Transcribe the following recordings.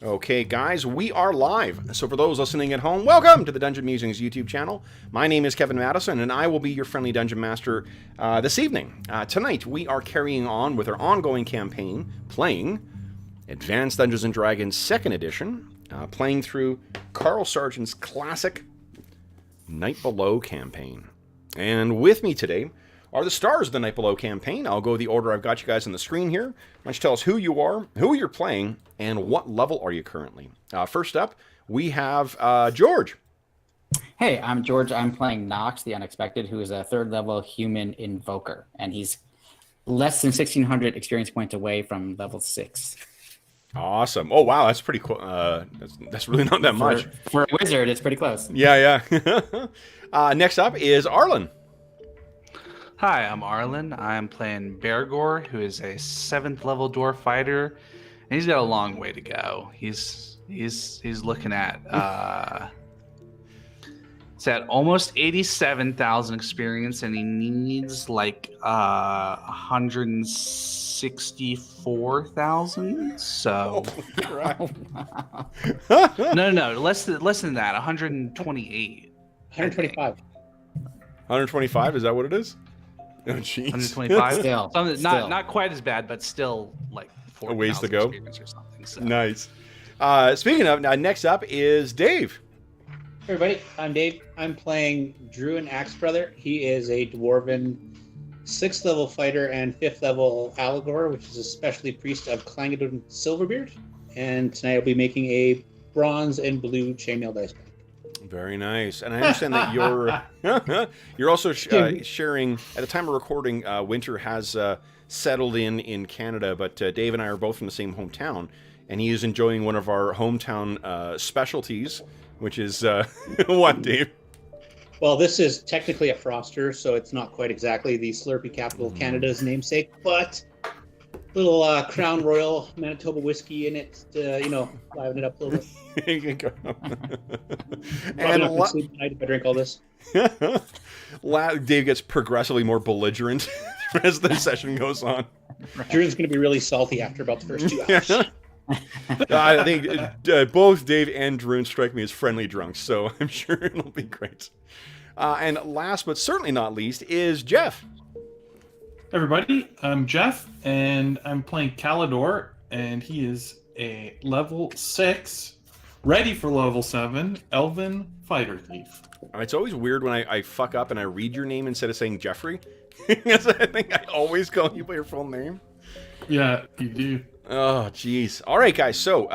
Okay, guys, we are live. So for those listening at home, welcome to the Dungeon Musings YouTube channel. My name is Kevin Madison, and I will be your friendly Dungeon Master this evening. Tonight, we are carrying on with our ongoing campaign, playing Advanced Dungeons & Dragons 2nd Edition, playing through Carl Sargent's classic Night Below campaign. And with me today are the stars of the Night Below campaign. I'll go the order I've got you guys on the screen here. Why don't you tell us who you are, who you're playing, and what level are you currently? First up, we have George. Hey, I'm George. I'm playing Knox, the Unexpected, who is a 3rd level human invoker, and he's less than 1,600 experience points away from level 6. Awesome. Oh, wow, that's pretty cool. That's really not that much. For a wizard, it's pretty close. Yeah. Next up is Arlen. Hi, I'm Arlen. I'm playing Bergour, who is a 7th level dwarf fighter, and he's got a long way to go. He's looking at it's at almost 87,000 experience, and he needs like 164,000. So no, less than that, 128. 125. 125, is that what it is? Oh, jeez. 125. Still, not quite as bad, but still like 4 A ways to go. Experience or something. So. Nice. Speaking of, next up is Dave. Hey everybody, I'm Dave. I'm playing Druin Axebrother. He is a dwarven 6th level fighter and 5th level Allegor, which is a specialty priest of Clangadon Silverbeard. And tonight I'll be making a bronze and blue chainmail dice pack. Very nice. And I understand that you're also sharing, at the time of recording, winter has settled in Canada, but Dave and I are both from the same hometown, and he is enjoying one of our hometown specialties, which is, what, Dave? Well, this is technically a froster, so it's not quite exactly the Slurpee capital of Canada's namesake, but little Crown Royal Manitoba whiskey in it to, liven it up a little bit. And sleep tonight if I drink all this. Dave gets progressively more belligerent as the session goes on. Druin's going to be really salty after about the first 2 hours. I think both Dave and Druin strike me as friendly drunks, so I'm sure it'll be great. And last but certainly not least is Jeff. Everybody, I'm Jeff, and I'm playing Calidor, and he is a level 6, ready for level 7, Elven Fighter Thief. It's always weird when I fuck up and I read your name instead of saying Jeffrey. I think I always call you by your full name. Yeah, you do. Oh, jeez. All right, guys, so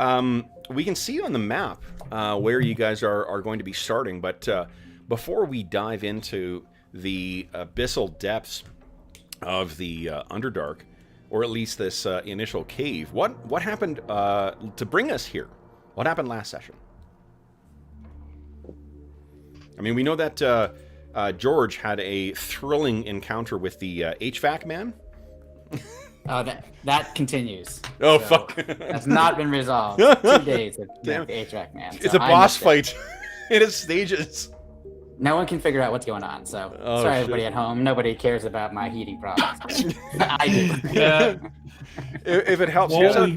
we can see on the map where you guys are going to be starting, but before we dive into the abyssal depths of the Underdark, or at least this initial cave, what happened to bring us here? What happened last session? I mean, we know that George had a thrilling encounter with the HVAC man. Oh, that continues. Oh, so fuck. That's not been resolved. 2 days with the HVAC man. It's a boss fight. It has stages. No one can figure out what's going on, so sorry everybody at home. Nobody cares about my heating problems. I do. Yeah. If it helps, here's how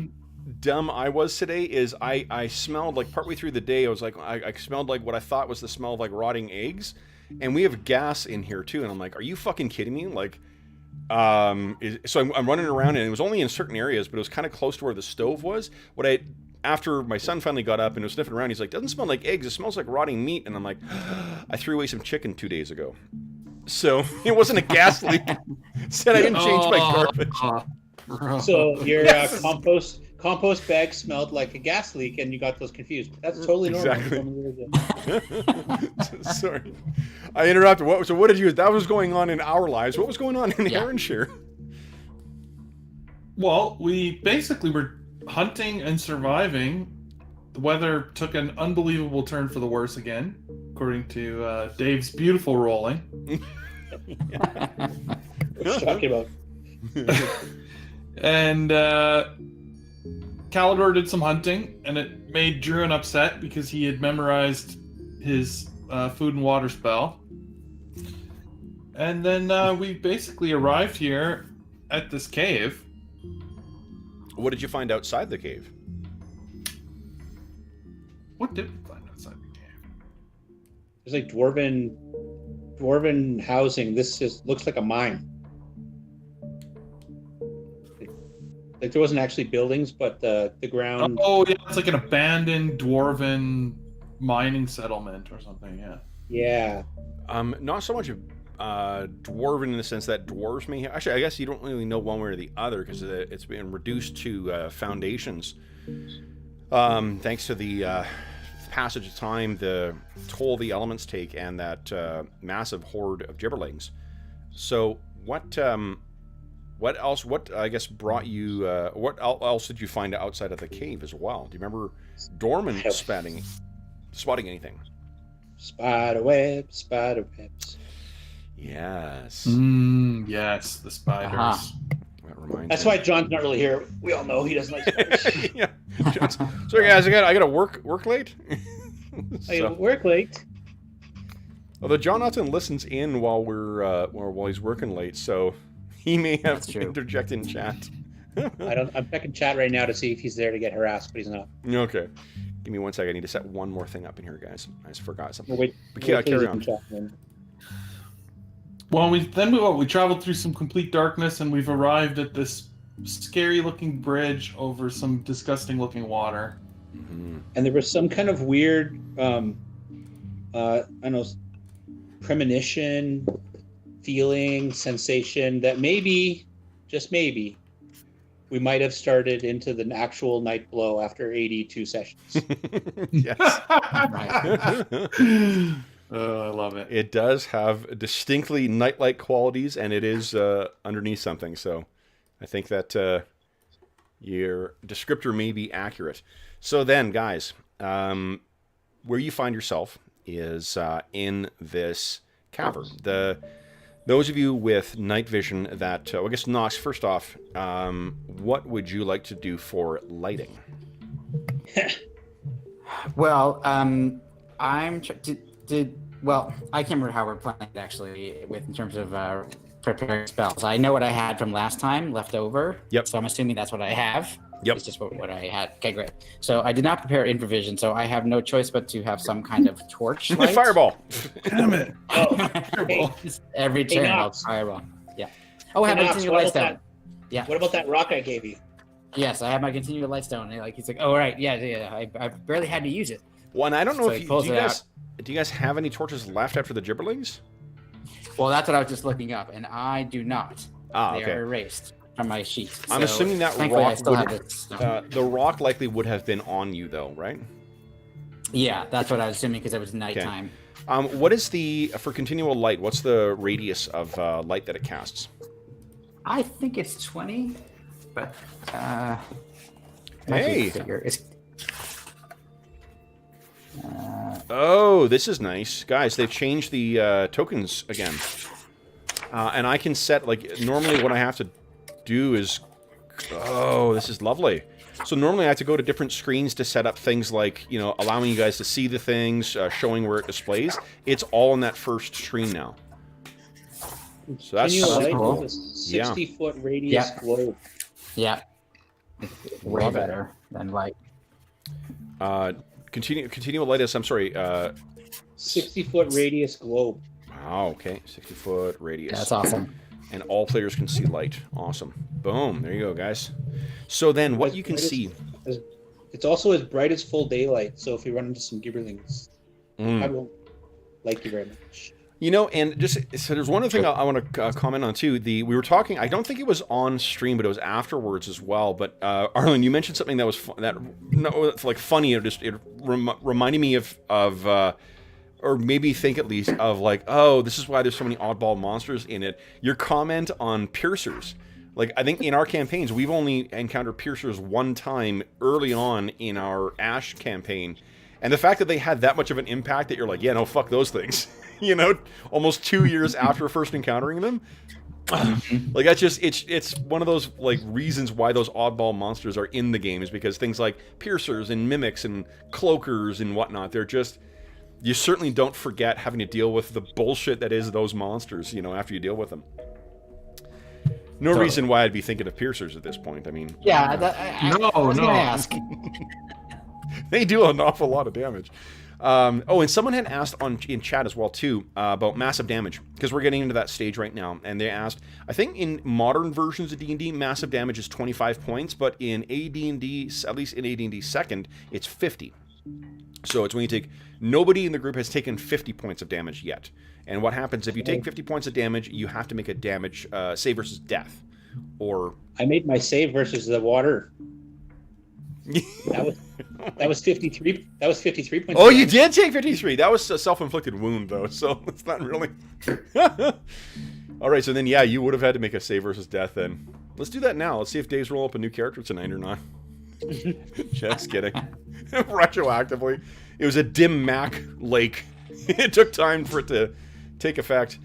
dumb I was today is I smelled, like, partway through the day, I smelled like what I thought was the smell of, like, rotting eggs, and we have gas in here too, and I'm like, are you fucking kidding me? Like, so I'm running around, and it was only in certain areas, but it was kind of close to where the stove was. After my son finally got up and was sniffing around, he's like, doesn't smell like eggs, it smells like rotting meat. And I'm like, I threw away some chicken 2 days ago. So it wasn't a gas leak. Said I didn't change my garbage. So your compost bag smelled like a gas leak, and you got those confused. That's totally normal. Exactly. Sorry. I interrupted. What did you... That was going on in our lives. What was going on in Aaronshire? Well, we basically were hunting and surviving. The weather took an unbelievable turn for the worse again, according to Dave's beautiful rolling. What are you talking about? And Calidor did some hunting, and it made Druin upset because he had memorized his food and water spell. And then we basically arrived here at this cave. What did you find outside the cave? What did we find outside the cave? There's like dwarven housing. This just looks like a mine. Like there wasn't actually buildings, but the ground. Oh yeah, it's like an abandoned dwarven mining settlement or something. Yeah. Yeah. Not so much dwarven in the sense that dwarves may. Actually, I guess you don't really know one way or the other because it's been reduced to foundations. Thanks to the passage of time, the toll the elements take, and that massive horde of gibberlings. So what else? What I guess brought you? What else did you find outside of the cave as well? Do you remember Dorman spotting anything? Spider webs. Yes. Yes, the spiders. Uh-huh. That reminds That's me. why John's not really here. We all know he doesn't like spiders. Yeah. Sorry guys, I gotta work late. I So- work late. although John often listens in while while he's working late, so he may have That's true. interjected in chat. I'm checking chat right now to see if he's there to get harassed, but he's not. Okay. Give me 1 second. I need to set one more thing up in here, guys. I just forgot something. Wait, But carry on. Well, we traveled through some complete darkness, and we've arrived at this scary-looking bridge over some disgusting-looking water. Mhm. And there was some kind of weird, I don't know, premonition, feeling, sensation that maybe, just maybe, we might have started into the actual night blow after 82 sessions. Yes. I love it. It does have distinctly night-like qualities, and it is underneath something. So, I think that your descriptor may be accurate. So then, guys, where you find yourself is in this cavern. Those of you with night vision that, I guess, Knox, first off, what would you like to do for lighting? Well, well, I can't remember how we're playing it actually in terms of preparing spells. I know what I had from last time left over. Yep. So I'm assuming that's what I have. Yep. It's just what I had. Okay, great. So I did not prepare infravision, so I have no choice but to have some kind of torch light. Fireball! Damn it. Hey, Every Hey, turn, I'll Knox. fireball. Yeah. Oh, I have Hey, my Knox, continual what light about stone. Yeah. what about that rock I gave you? Yes, I have my continual light stone. And he's like, oh, right. Yeah. I barely had to use it. Well, and I don't know So if he you, pulls do you it guys do you guys have any torches left after the gibberlings? Well, that's what I was just looking up, and I do not. Ah, They okay. are erased from my sheet. I'm So, assuming that thankfully, I rock still would- have it. The rock likely would have been on you, though, right? Yeah, that's what I was assuming because it was nighttime. What is for continual light? What's the radius of light that it casts? I think it's 20, but might be Hey! bigger. It's Oh, this is nice, guys. They've changed the tokens again, and I can set normally what I have to do is. Oh, this is lovely. So normally I have to go to different screens to set up things like, allowing you guys to see the things, showing where it displays. It's all in that first screen now. So that's Continual light cool. with a 60-foot radius globe. yeah, way Love it. better than like. continual light is, I'm sorry, 60-foot radius globe. wow, okay, 60-foot radius. That's awesome. And all players can see light. Awesome. Boom, there you go, guys. So then what you can see... It's also as bright as full daylight, so if you run into some gibberlings, I won't like you very much. And just so there's one other thing I want to comment on too. We were talking. I don't think it was on stream, but it was afterwards as well. But Arlen, you mentioned something that was funny. It reminded me of or maybe think at least of oh, this is why there's so many oddball monsters in it. Your comment on piercers. I think in our campaigns we've only encountered piercers one time early on in our Ash campaign, and the fact that they had that much of an impact that you're like, yeah, no, fuck those things. Almost 2 years after first encountering them. That's just it's one of those reasons why those oddball monsters are in the game, is because things like piercers and mimics and cloakers and whatnot, they're just, you certainly don't forget having to deal with the bullshit that is those monsters, after you deal with them. No reason why I'd be thinking of piercers at this point. I mean, Yeah, I was No. gonna ask. They do an awful lot of damage. Oh, and someone had asked in chat as well, too, about massive damage, because we're getting into that stage right now, and they asked, I think in modern versions of D&D, massive damage is 25 points, but in AD&D, at least in AD&D 2nd, it's 50. So it's when you take, nobody in the group has taken 50 points of damage yet. And what happens, if you take 50 points of damage, you have to make a damage save versus death, or... I made my save versus the water. That was 53. That was 53 points. Oh, you did take 53. That was a self-inflicted wound, though, so it's not really. All right, so then yeah, you would have had to make a save versus death. Then let's do that now. Let's see if Dave's roll up a new character tonight or not. Just kidding. Retroactively, it was a dim Mac lake. It took time for it to take effect.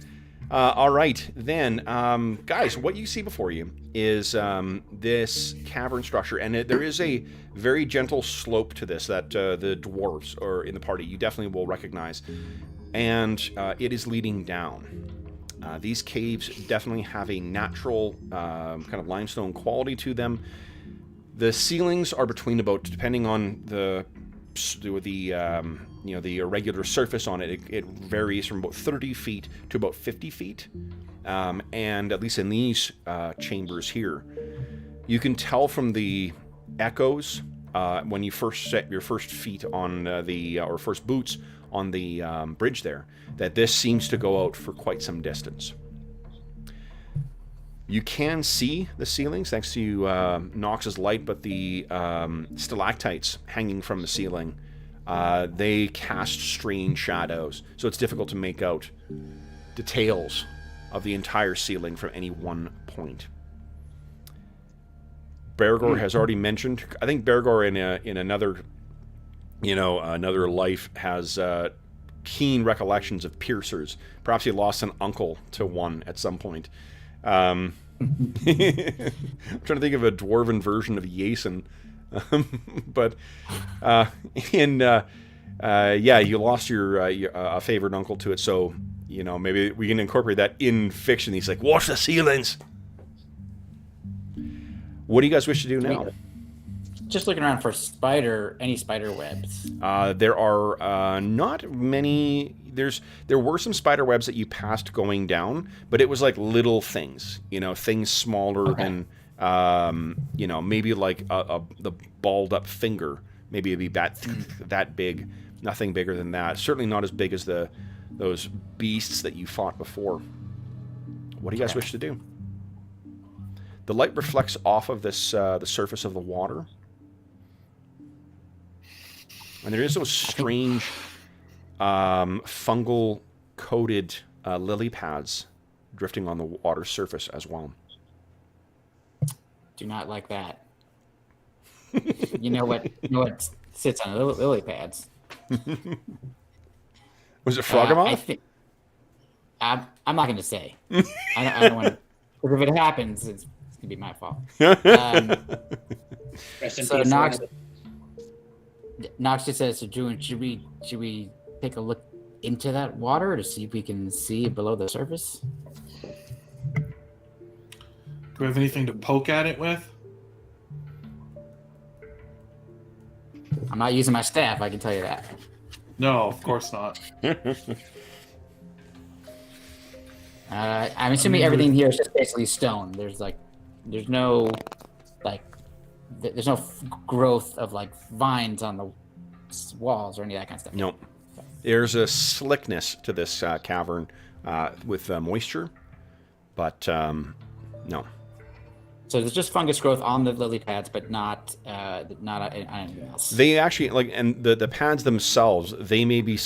All right, then, guys, what you see before you is this cavern structure, and there is a very gentle slope to this that the dwarves or in the party you definitely will recognize, and it is leading down. These caves definitely have a natural kind of limestone quality to them. The ceilings are between about, depending on the irregular surface on it, it varies from about 30 feet to about 50 feet. And at least in these chambers here, you can tell from the echoes when you first set your first feet on or first boots on the bridge there, that this seems to go out for quite some distance. You can see the ceilings thanks to Knox's light, but the stalactites hanging from the ceiling, they cast strange shadows, so it's difficult to make out details of the entire ceiling from any one point. Bergour has already mentioned. I think Bergour in another, another life has keen recollections of piercers. Perhaps he lost an uncle to one at some point. I'm trying to think of a dwarven version of Yason. But you lost your favorite uncle to it, so maybe we can incorporate that in fiction. He's like, watch the ceilings. What do you guys wish to do now? Just looking around for any spider webs. There are not many. There were some spider webs that you passed going down, but it was like little things, things smaller than, maybe like the balled up finger. Maybe it'd be that big. Nothing bigger than that. Certainly not as big as those beasts that you fought before. What do you guys wish to do? The light reflects off of this the surface of the water. And there is those strange fungal-coated lily pads drifting on the water surface as well. Do not like that. You know what sits on the lily pads? Was it Froggermoth? I'm not going to say. I don't want to. If it happens, it's going to be my fault. So Knox just says to Druin, should we take a look into that water to see if we can see below the surface? Do we have anything to poke at it with? I'm not using my staff, I can tell you that. No, of course not. I'm assuming everything here is just basically stone. There's no growth of like vines on the walls or any of that kind of stuff. No. There's a slickness to this cavern with moisture, but no. So there's just fungus growth on the lily pads, but not on anything else. They actually and the pads themselves, they may be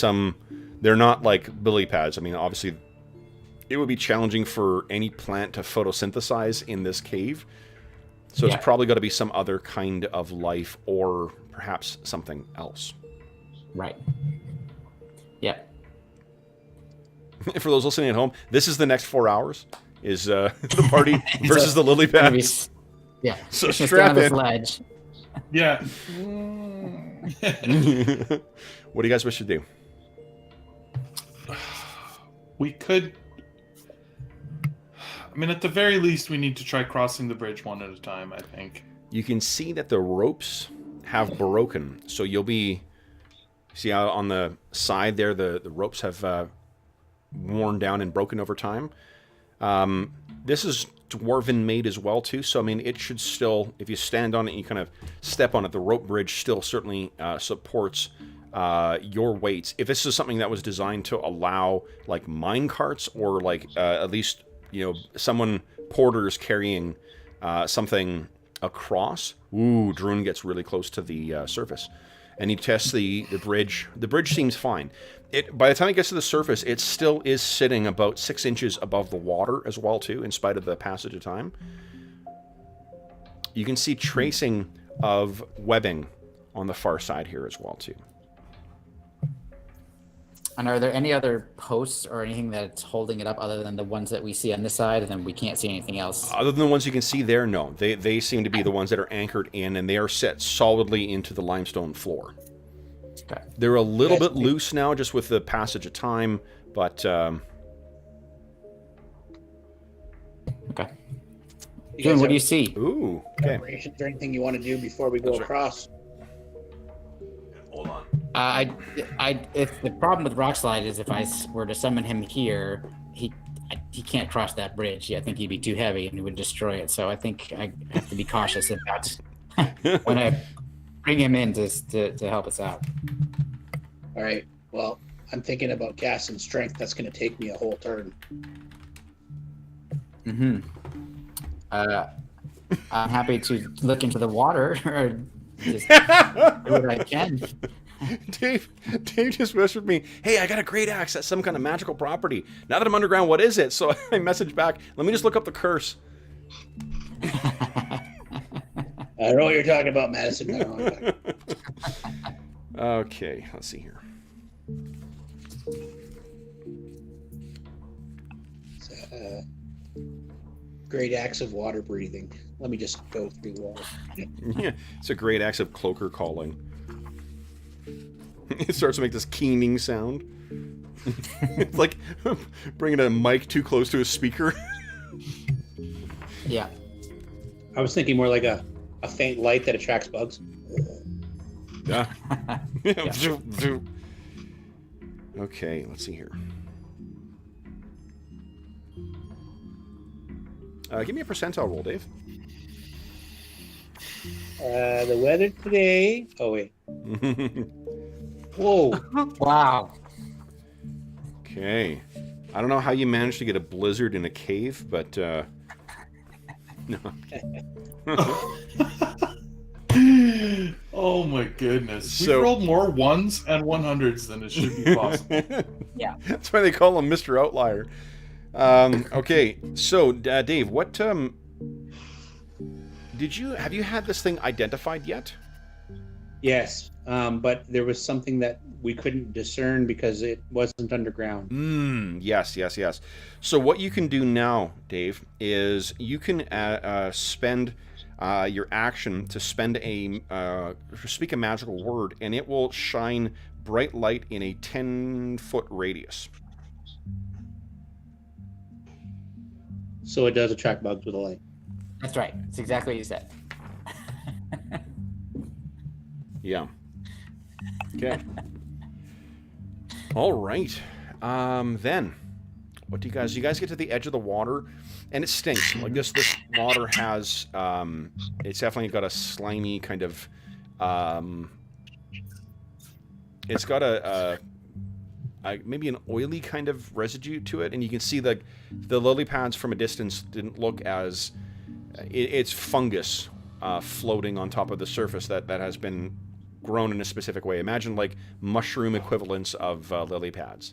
they're not like lily pads. I mean, obviously, it would be challenging for any plant to photosynthesize in this cave. So it's probably got to be some other kind of life, or perhaps something else. Right. Yep. For those listening at home, this is the next 4 hours. Is the party versus the lily pads. Yeah. So strap in. Ledge. Yeah. What do you guys wish to do? We could. I mean, at the very least, we need to try crossing the bridge one at a time, I think. You can see that the ropes have broken. So you'll be, see how on the side there, the ropes have worn down and broken over time. This is dwarven made as well too, so I mean it should still, if you stand on it and you kind of step on it, the rope bridge still certainly supports your weights. If this is something that was designed to allow like mine carts or like at least, you know, someone porters carrying something across, Druin gets really close to the surface. And he tests the bridge. The bridge seems fine. By the time it gets to the surface, it still is sitting about 6 inches above the water as well, too, in spite of the passage of time. You can see tracing of webbing on the far side here as well, too. And are there any other posts or anything that's holding it up other than the ones that we see on this side, and then we can't see anything else? Other than the ones you can see there, no. They seem to be the ones that are anchored in, and they are set solidly into the limestone floor. Okay. They're a little bit loose now, just with the passage of time, but... Okay. You June, guys what have do you see? Ooh, okay. preparations or anything you want to do before we go That's right. across? Hold on. If the problem with Rockslide is if I were to summon him here, he can't cross that bridge. I think he'd be too heavy and he would destroy it. So I think I have to be cautious about when I bring him in to help us out. All right. Well, I'm thinking about casting strength. That's going to take me a whole turn. Mm-hmm. I'm happy to look into the water or just do what I can. Dave just messaged me, hey, I got a great axe. That's some kind of magical property. Now that I'm underground, what is it? So I messaged back, let me just look up the curse. I don't know what you're talking about, Madison. I don't know what you're talking about. Okay, let's see here. Great axe of water breathing. Let me just go through water. Yeah, it's a great axe of cloaker calling. It starts to make this keening sound. It's like bringing a mic too close to a speaker. Yeah. I was thinking more like a faint light that attracts bugs. Yeah. Yeah. Okay, let's see here. Give me a percentile roll, Dave. The weather today. Oh wait. Whoa. Wow. Okay. I don't know how you managed to get a blizzard in a cave, but no. Oh my goodness. So- We rolled more ones and 100s than it should be possible. Yeah. That's why they call him Mr. Outlier. Okay, so Dave, what have you had this thing identified yet? Yes, but there was something that we couldn't discern because it wasn't underground. Yes. So what you can do now, Dave, is you can spend your action to spend speak a magical word, and it will shine bright light in a 10-foot radius. So it does attract bugs with a light. That's right. That's exactly what you said. Yeah. Okay. All right. Then, what do you guys get to the edge of the water, and it stinks. Like this water has, it's definitely got a slimy kind of, it's got a maybe an oily kind of residue to it, and you can see the lily pads from a distance didn't look as, it's fungus floating on top of the surface that has been grown in a specific way. Imagine like mushroom equivalents of lily pads.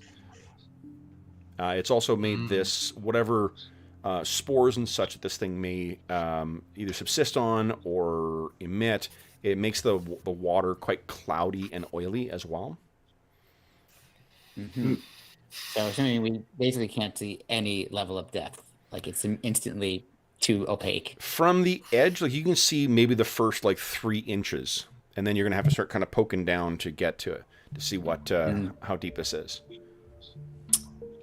It's also made this, whatever spores and such that this thing may either subsist on or emit, it makes the water quite cloudy and oily as well. Mm-hmm. So assuming we basically can't see any level of depth, like it's instantly too opaque. From the edge, like you can see maybe the first like 3 inches, and then you're gonna have to start kind of poking down to get to it to see what how deep this is.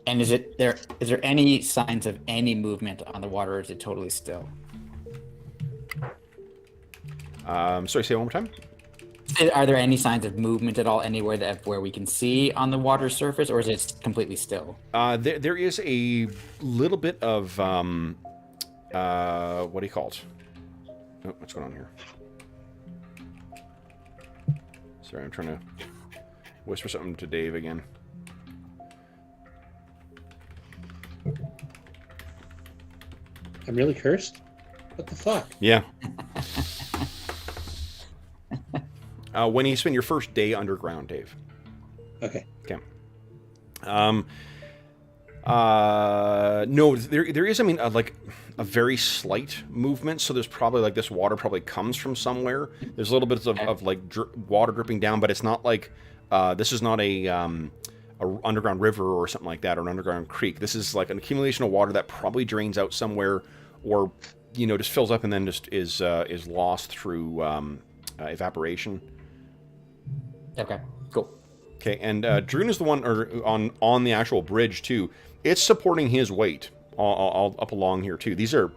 And is there any signs of any movement on the water, or is it totally still? Sorry, say it one more time. Are there any signs of movement at all anywhere where we can see on the water surface, or is it completely still? There is a little bit of what do you call it? Oh, what's going on here? Sorry, I'm trying to whisper something to Dave again. I'm really cursed? What the fuck? Yeah. When you spend your first day underground, Dave. Okay. Okay. No, there is, I mean, like a very slight movement. So there's probably like this water probably comes from somewhere. There's a little bit of like water dripping down, but it's not like this is not a underground river or something like that, or an underground creek. This is like an accumulation of water that probably drains out somewhere, or just fills up and then just is lost through evaporation. Okay, cool. Okay, and Druin is the one on the actual bridge too. It's supporting his weight all up along here too. These are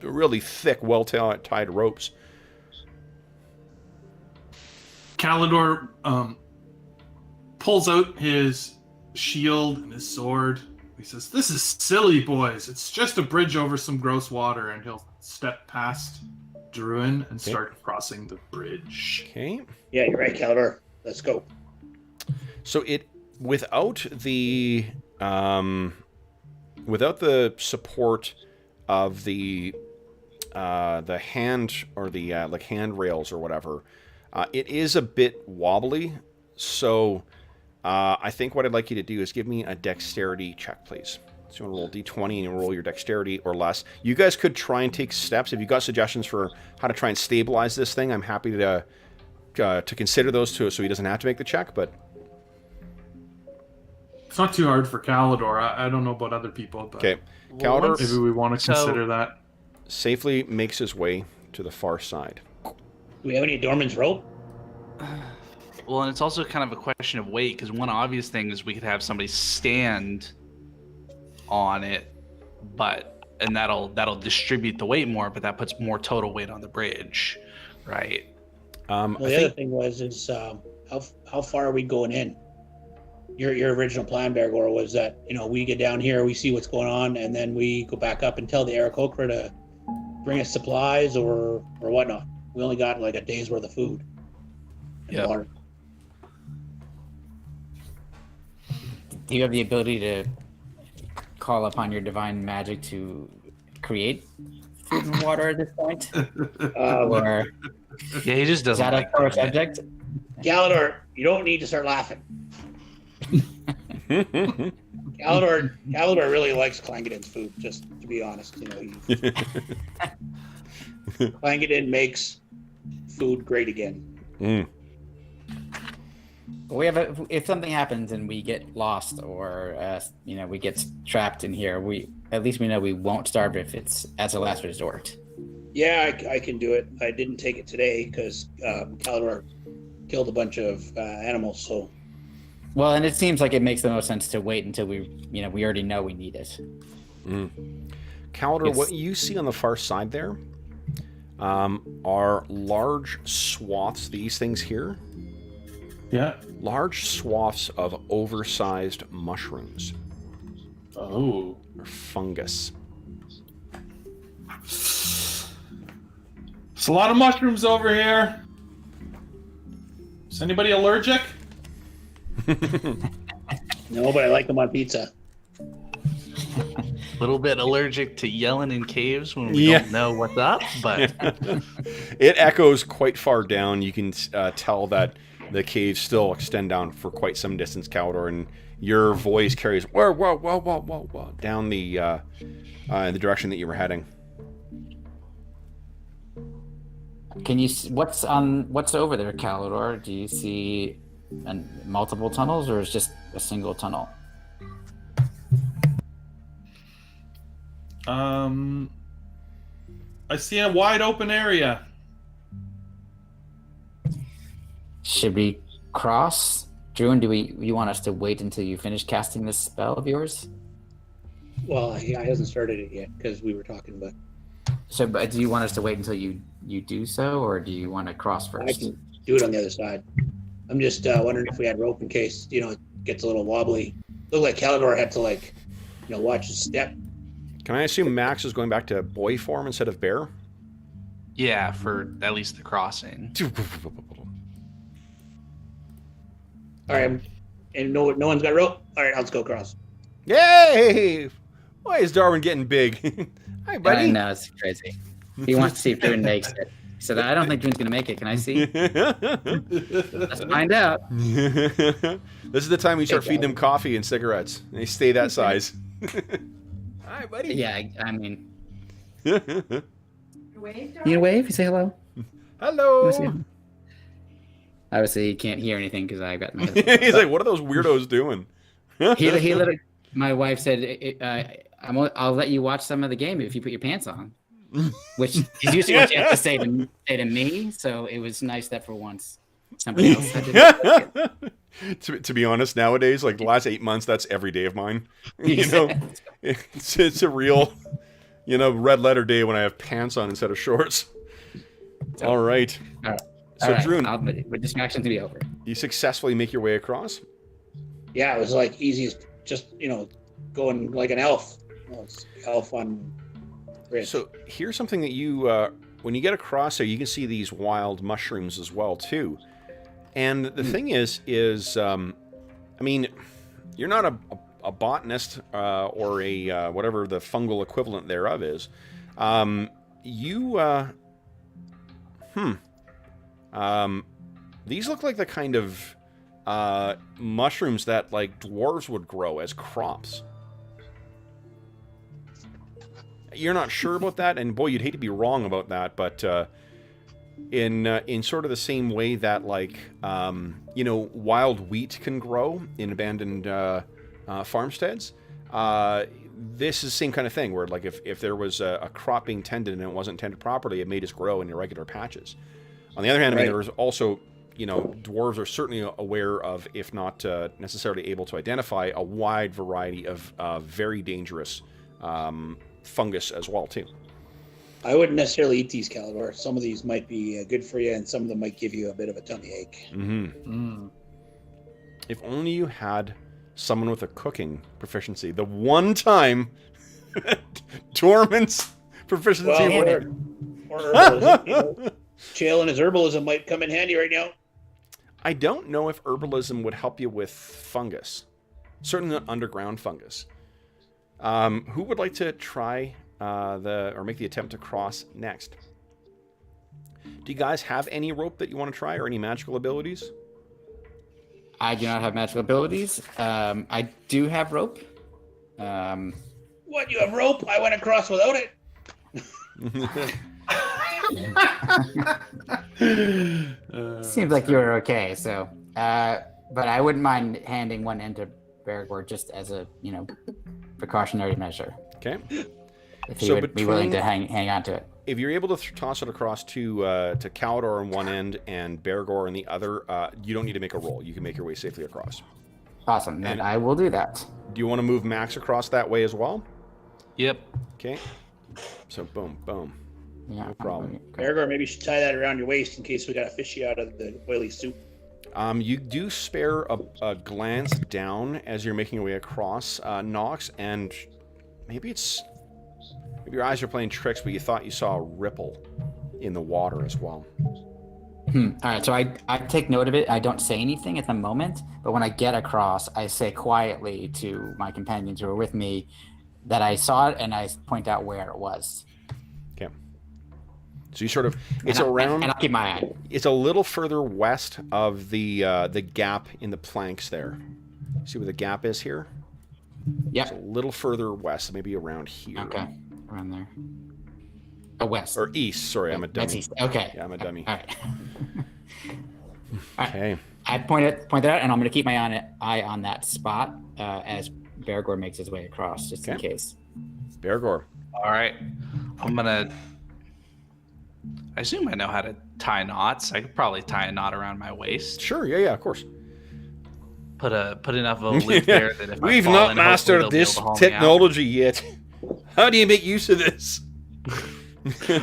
really thick, well-tied ropes. Calidor pulls out his shield and his sword. He says, "This is silly, boys. It's just a bridge over some gross water," and he'll step past Druin and start crossing the bridge. Okay. Yeah, you're right, Calidor. Let's go. So without the support of the hand or the like handrails or whatever, it is a bit wobbly. So I think what I'd like you to do is give me a dexterity check, please. So you want to roll d20 and roll your dexterity or less. You guys could try and take steps. If you've got suggestions for how to try and stabilize this thing, I'm happy to consider those too, so he doesn't have to make the check. But it's not too hard for Calidor. I don't know about other people, but okay, Calidor, maybe we want to consider that. Safely makes his way to the far side. Do we have any Dorman's rope? Well, and it's also kind of a question of weight, because one obvious thing is we could have somebody stand on it, and that'll distribute the weight more, but that puts more total weight on the bridge, right? Well, the other thing is how far are we going in? Your original plan, Bergour, was that we get down here, we see what's going on, and then we go back up and tell the Aarakocra to bring us supplies or whatnot. We only got like a day's worth of food and water. Do you have the ability to call upon your divine magic to create food and water at this point? Or yeah, he just doesn't. Is that a core subject? Calidor, you don't need to start laughing. Calidor really likes Clangadin's food, just to be honest. Clangadin makes food great again. Mm. We have if something happens and we get lost or we get trapped in here, at least we know we won't starve if it's as a last resort. Yeah, I can do it. I didn't take it today because Calidor killed a bunch of animals. So. Well, and it seems like it makes the most sense to wait until we already know we need it. Mm. Calidor, what you see on the far side there are large swaths. These things here. Yeah. Large swaths of oversized mushrooms. Oh. Or fungus. There's a lot of mushrooms over here. Is anybody allergic? No, but I like them on pizza. A little bit allergic to yelling in caves when we don't know what's up, but it echoes quite far down. You can tell that the caves still extend down for quite some distance, Calidor, and your voice carries whoa down the direction that you were heading. Can you? What's over there, Calidor? Do you see multiple tunnels, or is just a single tunnel? I see a wide open area. Should we cross? Druin, do you want us to wait until you finish casting this spell of yours? Well, he hasn't started it yet because we were talking about. So, but do you want us to wait until you do so, or do you want to cross first? do it on the other side. I'm just wondering if we had rope in case, it gets a little wobbly. Looked like Calidor had to, watch his step. Can I assume Max is going back to boy form instead of bear? Yeah, for at least the crossing. All right, and no one's got rope? All right, let's go across. Yay! Why is Darwin getting big? Hi, buddy. I know, it's crazy. He wants to see if Druin makes it. He said, I don't think Druin's going to make it. Can I see? Let's find out. This is the time we start feeding them coffee and cigarettes. They stay that size. Hi, buddy. Yeah, I mean. Wave, You wave? You say hello? Hello. Obviously, he can't hear anything because I got my. He's like, what are those weirdos doing? he literally, my wife said, I'll let you watch some of the game if you put your pants on. Which is usually what you have to say to me. So it was nice that for once somebody else said it. to be honest, nowadays, like the last 8 months, that's every day of mine. It's a real, red letter day when I have pants on instead of shorts. All right. So, Druin, with distractions to be over. you successfully make your way across? Yeah, it was easy as just, going like an elf. It's elf on bridge. So here's something that you, when you get across there, you can see these wild mushrooms as well, too. And the thing is, I mean, you're not a botanist or a whatever the fungal equivalent thereof is. These look like the kind of mushrooms that dwarves would grow as crops. You're not sure about that, and boy, you'd hate to be wrong about that, but in sort of the same way that wild wheat can grow in abandoned farmsteads, this is the same kind of thing where if there was a crop being tended and it wasn't tended properly, it may just grow in irregular patches. On the other hand, I mean, there's also, dwarves are certainly aware of, if not necessarily able to identify, a wide variety of very dangerous fungus as well, too. I wouldn't necessarily eat these, Calidor. Some of these might be good for you, and some of them might give you a bit of a tummy ache. Mm-hmm. If only you had someone with a cooking proficiency. The one time Dorman's proficiency or herbalism. Chael and his herbalism might come in handy right now. I don't know if herbalism would help you with fungus. Certainly not underground fungus. Who would like to try or make the attempt to cross next? Do you guys have any rope that you want to try or any magical abilities? I do not have magical abilities. I do have rope. What, you have rope? I went across without it. Seems like you were okay, so but I wouldn't mind handing one end to Bergour just as a precautionary measure. Okay. If he would be willing to hang on to it. If you're able to toss it across to Calidor on one end and Bergour on the other, you don't need to make a roll. You can make your way safely across. Awesome. Then I will do that. Do you want to move Max across that way as well? Yep. Okay. So boom, boom. Yeah, no problem. Bergour, maybe you should tie that around your waist in case we got to fish you out of the oily soup. You do spare a glance down as you're making your way across, Knox, and maybe your eyes are playing tricks, but you thought you saw a ripple in the water as well. All right, so I take note of it. I don't say anything at the moment, but when I get across, I say quietly to my companions who are with me that I saw it, and I point out where it was. Okay. So you sort of, it's around, and I'll keep my eye. It's a little further west of the gap in the planks there. See where the gap is here? Yep. It's a little further west, maybe around here. Okay, around there. Oh, west. Or east, sorry, I'm a dummy. That's east. Okay. Yeah, I'm a dummy. All right. Okay. I point that out, and I'm going to keep my eye on that spot as Bergour makes his way across, just in case. Bergour. All right. I assume I know how to tie knots. I could probably tie a knot around my waist. Sure, yeah, of course. Put enough of a loop there that if We've I fall not in, mastered hopefully they'll this be able to haul me out. technology yet. How do you make use of this?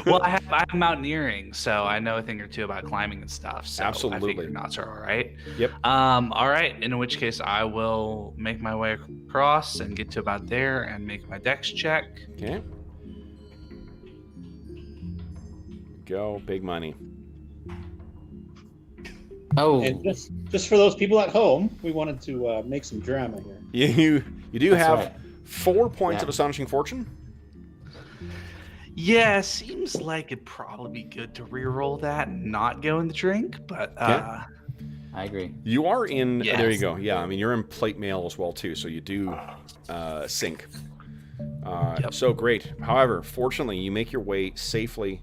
Well, I'm mountaineering, so I know a thing or two about climbing and stuff. So Absolutely. I figure knots are all right. Yep. All right. In which case, I will make my way across and get to about there and make my dex check. Okay. Go, big money. Oh, And just for those people at home, we wanted to make some drama here. You do That's have right. 4 points Yeah. of astonishing fortune. Yeah, seems like it'd probably be good to re-roll that and not go in the drink, but Okay. I agree. You are in. Yes. There you go. Yeah, I mean you're in plate mail as well too, so you do sink. Yep. So great. However, fortunately, you make your way safely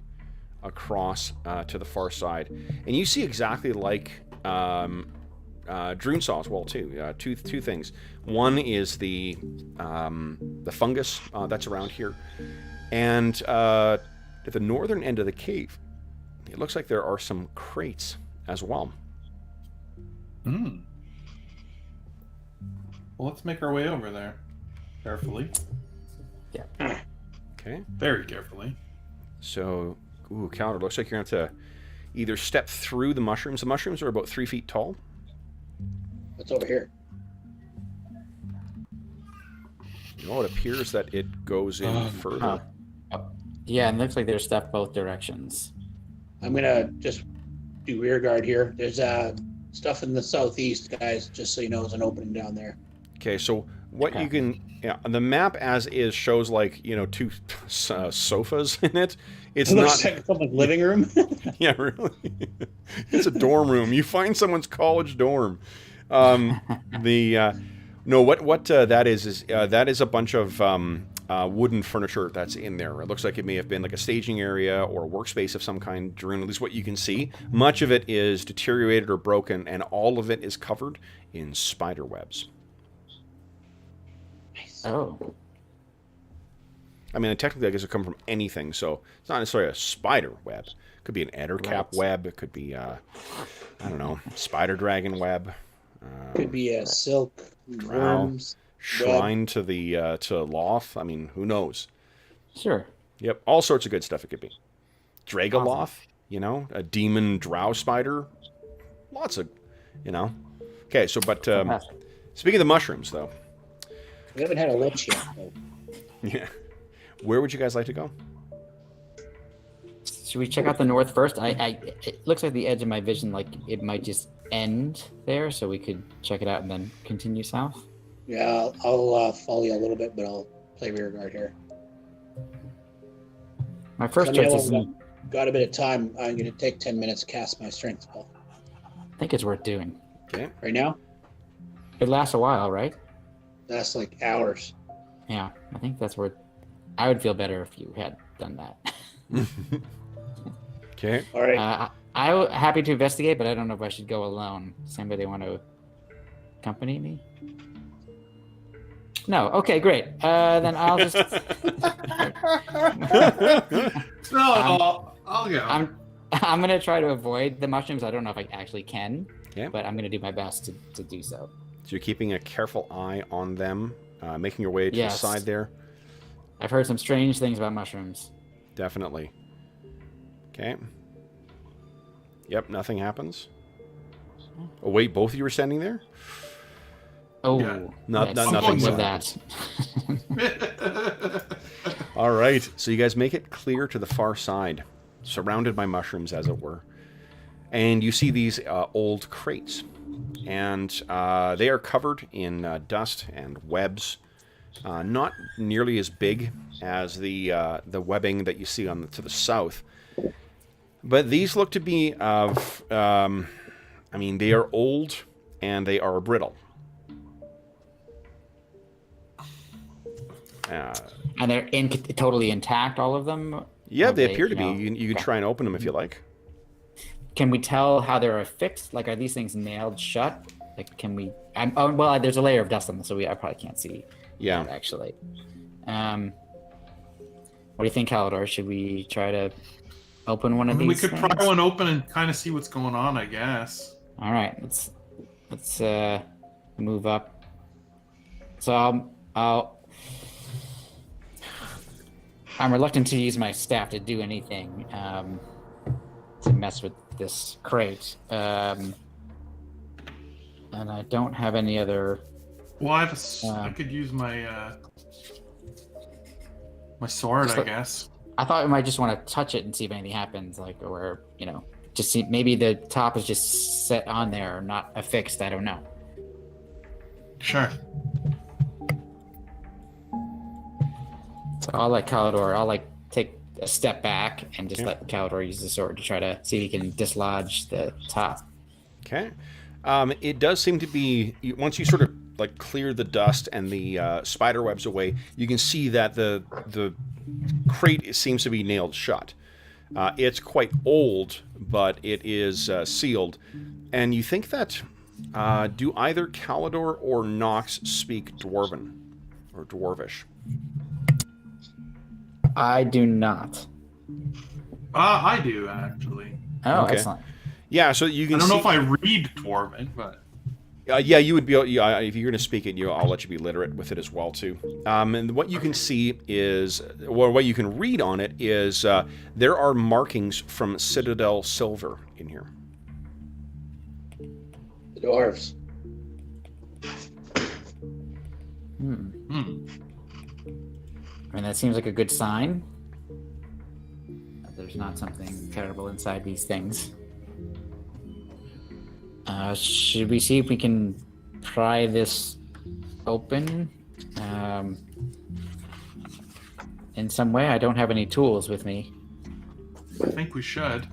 across to the far side, and you see exactly like Druin saw as well too. Two things. One is the fungus that's around here, and at the northern end of the cave, it looks like there are some crates as well. Hmm. Well, let's make our way over there. Carefully. Okay. Very carefully. So, ooh, Calder, looks like you're going to have to either step through the mushrooms. The mushrooms are about 3 feet tall. What's over here? You know, it appears that it goes in further. Yeah, and it looks like there's stuff both directions. I'm gonna just do rear guard here. There's stuff in the southeast, guys. Just so you know, there's an opening down there. Okay, so what Okay. you can... Yeah, the map as is shows, like, you know, 2 sofas in it. It's It not... looks like someone's living room. Yeah, really. It's a dorm room. You find someone's college dorm. No, what that is that is a bunch of wooden furniture that's in there. It looks like it may have been like a staging area or a workspace of some kind, during at least what you can see. Much of it is deteriorated or broken, and all of it is covered in spider webs. Oh, I mean, technically, I guess it could come from anything, so it's not necessarily a spider web. It could be an ettercap Right. web. It could be, I don't know, spider dragon web. Could be a silk Drow. worms. Shrine to the to Loth. I mean, who knows? sure. Yep, all sorts of good stuff it could be. Dragoloth, Awesome. you know, a demon drow spider. Lots of, you know. Okay, so but speaking of the mushrooms, though, We haven't had a lich yet. Though. yeah, where would you guys like to go? Should we check out the north first? It looks like the edge of my vision, like it might just end there, so we could check it out and then continue south. Yeah, I'll follow you a little bit, but I'll play rear guard here. My first Let me choice know is, when I've got a bit of time. I'm going to take 10 minutes to cast my strength spell. I think it's worth doing. Okay, Right now, It lasts a while, right? that's like hours. Yeah, I think that's worth. I would feel better if you had done that. okay. All right. I'm happy to investigate, but I don't know if I should go alone. Does anybody want to accompany me? No. Okay, great. Then I'll just. No, I'll go. I'm gonna try to avoid the mushrooms. I don't know if I actually can, Yeah. but I'm gonna do my best to do so. So you're keeping a careful eye on them, making your way to Yes. the side there. I've heard some strange things about mushrooms. Definitely. Okay. Yep, nothing happens. Oh wait, both of you were standing there? Oh, Yeah. Not yes, nothing. with happens. that. All right, so you guys make it clear to the far side, surrounded by mushrooms, as it were, and you see these old crates, and they are covered in dust and webs, not nearly as big as the webbing that you see on to the south, but these look to be of, I mean, they are old and they are brittle. And they're totally intact, all of them? Yeah, Or they appear to be. know, You can try and open them if you like. Can we tell how they're affixed? Like, are these things nailed shut? Like, can we? Oh, well, there's a layer of dust on them, so I probably can't see. Yeah. That, actually. What do you think, Calidor? Should we try to open one of these? We could things? pry one open and kind of see what's going on, I guess. All right, let's move up. So I'll I'm reluctant to use my staff to do anything to mess with this crate. And I don't have any other... Well, I could use my my sword, I guess. I thought I might just want to touch it and see if anything happens, like, or, you know, just see, maybe the top is just set on there, not affixed, I don't know. Sure. So I'll let Calidor, take a step back and just let Calidor use the sword to try to see if he can dislodge the top. Okay. It does seem to be, once you sort of like clear the dust and the spider webs away, you can see that the crate seems to be nailed shut. It's quite old, but it is sealed. And you think that, do either Calidor or Knox speak Dwarven or Dwarvish? I do not. I do, actually. Oh, Okay. excellent. Yeah, so you can I don't see... know if I read Dwarven, but... yeah, you would be. If you're going to speak it, I'll let you be literate with it as well too. And what you can see is, well, what you can read on it is, there are markings from Citadel silver in here. The dwarves. I mean, that seems like a good sign. That there's not something terrible inside these things. Should we see if we can pry this open in some way? I don't have any tools with me. I think we should.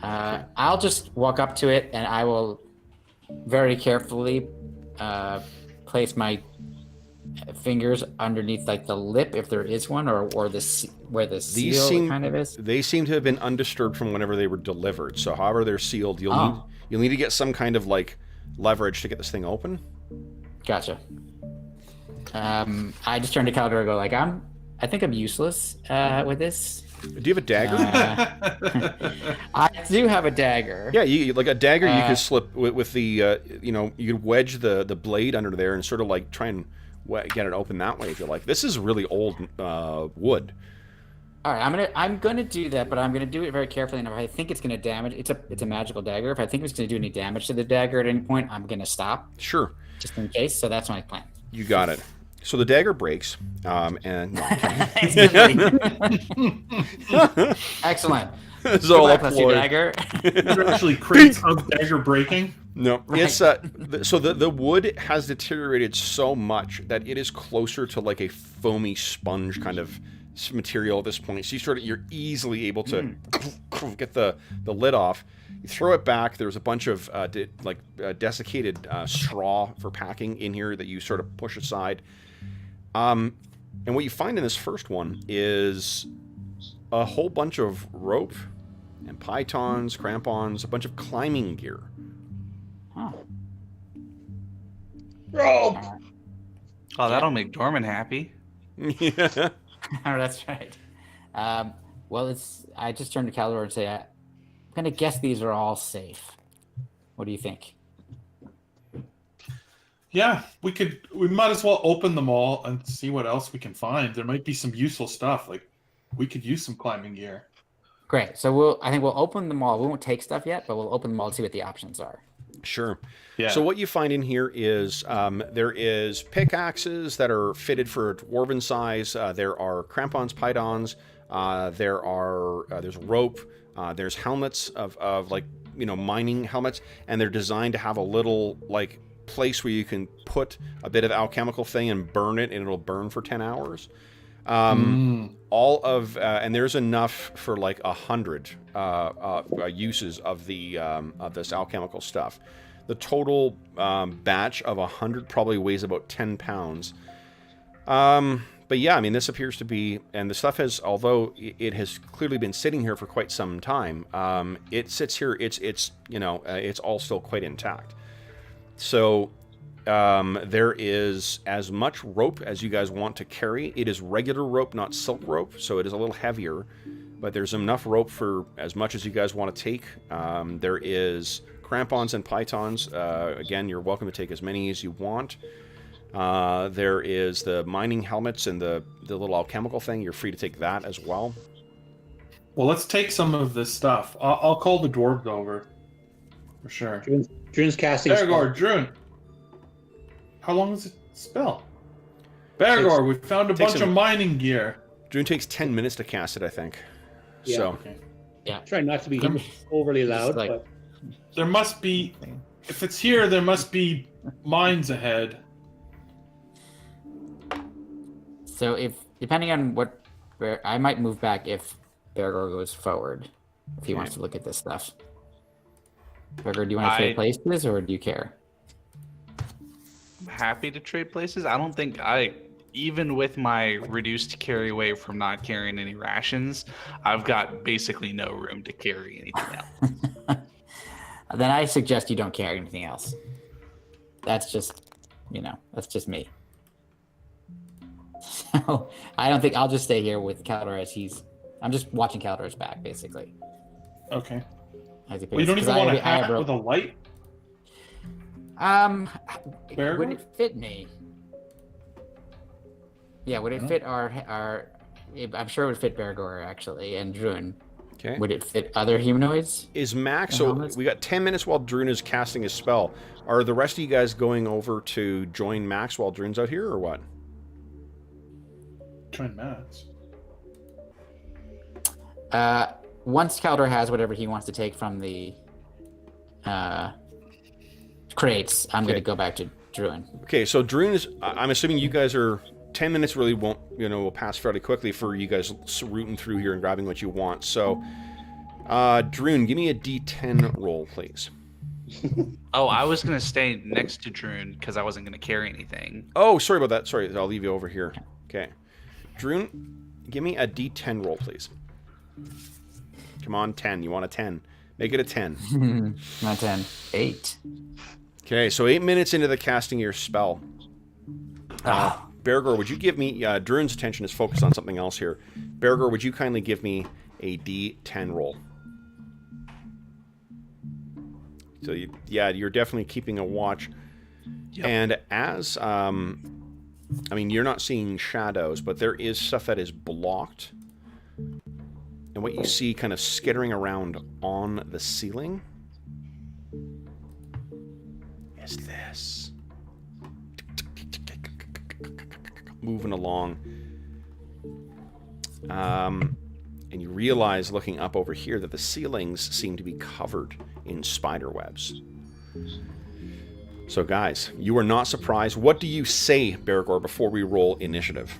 I'll just walk up to it and I will very carefully place my fingers underneath like the lip, if there is one, or where the seal kind of is. They seem to have been undisturbed from whenever they were delivered. So however they're sealed, you'll need to get some kind of like leverage to get this thing open. Gotcha. I just turn to Calidor and go like, I think I'm useless with this. Do you have a dagger? I do have a dagger. Yeah, like a dagger you could slip with the, you could wedge the blade under there and sort of like try and get it open that way if you like. This is really old wood. All right, I'm gonna do that, but I'm gonna do it very carefully. And if I think it's gonna damage, it's a magical dagger. If I think it's gonna do any damage to the dagger at any point, I'm gonna stop. Sure. Just in case. So that's my plan. You got it. So the dagger breaks, and excellent. So Goodbye, plus your dagger. These are actually crates of dagger breaking. No, Right. it's so the wood has deteriorated so much that it is closer to like a foamy sponge kind of material at this point. So you're easily able to get the lid off. You throw it back. There's a bunch of desiccated straw for packing in here that you sort of push aside. And what you find in this first one is a whole bunch of rope and pythons, crampons, a bunch of climbing gear. Huh. Rope! Oh, that'll make Dorman happy. Yeah. Oh, that's right. Well, I just turned to Calidor and say, I'm gonna guess these are all safe. What do you think? Yeah, we might as well open them all and see what else we can find. There might be some useful stuff. Like, we could use some climbing gear. Great. So I think we'll open them all. We won't take stuff yet, but we'll open them all to see what the options are. Sure. Yeah. So what you find in here is there is pickaxes that are fitted for dwarven size. There are crampons, pythons. There's rope. There's helmets of like mining helmets, and they're designed to have a little like place where you can put a bit of alchemical thing and burn it, and it'll burn for 10 hours. All of and there's enough for like 100 uses of the of this alchemical stuff. The total batch of 100 probably weighs about 10 pounds. But yeah, I mean, this appears to be, and the stuff has, although it has clearly been sitting here for quite some time, it sits here. It's all still quite intact. So there is as much rope as you guys want to carry. It is regular rope, not silk rope, so it is a little heavier, but there's enough rope for as much as you guys want to take. There is crampons and pythons. Again, you're welcome to take as many as you want. There is the mining helmets and the little alchemical thing. You're free to take that as well. Well, let's take some of this stuff. I'll call the dwarves over. For sure. Druin's casting. Bergour, Druin. How long is it spell? Bergour, we found a bunch of mining gear. Druin takes 10 minutes to cast it, I think. Yeah. So. Okay. Yeah. Try not to be overly loud, like- but There must be... If it's here, there must be mines ahead. So if depending on what, I might move back if Bergour goes forward, if he wants to look at this stuff. Bergour, do you want to trade places or do you care? I'm happy to trade places. I don't think even with my reduced carry weight from not carrying any rations, I've got basically no room to carry anything else. Then I suggest you don't carry anything else. That's just, that's just me. So I don't think I'll just stay here with Calidor as I'm just watching Calidor's back, basically. Okay. As he Well, you don't even want a hat with a light? Would it fit me? Yeah, would it fit our? I'm sure it would fit Bergour actually and Druin. Okay. Would it fit other humanoids? Is Max? So we got 10 minutes while Druin is casting his spell. Are the rest of you guys going over to join Max while Druin's out here, or what? Join Max. Once Calidor has whatever he wants to take from the crates, I'm going to go back to Druin. Okay, so Druin is. I'm assuming you guys are 10 minutes. Really won't will pass fairly quickly for you guys rooting through here and grabbing what you want. So, Druin, give me a D10 roll, please. Oh, I was gonna stay next to Druin because I wasn't gonna carry anything. Oh, sorry about that. Sorry, I'll leave you over here. Okay, Druin, give me a D10 roll, please. Come on, 10. You want a 10? Make it a 10. Not 10. 8. Okay, so 8 minutes into the casting of your spell. Bergour, would you give me... Druin's attention is focused on something else here. Bergour, would you kindly give me a D10 roll? So, you're definitely keeping a watch. Yep. And as... I mean, you're not seeing shadows, but there is stuff that is blocked. And what you see kind of skittering around on the ceiling is this. Moving along. And you realize, looking up over here, that the ceilings seem to be covered in spider webs. So, guys, you are not surprised. What do you say, Bergour, before we roll initiative?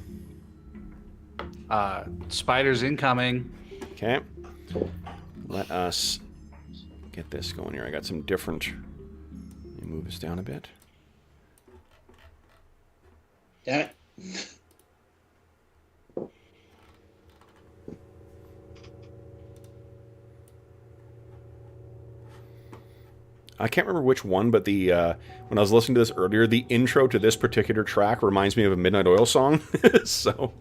Spiders incoming. Okay. Let us get this going here. I got some different... Let me move this down a bit. Damn it. I can't remember which one, but the when I was listening to this earlier, the intro to this particular track reminds me of a Midnight Oil song. So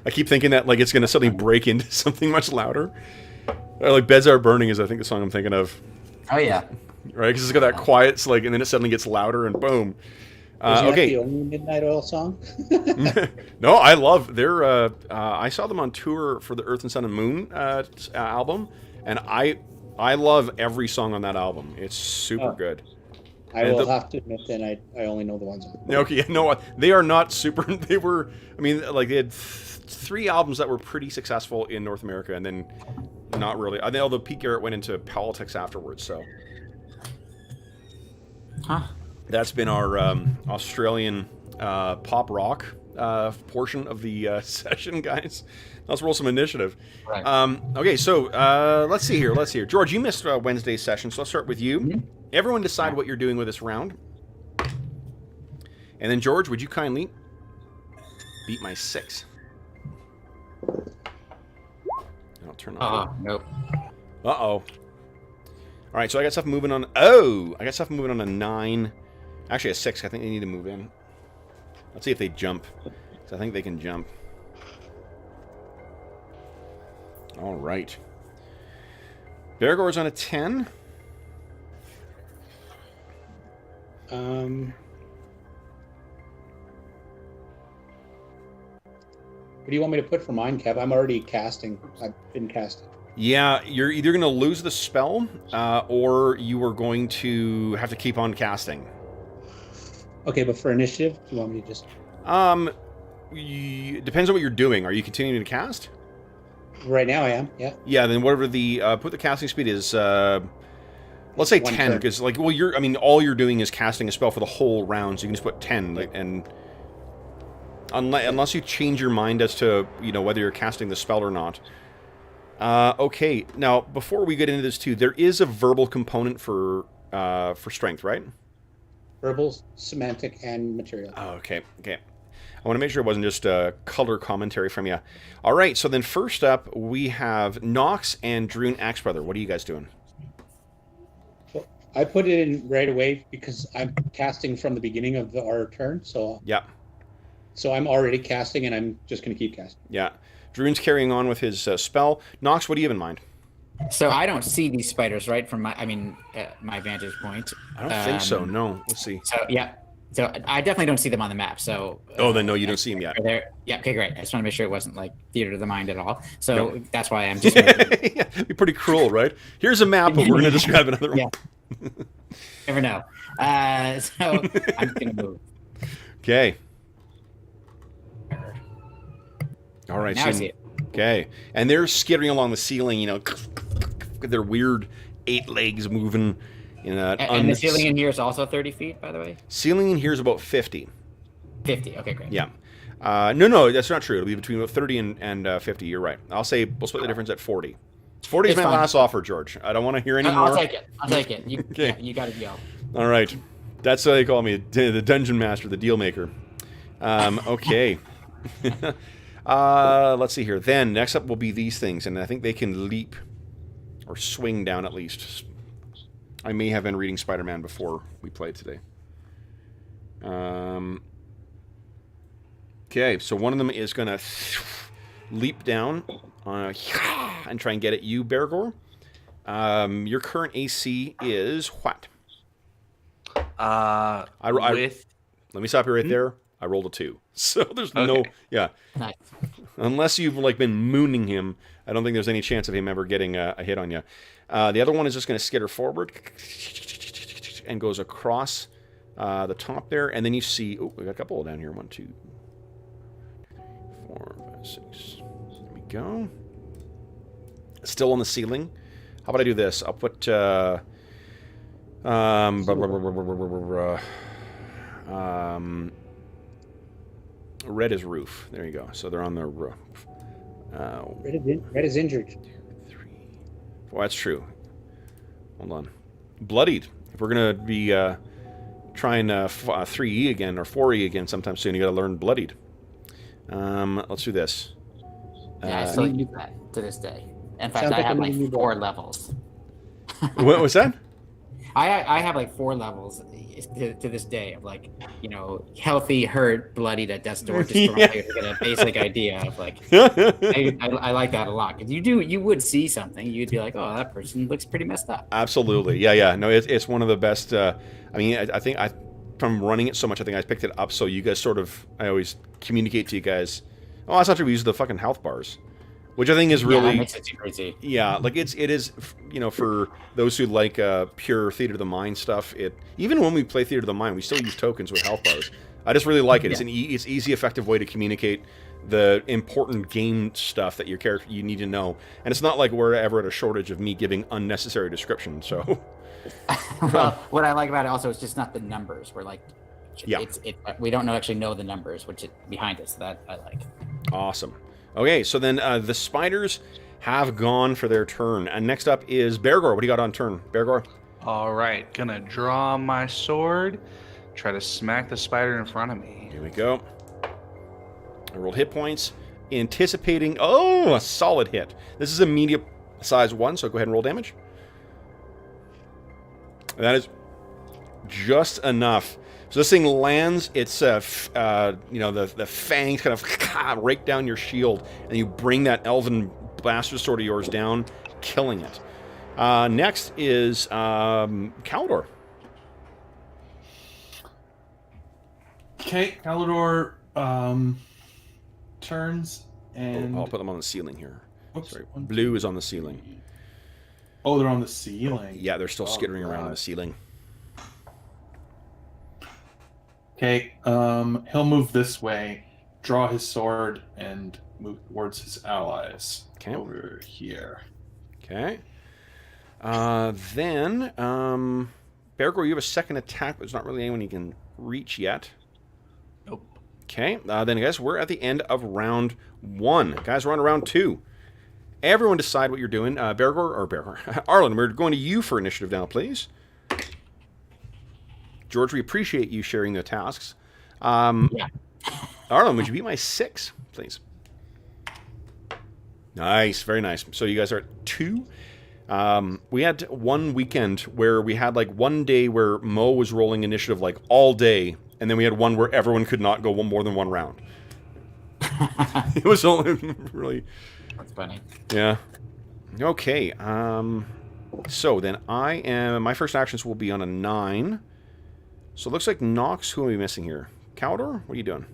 I keep thinking that like it's going to suddenly break into something much louder. Like Beds Are Burning is, I think, the song I'm thinking of. Oh, yeah. Right? Because it's got that quiet, like, and then it suddenly gets louder and boom. Is that okay. the only Midnight Oil song? No, I love their... I saw them on tour for the Earth and Sun and Moon album, and I love every song on that album. It's super good. I will have to admit then I only know the ones. Okay, no, they are not super... They were... I mean, like, they had 3 albums that were pretty successful in North America, and then not really. I know, although Pete Garrett went into politics afterwards, so... Huh. That's been our Australian pop rock portion of the session, guys. Let's roll some initiative. Right. Okay, so let's see here. George, you missed Wednesday's session, so let's start with you. Mm-hmm. Everyone decide what you're doing with this round. And then, George, would you kindly beat my 6? I'll turn off. Nope. Uh-oh. All right, so I got stuff moving on... Oh! I got stuff moving on a 9... Actually, a 6. I think they need to move in. Let's see if they jump. So I think they can jump. All right. Bergour's on a 10. What do you want me to put for mine, Kev? I'm already casting. I've been casting. Yeah, you're either going to lose the spell, or you are going to have to keep on casting. Okay, but for initiative, do you want me to just... Depends on what you're doing. Are you continuing to cast? Right now I am, yeah. Yeah, then whatever the put the casting speed is, let's say 10, because like, well, all you're doing is casting a spell for the whole round, so you can just put 10, like, and unless you change your mind as to whether you're casting the spell or not. Okay, now before we get into this too, there is a verbal component for strength, right? Verbal, semantic, and material. Oh, okay. I want to make sure it wasn't just color commentary from you. All right, so then first up, we have Knox and Druin Axebrother. What are you guys doing? Well, I put it in right away because I'm casting from the beginning of our turn, so... Yeah. So I'm already casting, and I'm just going to keep casting. Yeah. Druin's carrying on with his spell. Knox, what do you have in mind? So I don't see these spiders, right, from my vantage point. I don't think so, no. Let's see. So, yeah. So I definitely don't see them on the map. So then no, you don't see them yet. Yeah. Okay, great. I just want to make sure it wasn't like theater of the mind at all. So No. that's why I'm just. Moving. Yeah, it'd be pretty cruel, right? Here's a map, but we're going to describe another one. Yeah. Never know. So I'm going to move. Okay. All right. Now I see it. Okay, and they're skittering along the ceiling. Their weird 8 legs moving. And the ceiling in here is also 30 feet, by the way? Ceiling in here is about 50. 50, okay, great. Yeah. No, that's not true. It'll be between 30 and 50. You're right. I'll say we'll split the difference at 40. 40 is my last offer, George. I don't want to hear any more. I'll take it. You got to go. All right. That's what they call me, the Dungeon Master, the Deal Maker. Okay. Let's see here. Then, next up will be these things, and I think they can leap or swing down at least. I may have been reading Spider-Man before we played today. Okay, so one of them is going to leap down and try and get at you, Bergour. Your current AC is what? Let me stop you right there. I rolled a 2. So there's no... Yeah. Nice. Unless you've been mooning him, I don't think there's any chance of him ever getting a hit on you. The other one is just going to skitter forward and goes across the top there. And then you see... Oh, we got a couple down here. 1, 2, 4, 5, 6. There we go. Still on the ceiling. How about I do this? I'll put... red is roof. There you go. So they're on the roof. Red is injured. 2, 3. Well, that's true. Hold on. Bloodied. If we're gonna be trying 3E again or 4E again sometime soon, you got to learn bloodied. Let's do this. Yeah, I still use that to this day. In fact, I have 4 levels. What was that? I have 4 levels to this day of healthy, hurt, bloodied at death's door, just for my players to get a basic idea of I like that a lot, because you would see something, you'd be like, oh, that person looks pretty messed up. Absolutely, yeah. No, it's one of the best. I think from running it so much, I think I picked it up so you guys I always communicate to you guys. Oh, that's not true. We use the fucking health bars. Which I think is really... Yeah, that makes it too crazy. Yeah, it is, for those who like pure Theater of the Mind stuff, even when we play Theater of the Mind, we still use tokens with health bars. I just really like it. Yeah. It's easy, effective way to communicate the important game stuff that you need to know. And it's not like we're ever at a shortage of me giving unnecessary description, so... Well, what I like about it also is just not the numbers. We're yeah. We don't actually know the numbers behind it, so that I like. Awesome. Okay, so then the spiders have gone for their turn. And next up is Bergour. What do you got on turn, Bergour? All right, gonna draw my sword, try to smack the spider in front of me. Here we go. I rolled hit points, anticipating... Oh, a solid hit. This is a medium size 1, so go ahead and roll damage. That is just enough. So this thing lands, it's, the fangs kind of rake down your shield, and you bring that elven bastard sword of yours down, killing it. Next is Calidor. Okay, Calidor turns And I'll put them on the ceiling here. oops, Sorry, one, blue is on the ceiling. Oh, they're on the ceiling. Yeah, they're still skittering around on God. the ceiling. Okay, he'll move this way, draw his sword, and move towards his allies. Okay. Over here. Okay. Then, Bergour, you have a second attack, but there's not really anyone you can reach yet. Nope. Okay. Then, guys, we're at the end of round 1. Guys, we're on round 2. Everyone decide what you're doing. Bergour. Arlen, we're going to you for initiative now, please. George, we appreciate you sharing the tasks. Yeah. Arlen, would you be my 6, please? Nice, very nice. So you guys are at 2. We had one weekend where we had like one day where Mo was rolling initiative like all day, and then we had one where everyone could not go more than one round. It was only really... That's funny. Yeah. Okay. So then my first actions will be on a 9. So it looks like Knox. Who are we missing here? Caldor? What are you doing?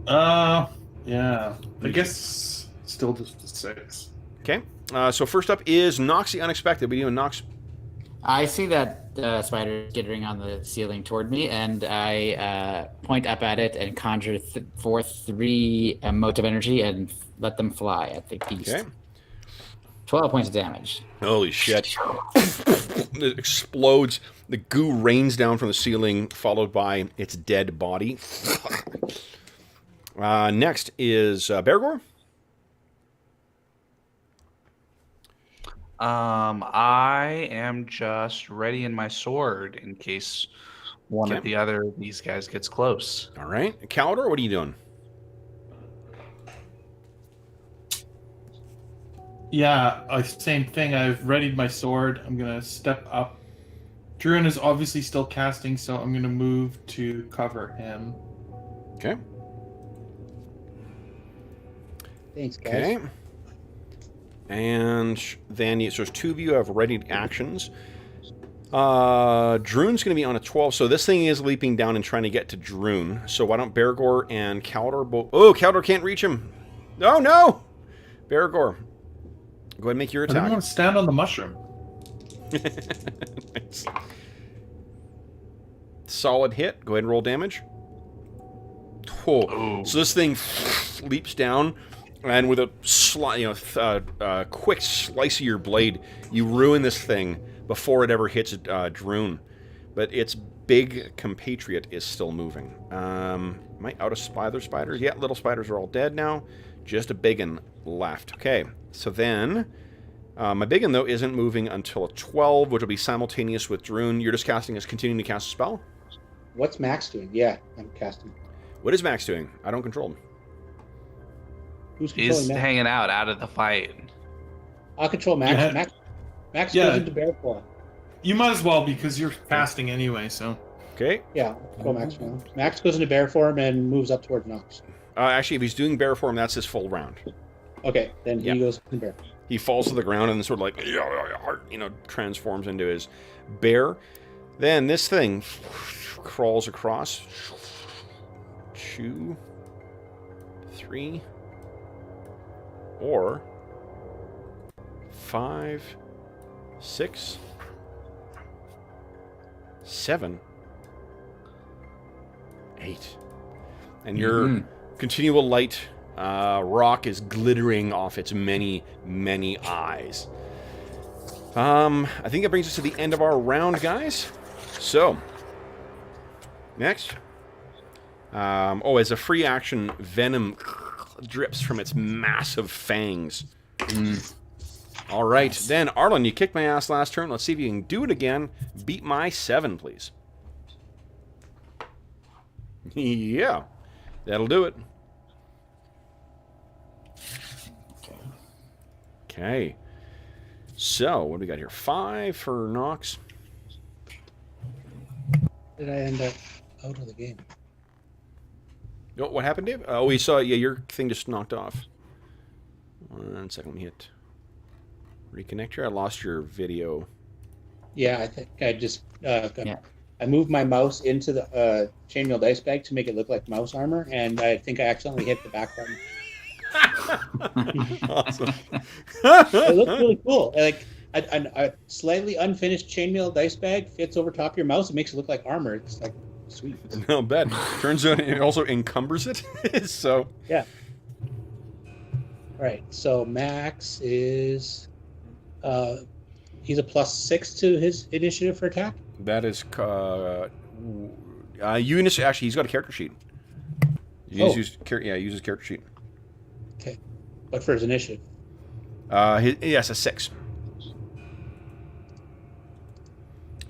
Yeah. I guess still just a 6. Okay. So first up is Knox the Unexpected. What are you doing, Knox? I see that spider skittering on the ceiling toward me, and I point up at it and conjure forth 3 motes of energy and let them fly at the beast. Okay. 12 points of damage. Holy shit. It explodes. The goo rains down from the ceiling, followed by its dead body. Next is Bergour. I am just readying my sword in case one or the other of these guys gets close. All right. Caldor, what are you doing? Yeah, same thing. I've readied my sword. I'm going to step up. Druin is obviously still casting, so I'm going to move to cover him. Okay. Thanks, guys. Okay. And then so there's 2 of you have ready actions. Druin's going to be on a 12, so this thing is leaping down and trying to get to Druin. So why don't Bergour and Caldor both... Oh, Caldor can't reach him. Oh, no! Bergour, go ahead and make your I didn't attack. want to stand on the mushroom. Nice. Solid hit. Go ahead and roll damage. Oh. So this thing leaps down, and with a quick slice of your blade, you ruin this thing before it ever hits Druin. But its big compatriot is still moving. Am I out of spiders? Yeah, little spiders are all dead now. Just a big one left. Okay, so then... my big one, though, isn't moving until a 12, which will be simultaneous with Druin. You're just continuing to cast a spell? What's Max doing? Yeah, I'm casting. What is Max doing? I don't control him. Who's controlling He's Max? hanging out of the fight. I'll control Max. Yeah. Max Yeah. goes into bear claw. You might as well, because you're casting anyway, so... Okay. Yeah, I'll control Max now. Max goes into bear form and moves up toward Knox. Actually, if he's doing bear form, that's his full round. Okay, then he goes into bear. He falls to the ground and sort of like, transforms into his bear. Then this thing crawls across. 2, 3, or 5, 6, 7, 8. And your continual light rock is glittering off its many, many eyes. I think that brings us to the end of our round, guys. So, next. As a free action, venom drips from its massive fangs. All right, then, Arlen, you kicked my ass last turn. Let's see if you can do it again. Beat my 7, please. Yeah, that'll do it. Okay. So, what do we got here? 5 for Knox. Did I end up out of the game? Oh, what happened, Dave? Oh, we saw, your thing just knocked off. 1 second, let me hit reconnect here. I lost your video. Yeah, I think I just got I moved my mouse into the chainmail dice bag to make it look like mouse armor, and I think I accidentally hit the back button. Awesome. It looks really cool. Like a slightly unfinished chainmail dice bag fits over top of your mouse. It makes it look like armor. It's like sweet. No bet. Turns out it also encumbers it. So yeah. Right. So Max is he's a +6 to his initiative for attack. that is actually he's got a character sheet. Use his character sheet. Okay. But for his initiative. Yes, a 6.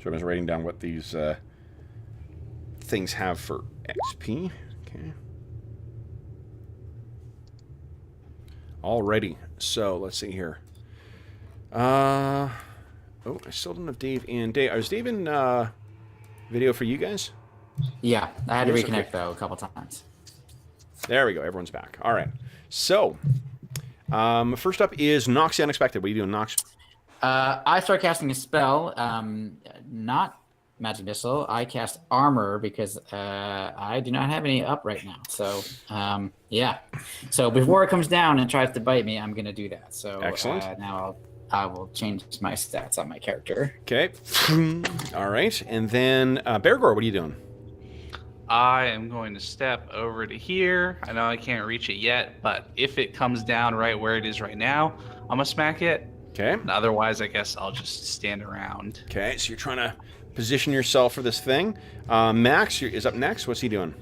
So I was writing down what these things have for XP. Okay. Alrighty. So let's see here. I still don't have Dave in. Is Dave in video for you guys? Yeah, I had to Yes, reconnect okay. though a couple times. There we go. Everyone's back. All right. So, first up is Knox the Unexpected. What are you doing, Knox? I start casting a spell, not magic missile. I cast armor because I do not have any up right now. So yeah. So before it comes down and tries to bite me, I'm gonna do that. So Excellent. Now I will change my stats on my character. Okay. All right. And then Bergour, what are you doing? I am going to step over to here. I know I can't reach it yet, but if it comes down right where it is right now, I'm gonna smack it. Okay. And otherwise, I guess I'll just stand around. Okay. So you're trying to position yourself for this thing. Max is up next. What's he doing?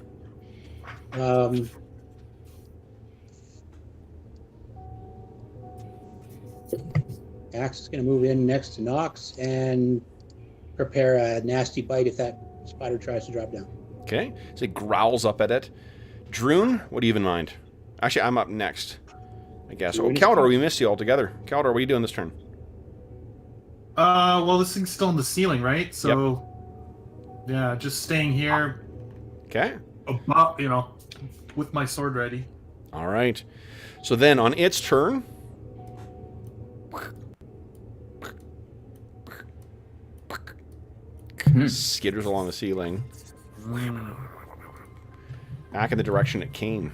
Max is going to move in next to Knox and prepare a nasty bite if that spider tries to drop down. Okay. So he growls up at it. Druin, what do you have in mind? Actually, I'm up next, I guess. Druin is Kaldor, fine. we missed you altogether. Kaldor, what are you doing this turn? Well, this thing's still in the ceiling, right? So, yeah, just staying here, Okay. above, with my sword ready. All right. So then on its turn, skitters along the ceiling, back in the direction it came.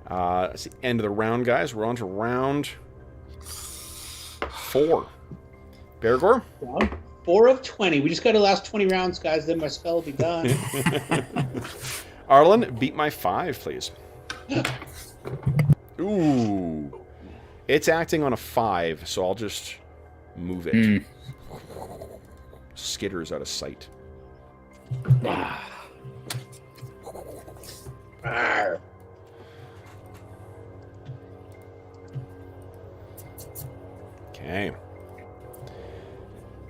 That's the end of the round, guys. We're on to round 4. Bergour? Round 4 of 20. We just got to last 20 rounds, guys. Then my spell will be done. Arlen, beat my 5, please. Ooh. It's acting on a 5, so I'll just move it. Skitters out of sight. Arr. Okay.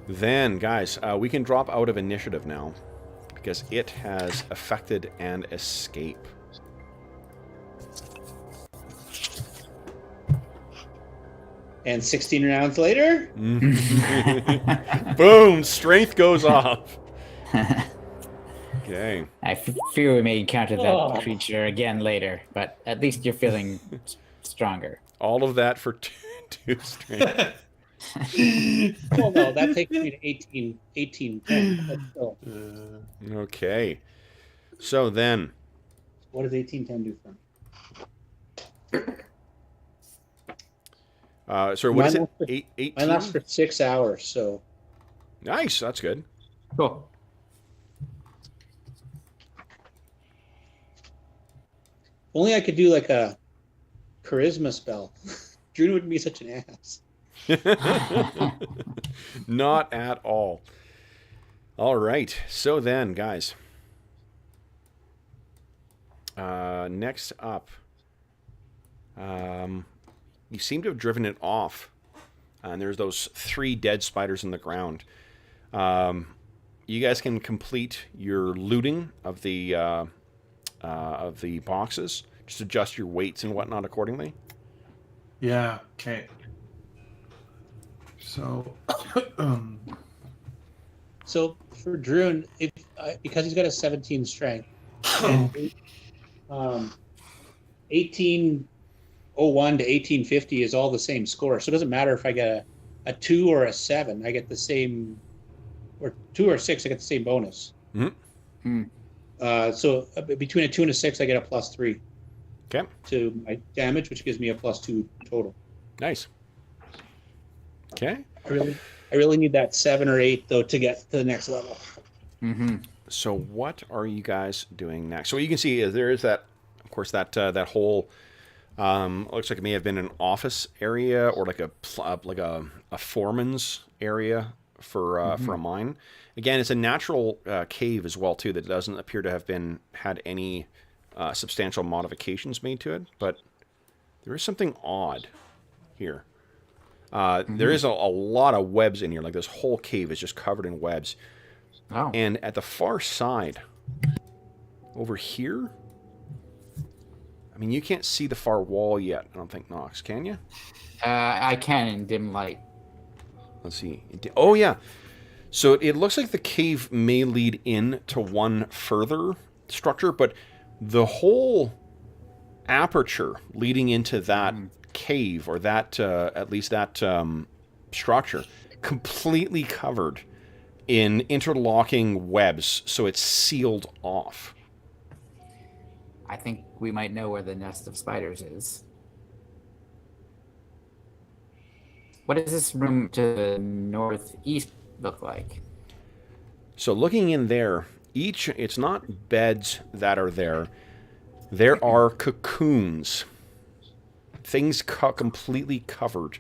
Then, guys, we can drop out of initiative now because it has affected an escape. And 16 rounds later, Boom! Strength goes off. Okay. I fear we may encounter that Oh. creature again later, but at least you're feeling stronger. All of that for 2 strength. oh no, that takes me to 18 10. But still, Okay. So then, what does 18 10 do for me? sorry, what is Mine it? lasts for- 18? Mine lasts for 6 hours, so Nice, that's good. Cool. only I could do like a charisma spell. Druin wouldn't be such an ass. Not at all. All right. So then, guys. Next up. You seem to have driven it off. And there's those 3 dead spiders in the ground. You guys can complete your looting of the boxes. Just adjust your weights and whatnot accordingly. Yeah, okay. So, So for Druin, if because he's got a 17 strength, and 1801 to 1850 is all the same score. So it doesn't matter if I get a 2 or a 7. I get the same or 2 or 6, I get the same bonus. Mm-hmm. So between a 2 and a 6, I get a +3 Okay. to my damage, which gives me a +2 total. Nice. Okay. I really need that 7 or 8 though to get to the next level. Mm-hmm. So what are you guys doing next? So what you can see is there is that, of course, that whole looks like it may have been an office area or like a foreman's area for a mine. Again, it's a natural cave as well too that doesn't appear to have had any substantial modifications made to it, but there is something odd here. There is a lot of webs in here. Like this whole cave is just covered in webs. Oh. And at the far side, over here, I mean, you can't see the far wall yet, I don't think, Knox, can you? I can in dim light. Let's see. Oh, yeah. So it looks like the cave may lead in to one further structure, but the whole aperture leading into that cave, or that, at least that structure, completely covered in interlocking webs, so it's sealed off. I think we might know where the nest of spiders is. What does this room to the northeast look like? So looking in there, it's not beds that are there. There are cocoons. Things completely covered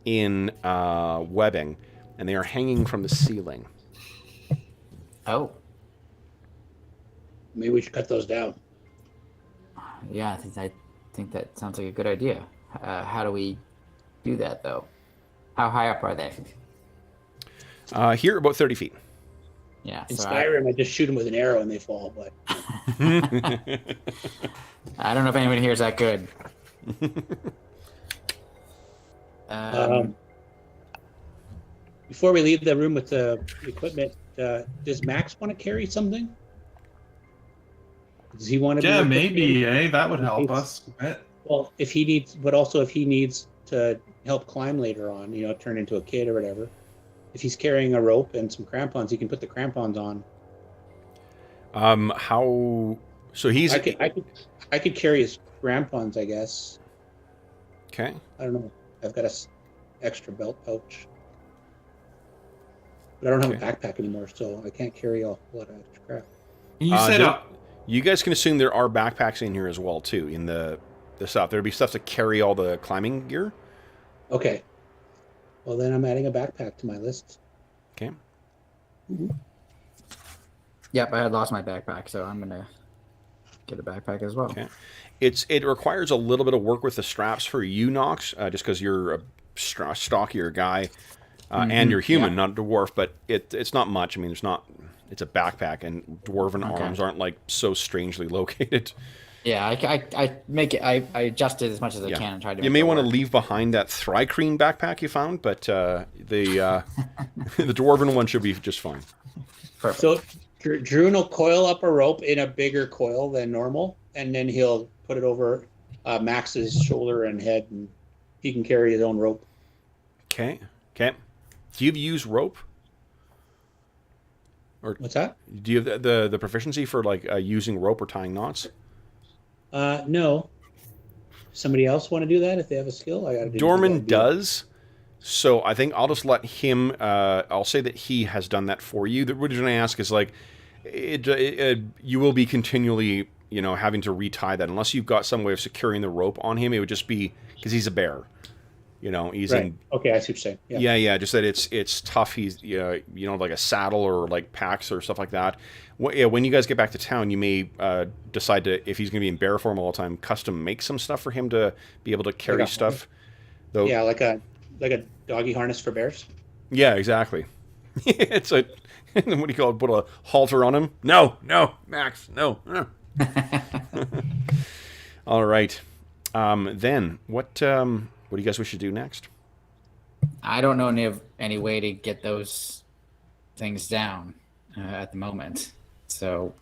in webbing, and they are hanging from the ceiling. Oh. Maybe we should cut those down. Yeah, I think that sounds like a good idea. How do we do that, though? How high up are they? Here, about 30 feet. Yeah. In So Skyrim, I just shoot them with an arrow and they fall, but... I don't know if anybody here is that good. Before we leave the room with the equipment, does Max want to carry something? Does he want to? Yeah, maybe. That would help us a bit. Well, if he needs, but also if he needs to help climb later on, turn into a kid or whatever. If he's carrying a rope and some crampons, he can put the crampons on. How? So he's. I could carry his crampons, I guess. Okay. I don't know. I've got a extra belt pouch, but I don't have a backpack anymore, so I can't carry a whole lot of extra crap. You said you guys can assume there are backpacks in here as well too. In the stuff, there'd be stuff to carry all the climbing gear. Okay. Well, then I'm adding a backpack to my list. Okay. Yep, I had lost my backpack, so I'm gonna get a backpack as well. Okay. It requires a little bit of work with the straps for you, Knox, just because you're a stockier guy, and you're human, not a dwarf. But it's not much. I mean, it's a backpack, and dwarven arms aren't like so strangely located. Yeah, I adjust it as much as I can and try to. You may want to leave behind that Thrycreen backpack you found, but the the dwarven one should be just fine. Perfect. So Druin will coil up a rope in a bigger coil than normal, and then he'll put it over Max's shoulder and head, and he can carry his own rope. Okay. Okay. Do you use rope? Or What's that? do you have the proficiency for like using rope or tying knots? No. Somebody else want to do that if they have a skill? Dorman does. So I think I'll just let him. I'll say that he has done that for you. The reason I ask is like, you will be continually, having to retie that unless you've got some way of securing the rope on him. It would just be because he's a bear. He's right. in. Okay, I see what you're saying. Yeah. Just that it's tough. He's like a saddle or like packs or stuff like that. When you guys get back to town, you may decide to, if he's going to be in bear form all the time, custom make some stuff for him to be able to carry stuff. Though. Yeah, like a doggy harness for bears. Yeah, exactly. It's a what do you call it? Put a halter on him? No, Max, no. All right. Then what do you guys wish to do next? I don't know any way to get those things down at the moment. So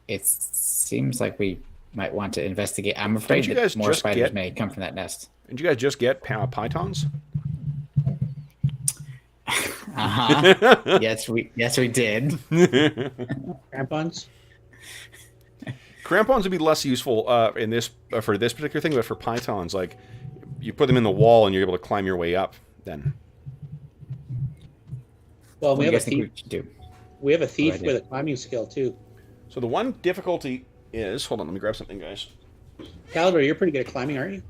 it seems like we might want to investigate. I'm afraid that more spiders may come from that nest. Did you guys just get pythons? Uh-huh. Yes, we did. Crampons? Crampons would be less useful in this for this particular thing, but for pythons, like you put them in the wall and you're able to climb your way up. Then Well, we What do you have a guys think we thief. should do? We have a thief idea. with a climbing skill too. so the one difficulty is hold on, let me grab something, guys. Calibur, you're pretty good at climbing, aren't you?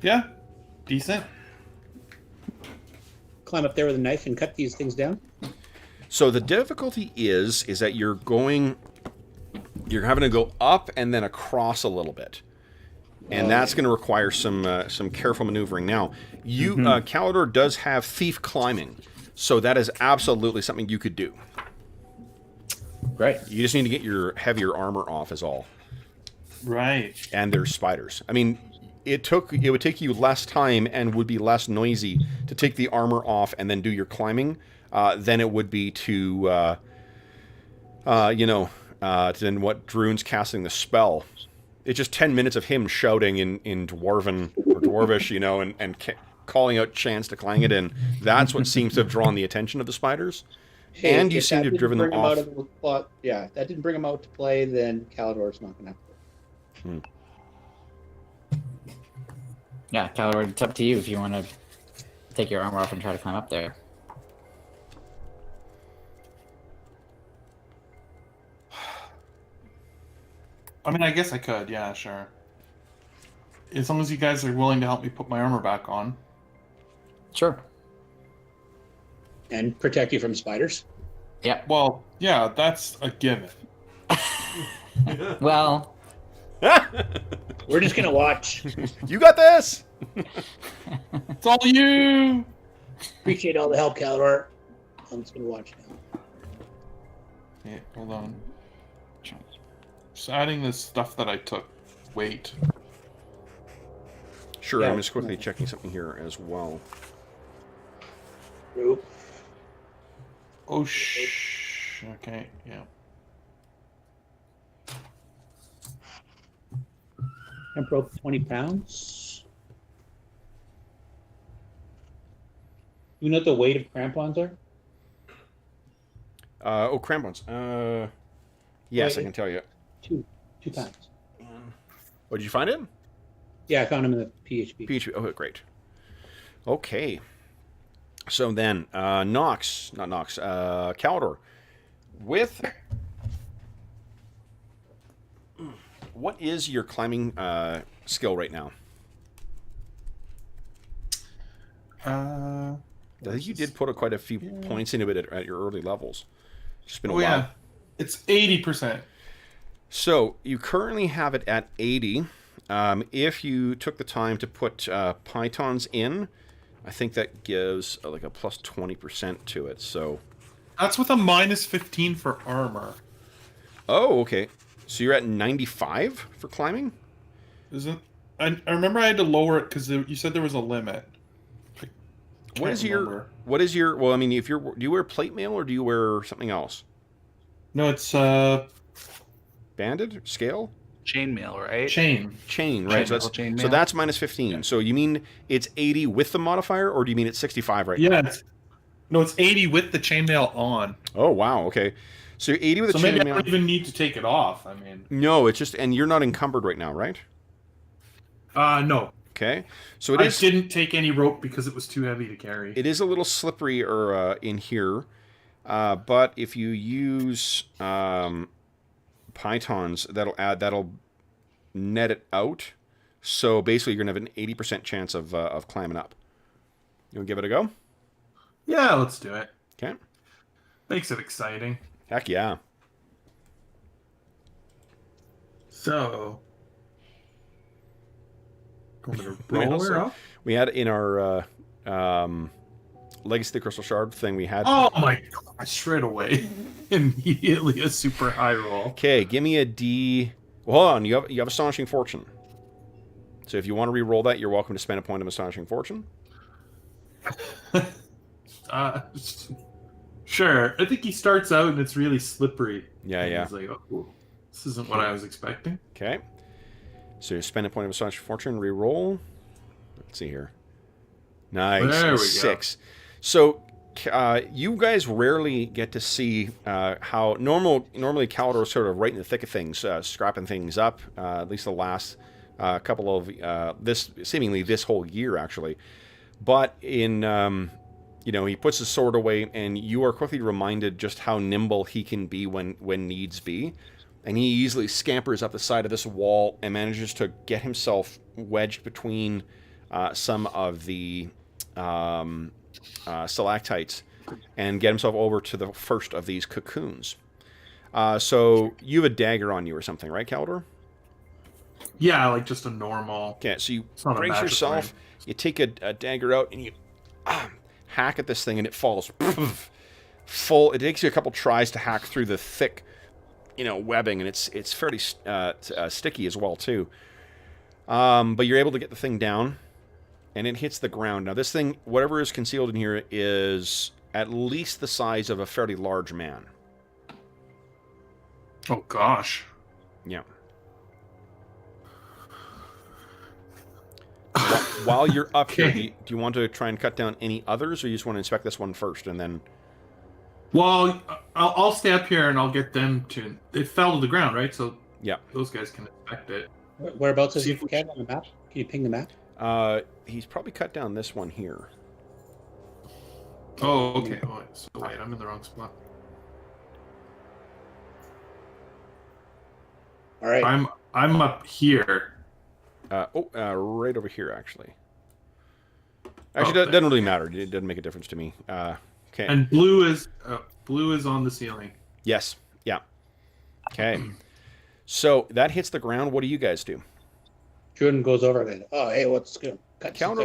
Yeah, decent. Climb up there with a knife and cut these things down. So the difficulty is that you're having to go up and then across a little bit. And that's going to require some careful maneuvering. Now, Calidor does have thief climbing, so that is absolutely something you could do. Great. You just need to get your heavier armor off is all. Right. And there's spiders. I mean, it would take you less time and would be less noisy to take the armor off and then do your climbing than it would be to, than what Druin's casting the spell. It's just 10 minutes of him shouting in Dwarven or Dwarvish, and calling out chants to clang it in. That's what seems to have drawn the attention of the spiders. Hey, And you if seem that to have didn't driven them bring 'em off. out of the plot. Yeah, if that didn't bring them out to play, then Calidor's not going to. Yeah, Calor, it's up to you if you want to take your armor off and try to climb up there. I mean, I guess I could. Yeah, sure. As long as you guys are willing to help me put my armor back on. Sure. And protect you from spiders. Yep. Well, yeah, that's a given. Well, We're just going to watch. You got this! It's all you! Appreciate all the help, Calidor. I'm just going to watch now. Okay, hold on. Just adding this stuff that I took. Wait. Sure, Yeah. I'm just quickly checking something here as well. Group. Oh, shh. Okay, yeah. Temp rope 20 pounds. You know what the weight of crampons are? Crampons. Yes, I Wait. can tell you. 2 pounds. Oh, did you find it? Yeah, I found them in the PHP. PHP. Oh, great. Okay. So then, Knox, not Knox, Calidor, with... What is your climbing skill right now? I think you did put quite a few points into it at your early levels. It's just been a while. Yeah. It's 80%. So you currently have it at 80. If you took the time to put pythons in, I think that gives like a plus 20% to it. So, That's with a minus 15 for armor. oh, okay. So you're at 95 for climbing? Isn't? I remember I had to lower it because you said there was a limit. What is your? Well, I mean, if do you wear plate mail or do you wear something else? No, it's Banded scale? Chainmail, right? chain. Chain, right? So Chainmail. so that's minus 15. So you mean it's 80 with the modifier, or do you mean it's 65 right now? Yeah. It's 80 with the chainmail on. Oh wow, okay. So you're 80 with the So maybe I chainmail. don't even need to take it off. I mean, No, it's just, and you're not encumbered right now, right? no. Okay. So I didn't take any rope because it was too heavy to carry. it is a little slippery or in here, but if you use pythons, that'll net it out. So basically, you're gonna have an 80% chance of climbing up. You wanna give it a go? Yeah, let's do it. Okay. Makes it exciting. Heck yeah. So, going to We roll also- her up. We had in our Legacy of the Crystal Shard thing. We had. Oh my god! Straight away, immediately a super high roll. Okay, give me a D. Well, hold on, you have Astonishing Fortune. So if you want to re-roll that, you're welcome to spend a point of Astonishing Fortune. Sure. I think he starts out and it's really slippery. Yeah, And yeah. He's like, oh, this isn't what I was expecting. Okay. So you spend a point of Astonishing Fortune, re-roll. Let's see here. Nice. There we go. 6. So you guys rarely get to see how normally Calidor's sort of right in the thick of things, scrapping things up. At least the last couple of seemingly this whole year actually. But in he puts his sword away, and you are quickly reminded just how nimble he can be when needs be. And he easily scampers up the side of this wall and manages to get himself wedged between some of the stalactites and get himself over to the first of these cocoons. So you have a dagger on you or something, right, Calidor? Yeah, like just a normal. Okay, so you brace yourself, you take a dagger out, and you hack at this thing, and it falls full. It takes you a couple tries to hack through the thick, webbing, and it's fairly sticky as well too. But you're able to get the thing down, and it hits the ground. Now this thing, whatever is concealed in here, is at least the size of a fairly large man. Oh gosh. Yeah. While you're up here, do you want to try and cut down any others, or you just want to inspect this one first and then? Well, I'll stay up here and I'll get them to. It fell to the ground, right? So yeah, those guys can inspect it. Whereabouts is he on the map? Can you ping the map? He's probably cut down this one here. Oh, okay. Oh, so wait, I'm in the wrong spot. All right. I'm up here. Right over here, actually. Actually, that doesn't really matter. It doesn't make a difference to me. Okay. And blue is on the ceiling. Yes. Yeah. Okay. So that hits the ground. What do you guys do? Druin goes over and oh, hey, what's good? Counter.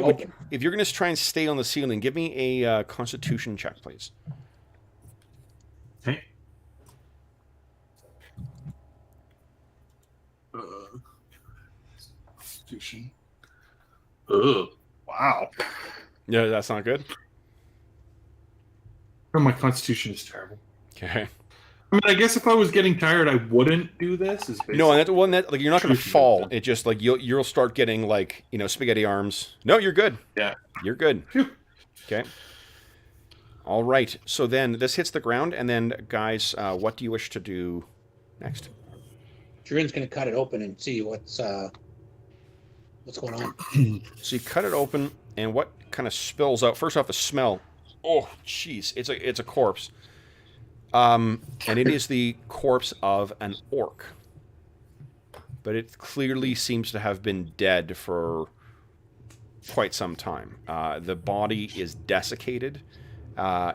If you're going to try and stay on the ceiling, give me a Constitution check, please. Okay. Constitution. Oh, wow. Yeah, that's not good. Oh, my Constitution is terrible. Okay. I mean, I guess if I was getting tired, I wouldn't do this. No, and that's one that you're not going to fall. It just you'll start getting spaghetti arms. No, you're good. Yeah, you're good. Phew. Okay. All right. So then this hits the ground, and then guys, what do you wish to do next? Druin's going to cut it open and see what's going on. So you cut it open, and what kind of spills out? First off, the smell. Oh, jeez, it's a corpse. And it is the corpse of an orc. But it clearly seems to have been dead for quite some time. The body is desiccated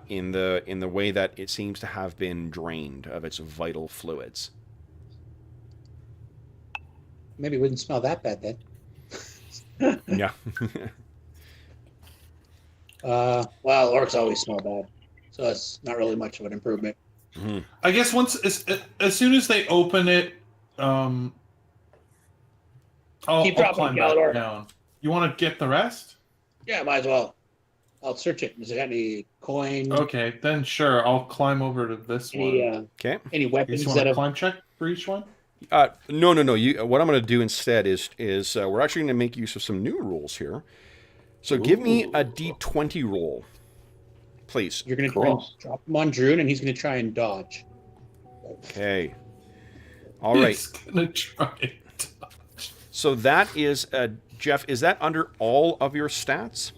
in the way that it seems to have been drained of its vital fluids. Maybe it wouldn't smell that bad then. Yeah. Well, orcs always smell bad, so it's not really much of an improvement. Mm-hmm. I guess as soon as they open it, I'll climb back down. You want to get the rest? Yeah, might as well. I'll search it. Does it have any coin? Okay, then sure. I'll climb over to this one. Okay. Any weapons you want a climb check for each one? No. What I'm going to do instead is we're actually going to make use of some new rules here. So give me a D20 roll, please. You're going to try and drop him on Druin, and he's going to try and dodge. Okay. All right. He's going to try and dodge. So that is, Jeff, is that under all of your stats?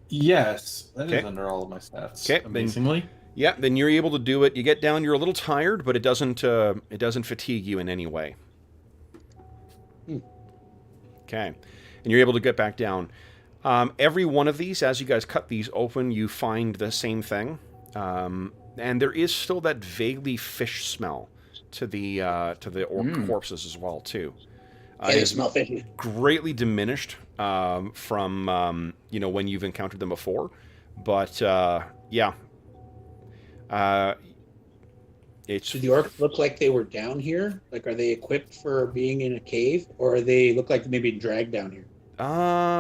Yes. That is under all of my stats. Okay. Amazingly. Then you're able to do it. You get down, you're a little tired, but it doesn't fatigue you in any way. Okay. And you're able to get back down. Every one of these, as you guys cut these open, you find the same thing. And there is still that vaguely fish smell to the orc corpses as well, too. They smell fishy. Greatly diminished from when you've encountered them before. But, yeah. Do the orcs look like they were down here? Like, are they equipped for being in a cave, or they look like maybe dragged down here?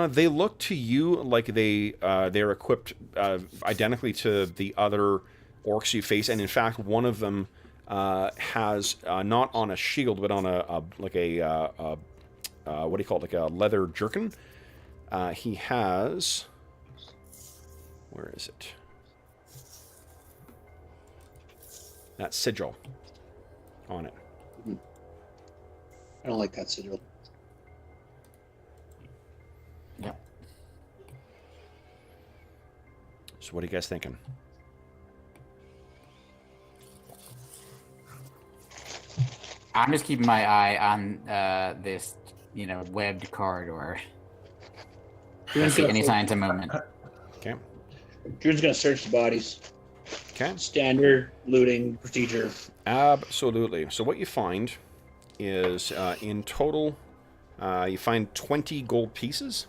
They look to you like they're equipped identically to the other orcs you face, and in fact, one of them has not on a shield, but on a what do you call it, like a leather jerkin. he has... Where is it? That sigil on it. I don't like that sigil. Yeah. So what are you guys thinking? I'm just keeping my eye on this, webbed corridor. Don't see any signs of movement. Okay. Drune's gonna search the bodies. Okay. Standard looting procedure. Absolutely. So what you find is, in total, you find 20 gold pieces.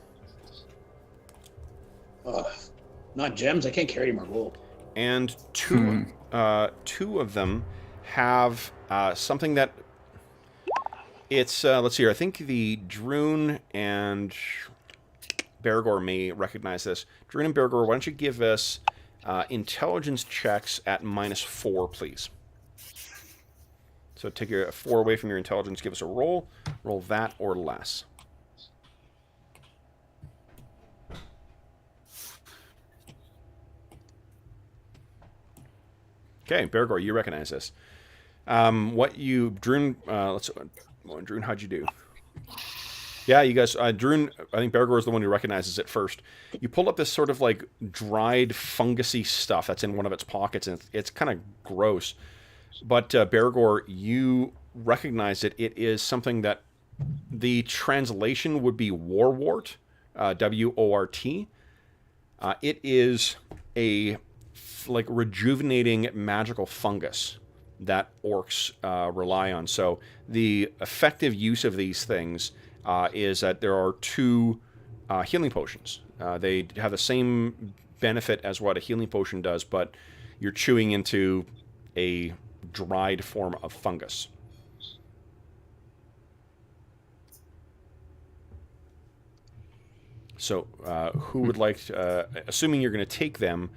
Not gems. I can't carry any more gold. And two of them have something that it's let's see here. I think the Druin and Bergour may recognize this. Druin and Bergour, why don't you give us intelligence checks at -4, please? So take your 4 away from your intelligence. Give us a roll. Roll that or less. Okay, Bergour, you recognize this. Druin, Druin, how'd you do? Yeah, you guys, Druin, I think Bergour is the one who recognizes it first. You pull up this sort of like dried fungusy stuff that's in one of its pockets, and it's kind of gross. But Bergour, you recognize it. It is something that the translation would be warwort, W-O-R-T. It is a rejuvenating magical fungus that orcs rely on. So the effective use of these things is that there are 2 healing potions. They have the same benefit as what a healing potion does, but you're chewing into a dried form of fungus. So who would like to, assuming you're going to take them,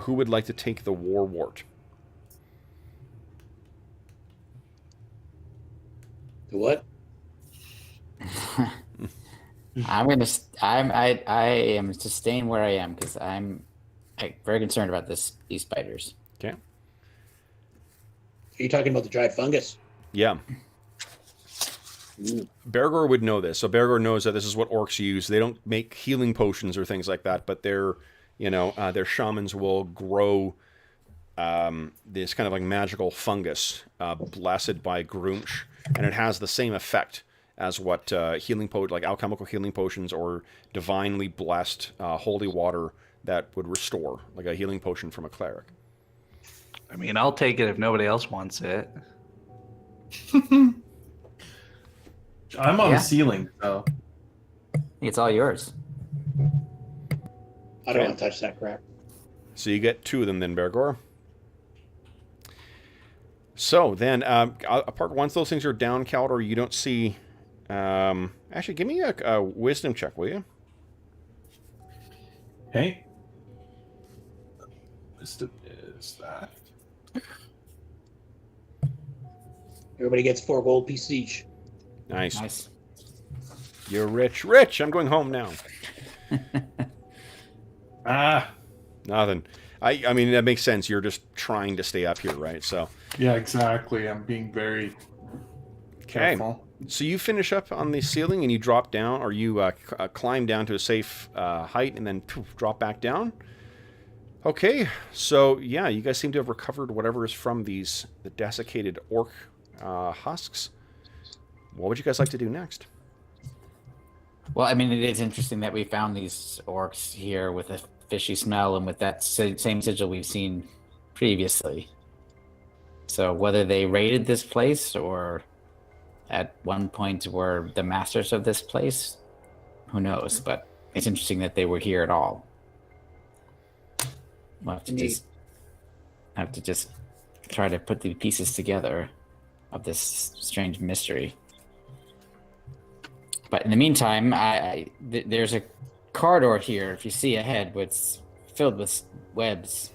who would like to take the warwort? The what? I am just staying where I am because I'm very concerned about these spiders. Okay. Are you talking about the dried fungus? Yeah. Bergour would know this. So Bergour knows that this is what orcs use. They don't make healing potions or things like that, but their shamans will grow this kind of like magical fungus, blessed by Grunch, and it has the same effect as what alchemical healing potions or divinely blessed holy water that would restore, like a healing potion from a cleric. I mean, I'll take it if nobody else wants it. I'm on the ceiling, so It's all yours. I don't want to touch that crap. So you get 2 of them then, Bergour. So then, apart once those things are down, Caldor, you don't see... actually, give me a wisdom check, will you? okay. Wisdom is that. Everybody gets 4 gold pieces each. Nice. You're rich. Rich! I'm going home now. Nothing. I mean, that makes sense. You're just trying to stay up here, right? So. Yeah, exactly. I'm being very careful. So you finish up on the ceiling and you drop down, or you climb down to a safe height and then drop back down. Okay, so yeah, you guys seem to have recovered whatever is from the desiccated orc husks. What would you guys like to do next? Well, I mean, it is interesting that we found these orcs here with a fishy smell and with that same sigil we've seen previously. So whether they raided this place or at one point were the masters of this place, who knows? But it's interesting that they were here at all. We'll have to just try to put the pieces together of this strange mystery. But in the meantime, there's a corridor here. If you see ahead, it's filled with webs.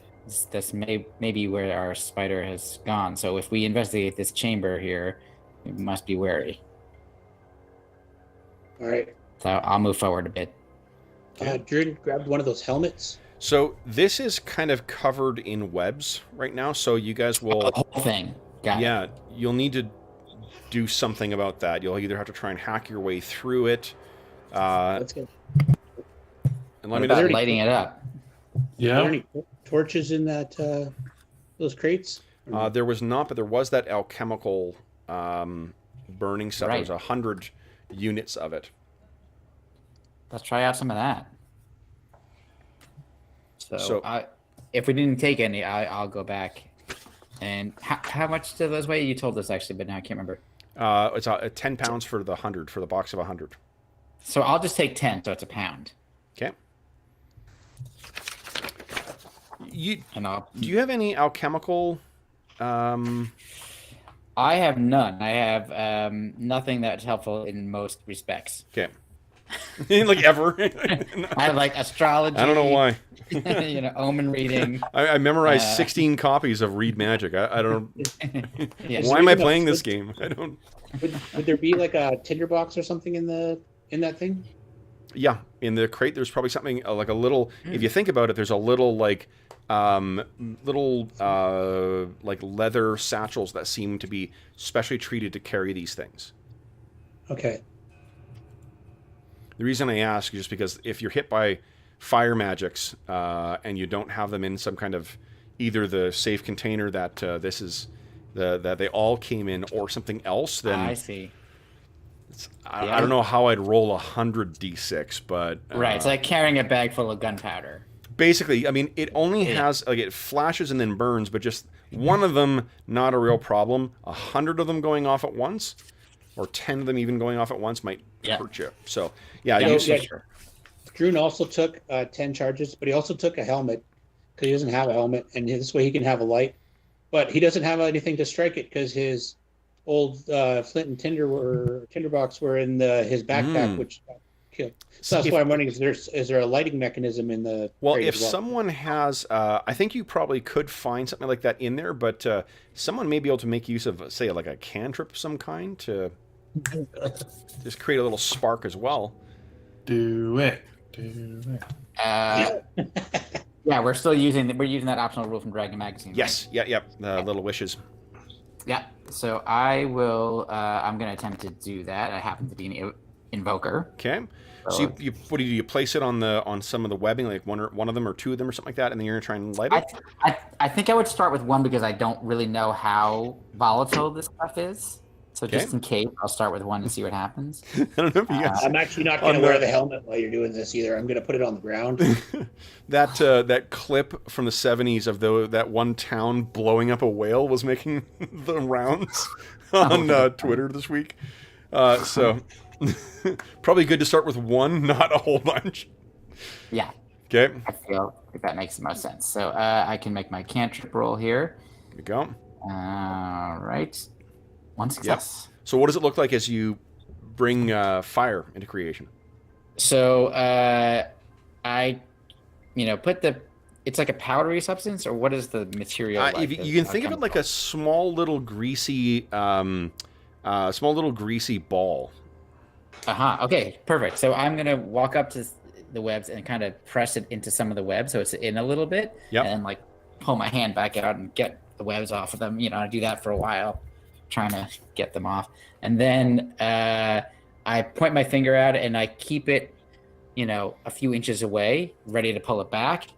That's maybe where our spider has gone. So if we investigate this chamber here, we must be wary. All right. So I'll move forward a bit. Druin grabbed one of those helmets. So this is kind of covered in webs right now, so you guys will... The whole thing. Got yeah, it. you'll need to do something about that. You'll either have to try and hack your way through it. Let's go. And let What me about just... lighting it up? Are there Yeah. any torches in that those crates? there was not, but there was that alchemical burning stuff. There Right. was 100 units of it. Let's try out some of that. So- If we didn't take any, I'll go back. And how much do those weigh? You told us actually, but now I can't remember. It's 10 pounds for the 100, for the box of 100. So I'll just take 10, so it's a pound. Okay. And Do you have any alchemical... I have none. I have nothing that's helpful in most respects. Okay. Like ever. I have like astrology. I don't know why. Omen reading. I memorized 16 copies of Read Magic. I don't... Yes. Why am I playing this game? I don't... Would there be like a tinderbox or something in that thing? Yeah, in the crate, there's probably something like a little... If you think about it, there's a little like like leather satchels that seem to be specially treated to carry these things. Okay. The reason I ask is just because if you're hit by fire magics and you don't have them in some kind of either the safe container that that they all came in or something else, then I see. I don't know how I'd roll 100 d6, but Right, it's like carrying a bag full of gunpowder. basically, I mean, it only has like it flashes and then burns, but just one of them not a real problem. 100 of them going off at once, or 10 of them even going off at once might hurt you. So yeah, Druin also took 10 charges, but he also took a helmet because he doesn't have a helmet, and this way he can have a light. But he doesn't have anything to strike it because his old flint and tinderbox were in his backpack, which killed. So that's why I'm wondering: is there a lighting mechanism in the? Well, crate if as well? someone has, I think you probably could find something like that in there, but someone may be able to make use of, say, like a cantrip of some kind to just create a little spark as well. Do it. Do it. Yeah, we're using that optional rule from Dragon Magazine. Yes, right? the little wishes. Yeah. So I will. I'm going to attempt to do that. I happen to be an invoker. Okay. So you what do? You place it on some of the webbing, like one of them or two of them or something like that, and then you're gonna try and light it. I think I would start with one because I don't really know how volatile this stuff is. So just in case, I'll start with one and see what happens. I don't know if you guys... I'm actually not going to wear the helmet while you're doing this either. I'm going to put it on the ground. that clip from the 70s of that one town blowing up a whale was making the rounds on Twitter this week. So probably good to start with one, not a whole bunch. Yeah. Okay. I feel like that makes the most sense. So I can make my cantrip roll here. There we go. All right. One success. Yep. So what does it look like as you bring fire into creation? So I, put it's like a powdery substance, or what is the material? Like you can think of it like a small little greasy ball. Okay, perfect. So I'm gonna walk up to the webs and kind of press it into some of the webs, so it's in a little bit, and like pull my hand back out and get the webs off of them. I do that for a while, trying to get them off, and then I point my finger out and I keep it, a few inches away, ready to pull it back,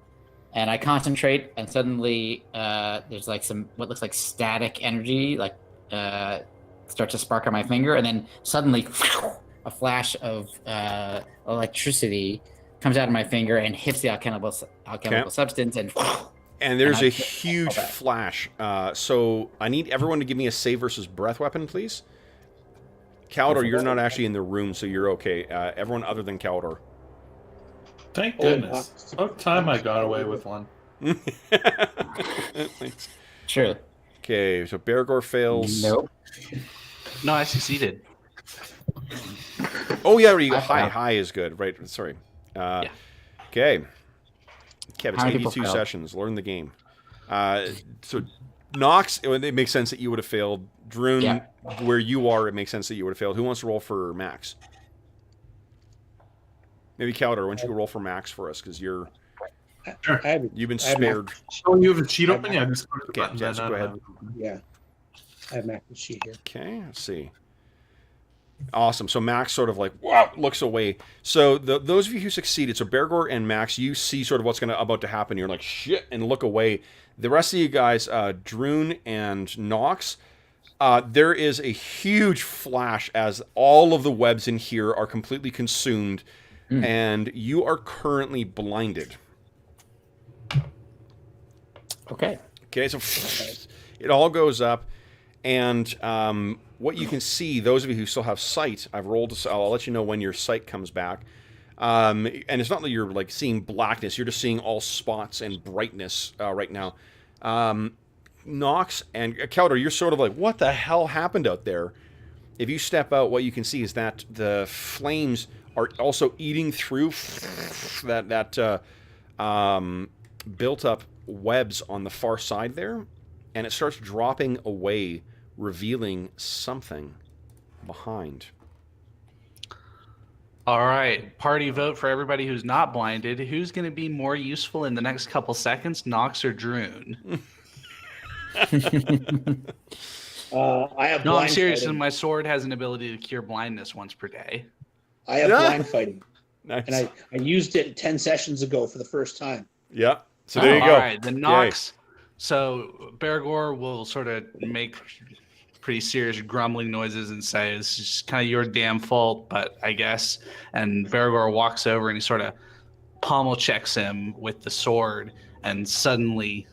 and I concentrate, and suddenly there's like some what looks like static energy, like starts to spark on my finger, and then suddenly a flash of electricity comes out of my finger and hits the alchemical substance, and there's a huge flash. So I need everyone to give me a save versus breath weapon, please. Caldor, you're not actually in the room, so you're okay. Everyone other than Caldor. Thank goodness. It's about time I got away with one. Thanks. True. Okay, so Bergour fails. Nope. No, I succeeded. Oh yeah, high is good. Right. Sorry. Okay. Kev, it's 82 sessions. Learn the game. So Knox, it makes sense that you would have failed. Druin, where you are, it makes sense that you would have failed. Who wants to roll for Max? Maybe Calder, why don't you go roll for Max for us, because Sure. you've been I have spared. Oh, you have a sheet I- open? Yeah, just click the Okay, button. yeah, so go ahead. Yeah, I have Max's sheet here. Okay, let's see. Awesome. So Max sort of like, wow, looks away. So those of you who succeeded, so Bergour and Max, you see sort of what's about to happen. You're like, shit, and look away. The rest of you guys, Druin and Knox, there is a huge flash as all of the webs in here are completely consumed, and you are currently blinded. Okay. Okay, so it all goes up, and what you can see, those of you who still have sight, I'll let you know when your sight comes back. And it's not that you're like seeing blackness; you're just seeing all spots and brightness right now. Knox and Calder, you're sort of like, what the hell happened out there? If you step out, what you can see is that the flames are also eating through that built up webs on the far side there, and it starts dropping away, revealing something behind. All right, party vote for everybody who's not blinded. Who's going to be more useful in the next couple seconds, Knox or Druin? I have No, I'm blind serious. fighting. And my sword has an ability to cure blindness once per day. I have blind fighting, Nice. and I used it 10 sessions ago for the first time. Yeah. So there you go. All right, then Knox. So Bergour will sort of make pretty serious grumbling noises and say, "It's just kind of your damn fault," but I guess. And Bergour walks over and he sort of pommel checks him with the sword, and suddenly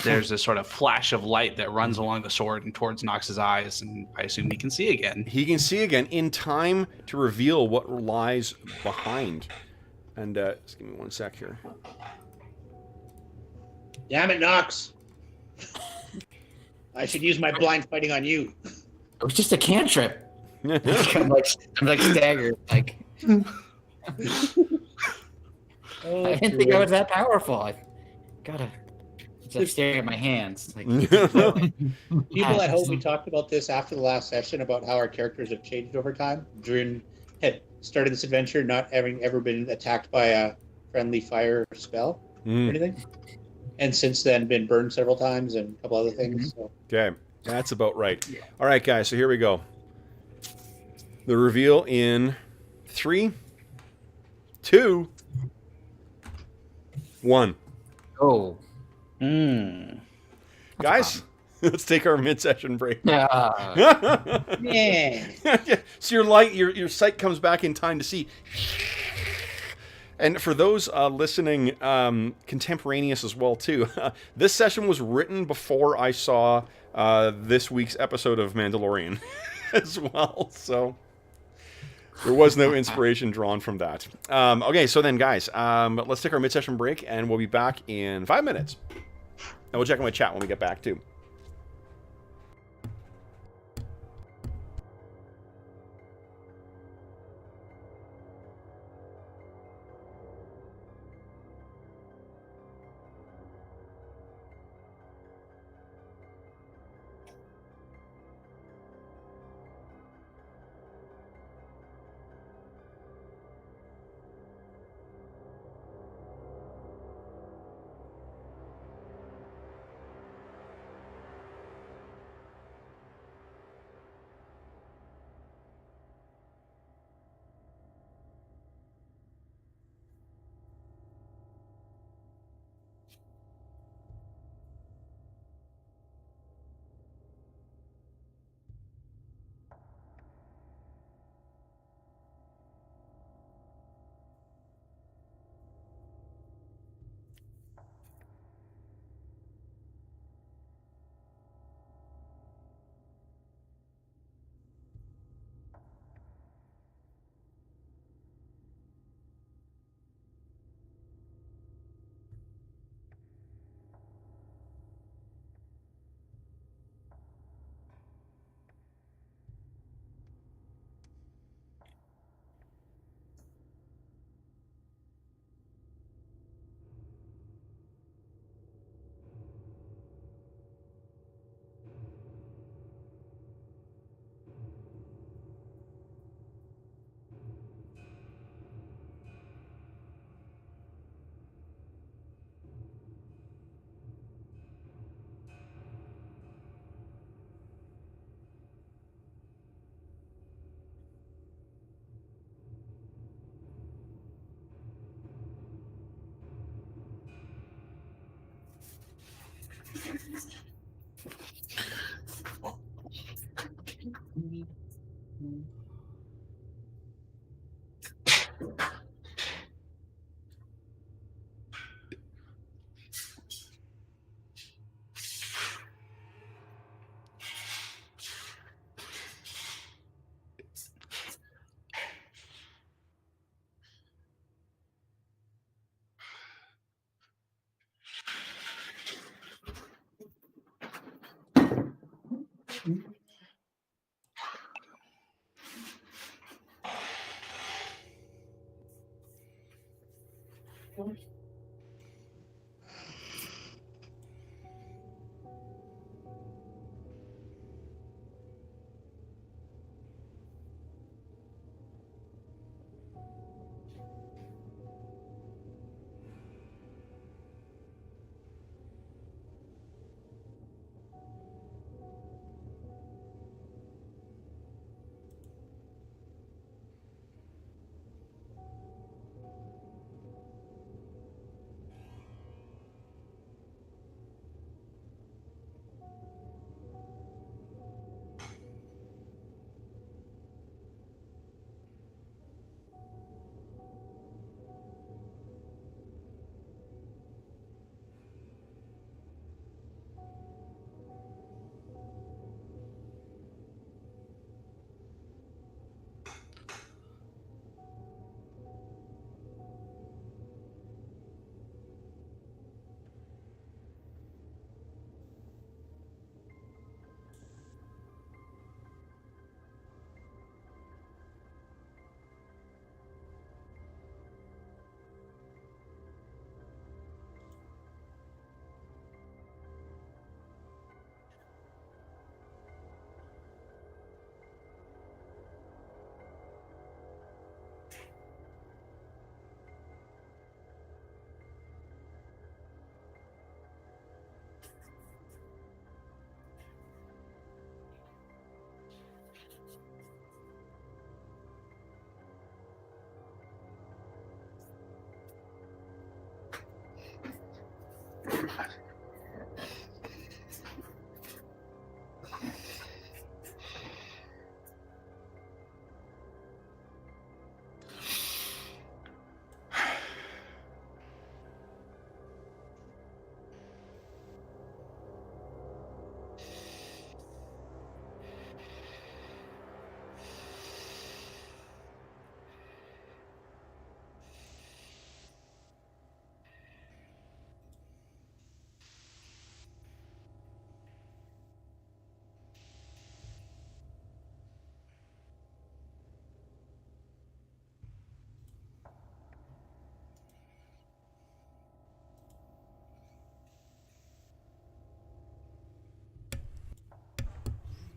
there's a sort of flash of light that runs along the sword and towards Knox's eyes, and I assume he can see again. He can see again in time to reveal what lies behind. And just give me one sec here. Damn it, Knox! I should use my blind fighting on you. It was just a cantrip. I'm like staggered. Like Oh, I didn't think I was that powerful. I gotta. It's like staring at my hands. Like People at home, we talked about this after the last session about how our characters have changed over time. Druin had started this adventure not having ever been attacked by a friendly fire spell or anything, and since then been burned several times and a couple other things. So. Okay, that's about right. All right, guys, so here we go. The reveal in 3, 2, 1. oh. Guys, let's take our mid-session break. Yeah. Yeah. So your sight comes back in time to see. And for those listening, contemporaneous as well too. This session was written before I saw this week's episode of Mandalorian as well. So there was no inspiration drawn from that. Okay, so then, guys, let's take our mid-session break, and we'll be back in 5 minutes. And we'll check on my chat when we get back too.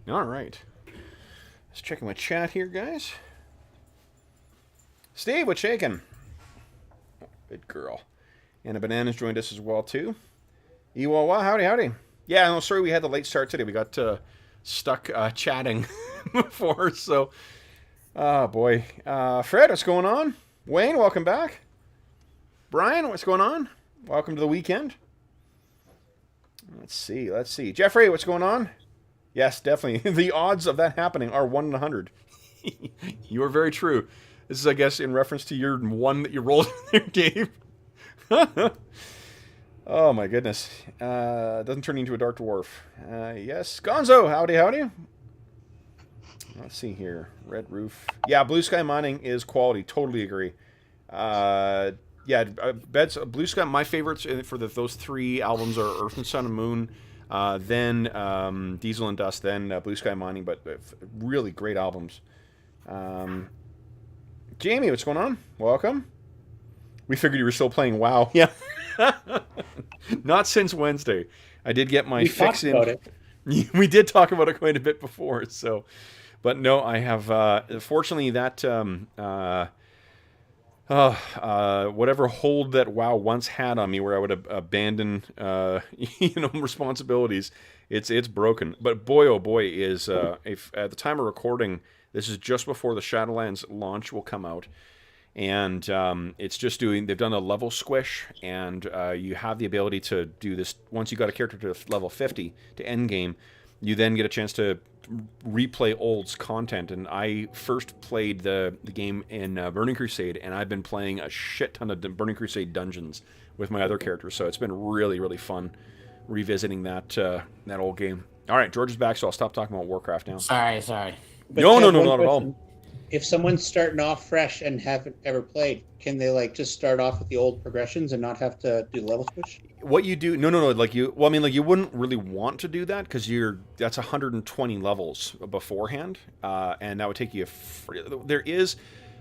All right. Just checking my chat here, guys. Steve, what's shaking? Oh, good girl. Anna Bananas joined us as well, too. Ewawa, howdy, howdy. Yeah, no, sorry we had the late start today. We got stuck chatting before, so... Oh, boy. Fred, what's going on? Wayne, welcome back. Brian, what's going on? Welcome to the weekend. Let's see. Jeffrey, what's going on? Yes, definitely. The odds of that happening are 1 in 100. You are very true. This is, I guess, in reference to your one that you rolled in there, Dave. Oh, my goodness. Doesn't turn into a dark dwarf. Yes. Gonzo, howdy, howdy. Let's see here. Red Roof. Yeah, Blue Sky Mining is quality. Totally agree. Blue Sky, my favorites for those three albums are Earth and Sun and Moon, then Diesel and Dust, then Blue Sky Mining, but really great albums. Jamie, what's going on? Welcome. We figured you were still playing WoW. Yeah. Not since Wednesday. I did get my fix in. About it. We did talk about it quite a bit before, so... But no, I have, fortunately, that, whatever hold that WoW once had on me where I would abandon, responsibilities, it's broken. But boy, oh boy, is, if at the time of recording, this is just before the Shadowlands launch will come out. And it's just they've done a level squish, and you have the ability to do this, once you got a character to level 50, to end game, you then get a chance to replay old's content. And I first played the game in Burning Crusade, and I've been playing a shit ton of Burning Crusade dungeons with my other characters, so it's been really, really fun revisiting that old game. All right, George is back, so I'll stop talking about Warcraft now. Sorry. No, not at all. if someone's starting off fresh and haven't ever played, can they like just start off with the old progressions and not have to do level switch? What you do? No. Like you. Well, I mean, like you wouldn't really want to do that because that's 120 levels beforehand, and that would take you. There is.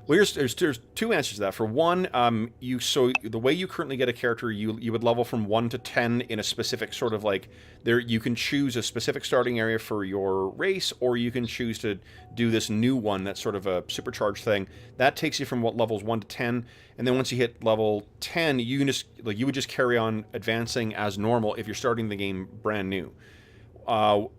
Well, there's two answers to that. For one, the way you currently get a character, you would level from 1 to 10 in a specific sort of like there. You can choose a specific starting area for your race, or you can choose to do this new one that's sort of a supercharged thing. That takes you from levels 1 to 10, and then once you hit level 10, you can just you would just carry on advancing as normal if you're starting the game brand new.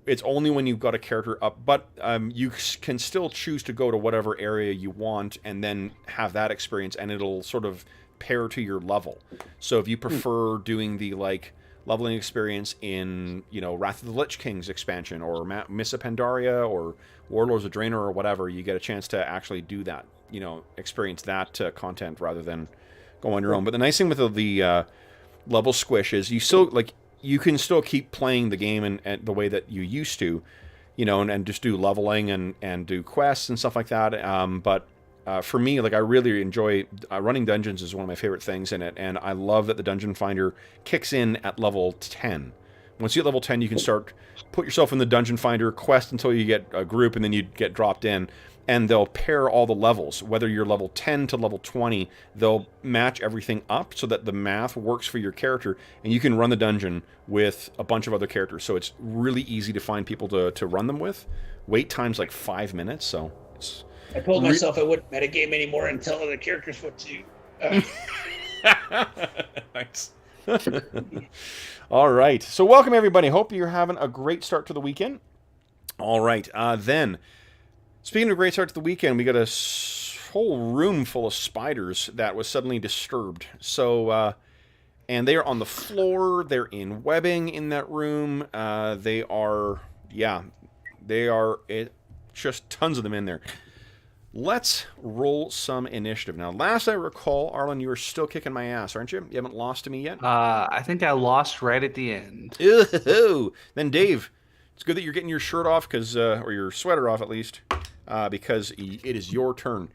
It's only when you've got a character up, but you can still choose to go to whatever area you want and then have that experience, and it'll sort of pair to your level. So if you prefer doing the leveling experience in Wrath of the Lich King's expansion or Miss of Pandaria or Warlords of Draenor or whatever, you get a chance to actually do that, experience that content rather than go on your own. But the nice thing with the level squish is you still you can still keep playing the game and the way that you used to, and just do leveling and do quests and stuff like that. But for me, I really enjoy running dungeons is one of my favorite things in it, and I love that the Dungeon Finder kicks in at level 10. Once you hit level 10, you can put yourself in the Dungeon Finder quest until you get a group, and then you get dropped in. And they'll pair all the levels. Whether you're level 10 to level 20, they'll match everything up so that the math works for your character, and you can run the dungeon with a bunch of other characters. So it's really easy to find people to run them with. Wait time's like 5 minutes, so it's... I told myself I wouldn't metagame anymore and tell other characters what to do. Thanks. All right. So welcome, everybody. Hope you're having a great start to the weekend. All right. Then... Speaking of a great start to the weekend, we got a whole room full of spiders that was suddenly disturbed. So, and they are on the floor. They're in webbing in that room. They are just tons of them in there. Let's roll some initiative. Now, last I recall, Arlen, you are still kicking my ass, aren't you? You haven't lost to me yet? I think I lost right at the end. Ooh. Then, Dave, it's good that you're getting your shirt off, or your sweater off at least. Because it is your turn.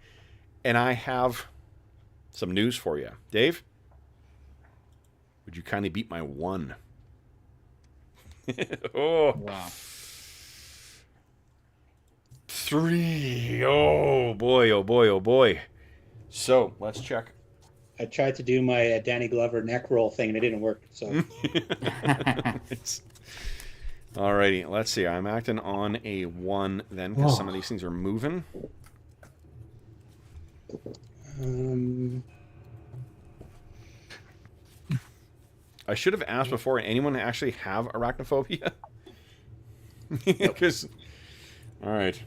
And I have some news for you. Dave, would you kindly beat my 1? Oh. Wow. 3. Oh, boy, oh, boy, oh, boy. So, let's check. I tried to do my Danny Glover neck roll thing, and it didn't work. So. Alrighty, let's see. I'm acting on a 1 then, because some of these things are moving. I should have asked before, anyone actually have arachnophobia? Because, alright.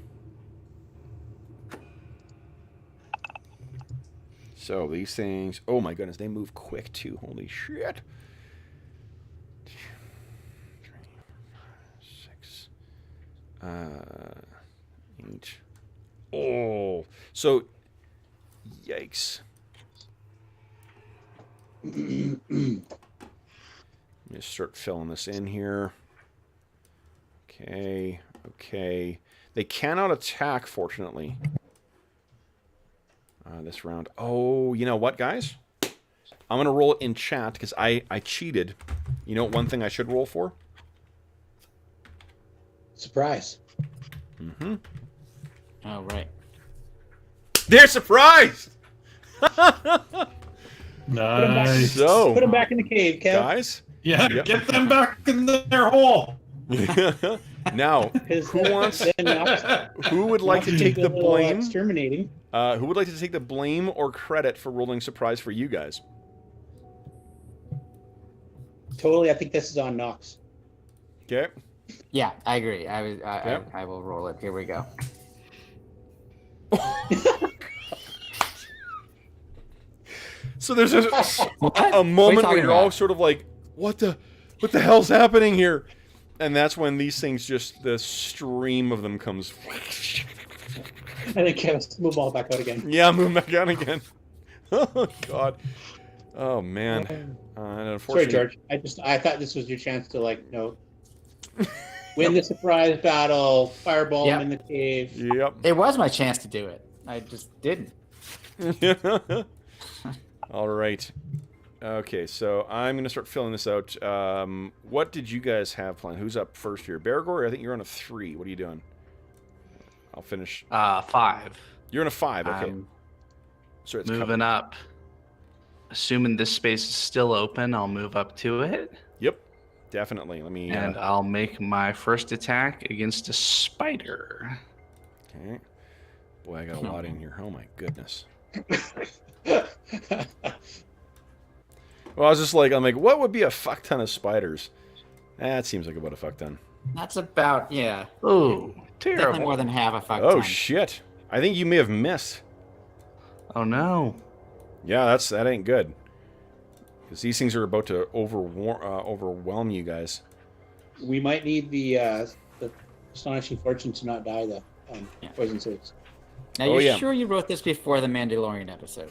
So, these things... Oh my goodness, they move quick too. Holy shit. 8. Oh, so yikes. Let me start filling this in here. Okay. They cannot attack, fortunately. This round. Oh, you know what, guys? I'm going to roll it in chat because I cheated. You know one thing I should roll for? Surprise. Mm-hmm. Oh, right. They're surprised! Nice. So, Put them back in the cave, Kev. guys. Yeah, Yep. get them back in their hole. Now, who would like to take the blame? Exterminating. Who would like to take the blame or credit for rolling surprise for you guys? Totally, I think this is on Knox. Okay. Yeah, I agree. I will roll it. Here we go. So there's a moment where you're all sort of like, what the hell's happening here? And that's when these things the stream of them comes. And then Kev, move all back out again. Yeah, move back out again. Oh, God. Oh, man. And Sorry, unfortunately... George. I thought this was your chance to, win the surprise battle, fireball him in the cave. Yep. It was my chance to do it. I just didn't. All right. Okay, so I'm going to start filling this out. What did you guys have planned? Who's up first here? Bergour, I think you're on a 3. What are you doing? I'll finish. 5. You're on a 5, okay. So it's Moving up. Assuming this space is still open, I'll move up to it. Yep, definitely. Let me. And I'll make my first attack against a spider. Okay. Boy, I got a lot in here. Oh my goodness. Well, I was just like, I'm like, what would be a fuck ton of spiders? That seems like about a fuck ton. That's about, yeah. Oh, Definitely terrible. more than half a fuck Oh ton. shit! I think you may have missed. Oh no. Yeah, that ain't good. Because these things are about to overwhelm you guys. We might need the astonishing fortune to not die though. Poison saves. Now, Oh, you're yeah. sure you wrote this before the Mandalorian episode?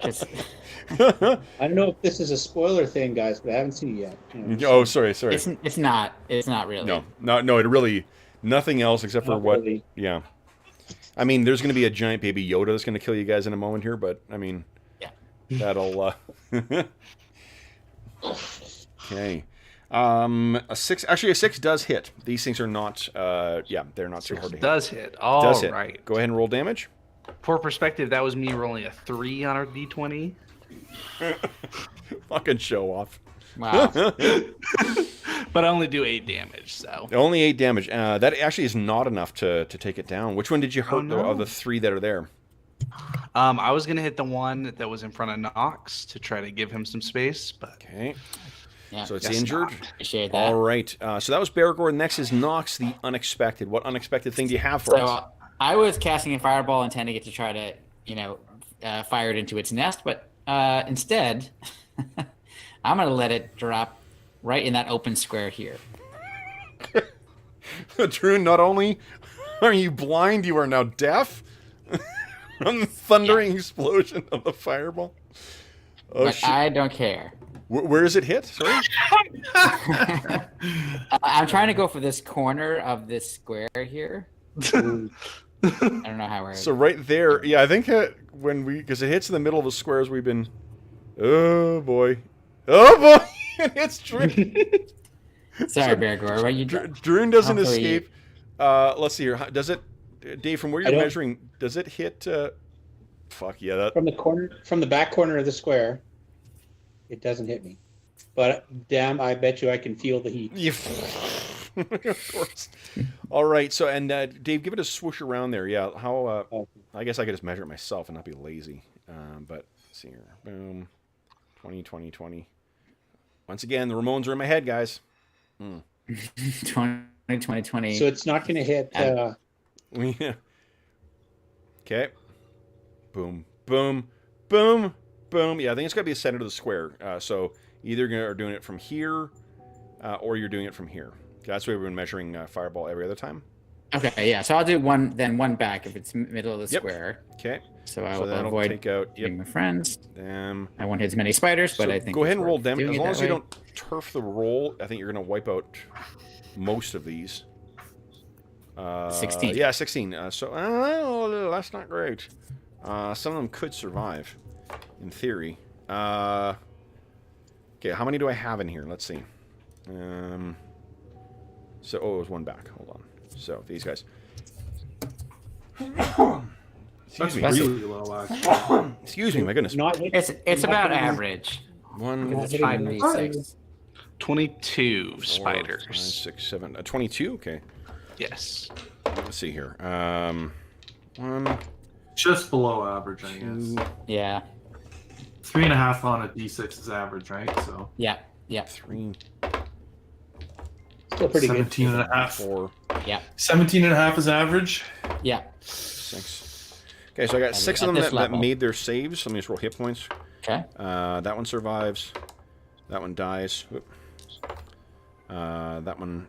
'Cause- I don't know if this is a spoiler thing, guys, but I haven't seen it yet. You know, Oh, sorry. it's not. It's not really. No. It really nothing else except for Not what. really. Yeah. I mean, there's going to be a giant baby Yoda that's going to kill you guys in a moment here, but I mean, Yeah. that'll. Okay. A 6. Actually, a 6 does hit. These things are not. Yeah, they're not too hard to hit. Does hit. All Does hit. right. Go ahead and roll damage. For perspective, that was me rolling a 3 on our d20. Fucking show off. Wow. But I only do 8 damage, so. Only 8 damage. That actually is not enough to take it down. Which one did you hurt no. of the 3 that are there? I was gonna hit the one that was in front of Knox to try to give him some space, but Okay. Yeah. So it's Guess injured. not. Appreciate that. All right. So that was Bergour. Next is Knox, the unexpected. What unexpected thing do you have for us? So I was casting a fireball intending it to try to, fire it into its nest, but instead, I'm going to let it drop right in that open square here. Druin, not only are you blind, you are now deaf from the thundering explosion of the fireball. Oh, But shit. I don't care. Where does it hit? Sorry? I'm trying to go for this corner of this square here. I don't know how we're... So right there, yeah, I think because it hits in the middle of the squares, we've been, oh boy, it hits Druin. Sorry, Bergour. What you Druin doesn't Hopefully- escape. Let's see here. Does it, Dave? From where I you're don't- measuring, does it hit? Fuck yeah, that. from the back corner of the square, it doesn't hit me. But damn, I bet you I can feel the heat. Of course. All right. So and Dave, give it a swoosh around there. Yeah. How? I guess I could just measure it myself and not be lazy. But let's see here. Boom. 20, 20, 20. Once again, the Ramones are in my head, guys. 20. So it's not going to hit. Yeah. Okay. Boom. Boom. Boom. Boom. Yeah, I think it's got to be a center of the square. So either you're doing it from here, or you're doing it from here. That's why we've been measuring fireball every other time. Okay, yeah. So I'll do one back if it's middle of the Yep. square. Okay. So I So will that'll avoid take out. being Yep. my friends. Them. I won't hit as many spiders, but So I think go ahead it's and roll worth damage. doing As it long that as you way. don't turf the roll, I think you're going to wipe out most of these. 16. Yeah, 16. So that's not great. Some of them could survive, in theory. Okay, how many do I have in here? Let's see. It was one back. Hold on. So these guys. That's me. really low, actually. Excuse me, my goodness. Not hit, It's not about hitting- average. One, Because it's hitting 5d6. 22 4, spiders. 5, 6, 7. 22. Okay. Yes. Let's see here. 1, Just below average, I 2, guess. Yeah. 3.5 on a D6 is average, right? So Yeah. Yeah. 3, Still pretty good. 17 and a half. 4, Yeah. 17 and a half is average. Yeah. 6. Okay, so I got At 6 of them this that level. made their saves. Let me just roll hit points. Okay. That one survives. That one dies. Whoop. That one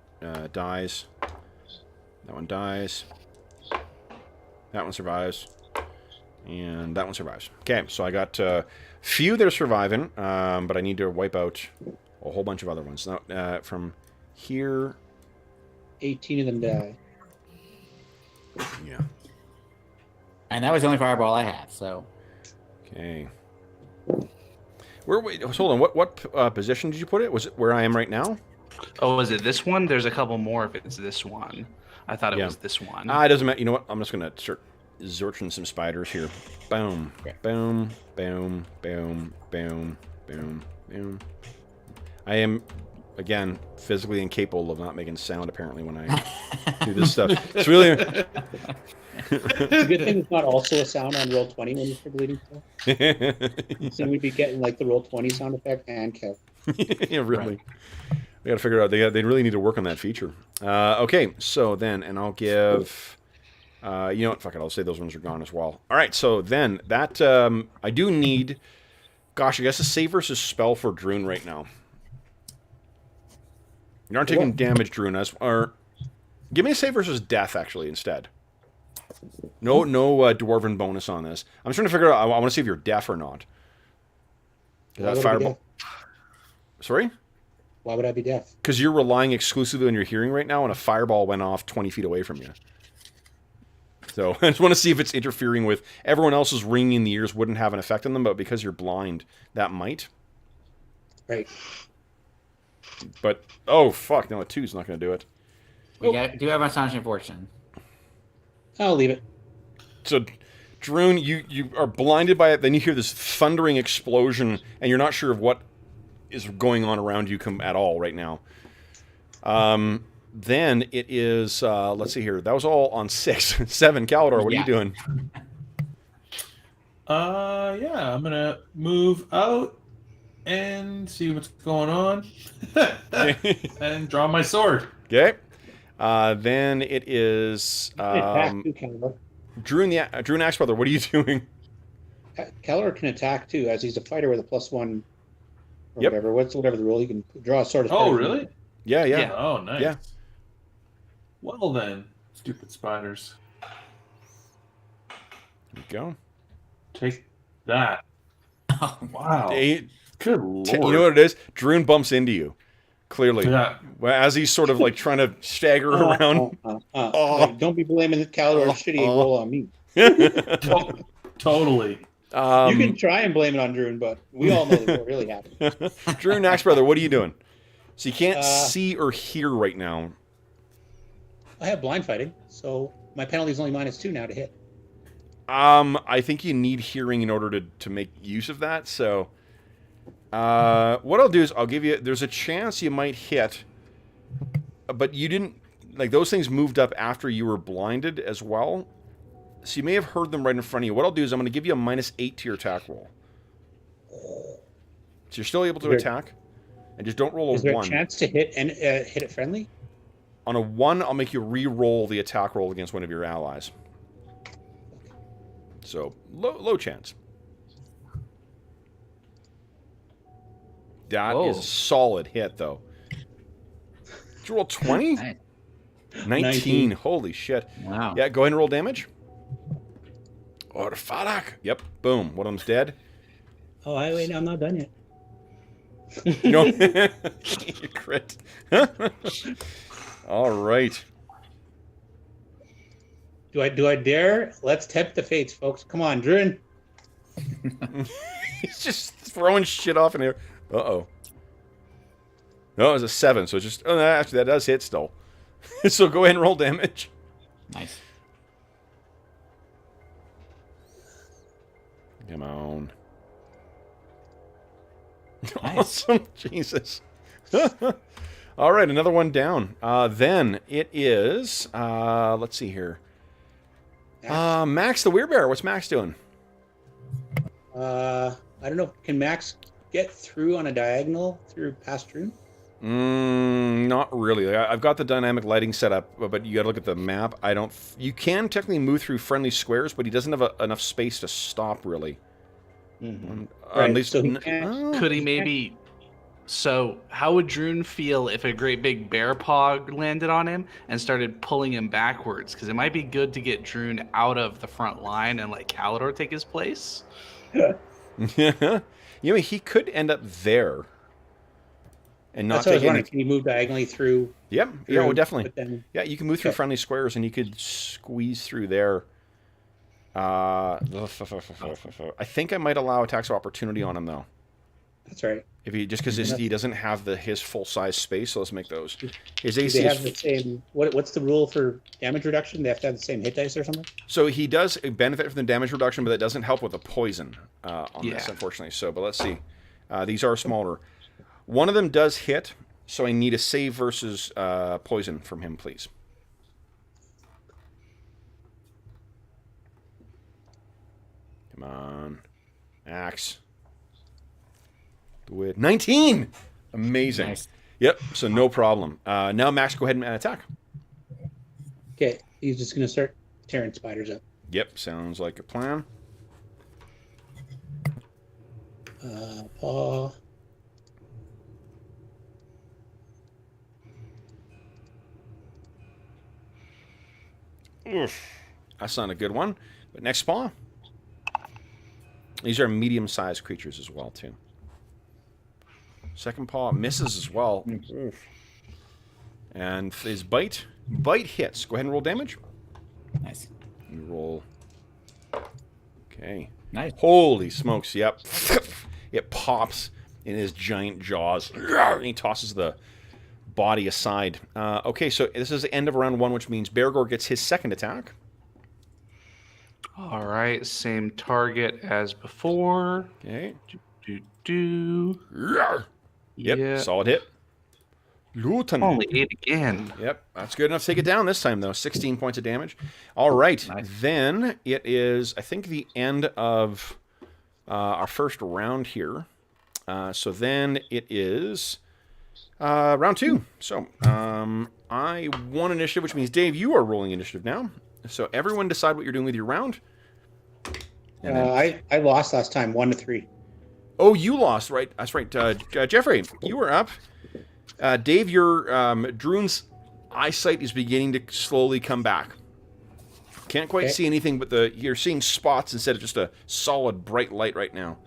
dies. That one dies. That one survives. And that one survives. Okay, so I got few that are surviving, but I need to wipe out a whole bunch of other ones. Now, from here... 18 of them die. Yeah. And that was the only fireball I had. So. Okay. Hold on. What position did you put it? Was it where I am right now? Oh, is it this one? There's a couple more if it's this one. I thought it Yeah. was this one. It doesn't matter. You know what? I'm just gonna start zorching some spiders here. Boom, boom, boom, boom, boom, boom, boom. I am, again, physically incapable of not making sound. Apparently, when I do this stuff, it's really. It's a good thing it's not also a sound on roll 20 when you're bleeding. So we'd be getting like the roll 20 sound effect and kill. Yeah, really. We got to figure out. They really need to work on that feature. Okay, so then, and I'll give. You know what? Fuck it. I'll say those ones are gone as well. All right. So then that I do need. Gosh, I guess a save versus spell for Druin right now. You aren't taking damage, Druin. Or give me a save versus death actually instead. No, dwarven bonus on this. I'm just trying to figure out. I want to see if you're deaf or not. Is that fireball? Sorry. Why would I be deaf? Because you're relying exclusively on your hearing right now, and a fireball went off 20 feet away from you. So I just want to see if it's interfering with everyone else's ringing in the ears. Wouldn't have an effect on them, but because you're blind, that might. Right. But oh fuck, no, a 2's not going to do it. Do have Astonishing Fortune. I'll leave it. So, Druin, you are blinded by it. Then you hear this thundering explosion, and you're not sure of what is going on around you at all right now. Then it is, let's see here. That was all on 6. 7, Calidor, what are you doing? Yeah, I'm gonna move out and see what's going on, and draw my sword. Okay. Then it is Druin Axebrother. What are you doing? Calidor can attack too, as he's a fighter with a +1 or Yep. whatever. Whatever the rule, he can draw a sword. Oh, really? Yeah. Oh, nice. Yeah. Well then, stupid spiders. There you go. Take that. Oh, Wow. Good lord. You know what it is? Druin bumps into you. Clearly. Yeah. Well, as he's sort of like trying to stagger around. Wait, don't be blaming Calidor's shitty roll on me. Totally. You can try and blame it on Druin, but we all know what really happened. Druin Axebrother, what are you doing? So you can't see or hear right now. I have blind fighting, so my penalty is only -2 now to hit. I think you need hearing in order to make use of that. So, what I'll do is I'll give you. There's a chance you might hit, but you didn't. Like those things moved up after you were blinded as well, so you may have heard them right in front of you. What I'll do is I'm going to give you a -8 to your attack roll. So you're still able to attack, and just don't roll a 1. Is there a chance to hit and hit it friendly? On a 1, I'll make you re-roll the attack roll against one of your allies. So, low chance. That is a solid hit, though. Did you roll 20? 19. Holy shit. Wow. Yeah, go ahead and roll damage. Or Fadak. Yep, boom. One of them's dead. Oh, wait, no, I'm not done yet. No. You crit. All right. Do I dare? Let's tempt the fates, folks. Come on, Druin. He's just throwing shit off in there. Uh-oh. No, it was a 7, so it's just... Oh, actually, that does hit still. So go ahead and roll damage. Nice. Come on. Nice. Awesome. Jesus. All right, another one down. Then it is... let's see here. Max the Weirbear. What's Max doing? I don't know. Can Max get through on a diagonal past Druin? Not really. I've got the dynamic lighting set up, but you got to look at the map. You can technically move through friendly squares, but he doesn't have enough space to stop, really. Mm-hmm. At least, so he can't, Could he maybe... So, how would Druin feel if a great big bear paw landed on him and started pulling him backwards? Because it might be good to get Druin out of the front line and let Calidor take his place. Yeah. You know, he could end up there and not That's what I was take any... wondering. Can you move diagonally through? Yep. Yeah, well, definitely. But then, Yeah, you can move through friendly squares, and you could squeeze through there. I think I might allow attacks of opportunity on him though. That's right. If he just because he doesn't have his full size space, so let's make those. His Do AC they have is the same? What's the rule for damage reduction? They have to have the same hit dice or something. so he does benefit from the damage reduction, but that doesn't help with the poison on this, Yeah. unfortunately. So, but let's see. These are smaller. One of them does hit, so I need a save versus poison from him, please. Come on, Axe. Do it. 19. Amazing. Nice. Yep. So no problem. Now Max, go ahead and attack. Okay, he's just gonna start tearing spiders up. Yep. Sounds like a plan. Paw. Oof. That's not a good one. But next paw. These are medium-sized creatures as well, too. Second paw misses as well. Oof. And his bite hits. Go ahead and roll damage. Nice. You roll. Okay. Nice. Holy smokes! Yep. It pops in his giant jaws. And he tosses the body aside. Okay, so this is the end of round 1, which means Bergour gets his second attack. All right, same target as before. Okay. Do. Yep, Yeah. solid hit. Luton. Only 8 again. Yep, that's good enough to take it down this time, though. 16 points of damage. All right, Nice. then it is, I think, the end of our first round here. So then it is round 2. So I won initiative, which means, Dave, you are rolling initiative now. So everyone decide what you're doing with your round. And then- I lost last time, 1-3. Oh, you lost, right? That's right. Jeffrey, you were up. Dave, your Druin's eyesight is beginning to slowly come back. Can't quite Okay. see anything, but you're seeing spots instead of just a solid bright light right now.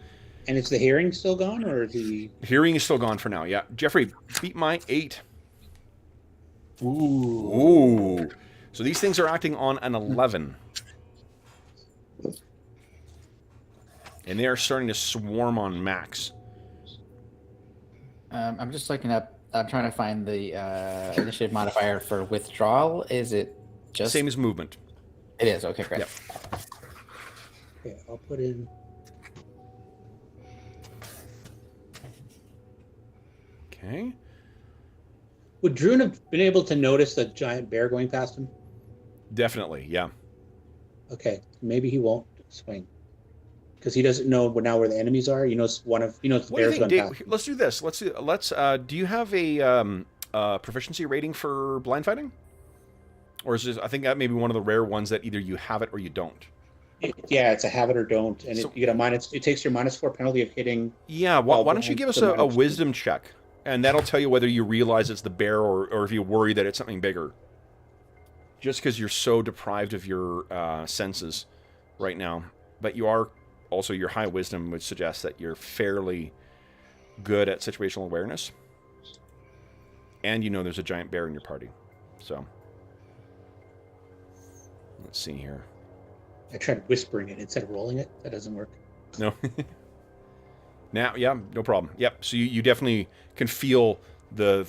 And is the hearing still gone, or the? Hearing is still gone for now. Yeah, Jeffrey, beat my 8. Ooh. Ooh. So these things are acting on an 11. And they are starting to swarm on Max. I'm just looking up. I'm trying to find the initiative modifier for withdrawal. Is it just Same as movement. It is. Okay, great. Yep. Okay, I'll put in. Okay. Would Druin have been able to notice the giant bear going past him? Definitely, yeah. Okay, maybe he won't swing because he doesn't know now where the enemies are. He knows the What do you bear's think, going Dave? past. Let's do this. Do you have a proficiency rating for blind fighting? Or is this, I think that may be one of the rare ones that either you have it or you don't. Yeah, it's a habit or don't, and So- you get a minus. It takes your -4 penalty of hitting. Yeah, why Well, don't you blind give us for a minus- wisdom check? And that'll tell you whether you realize it's the bear or if you worry that it's something bigger. Just because you're so deprived of your senses right now. But you are also, your high wisdom would suggest that you're fairly good at situational awareness. And you know there's a giant bear in your party. So, let's see here. I tried whispering it instead of rolling it. That doesn't work. No. Now, yeah, no problem. Yep. So you definitely can feel the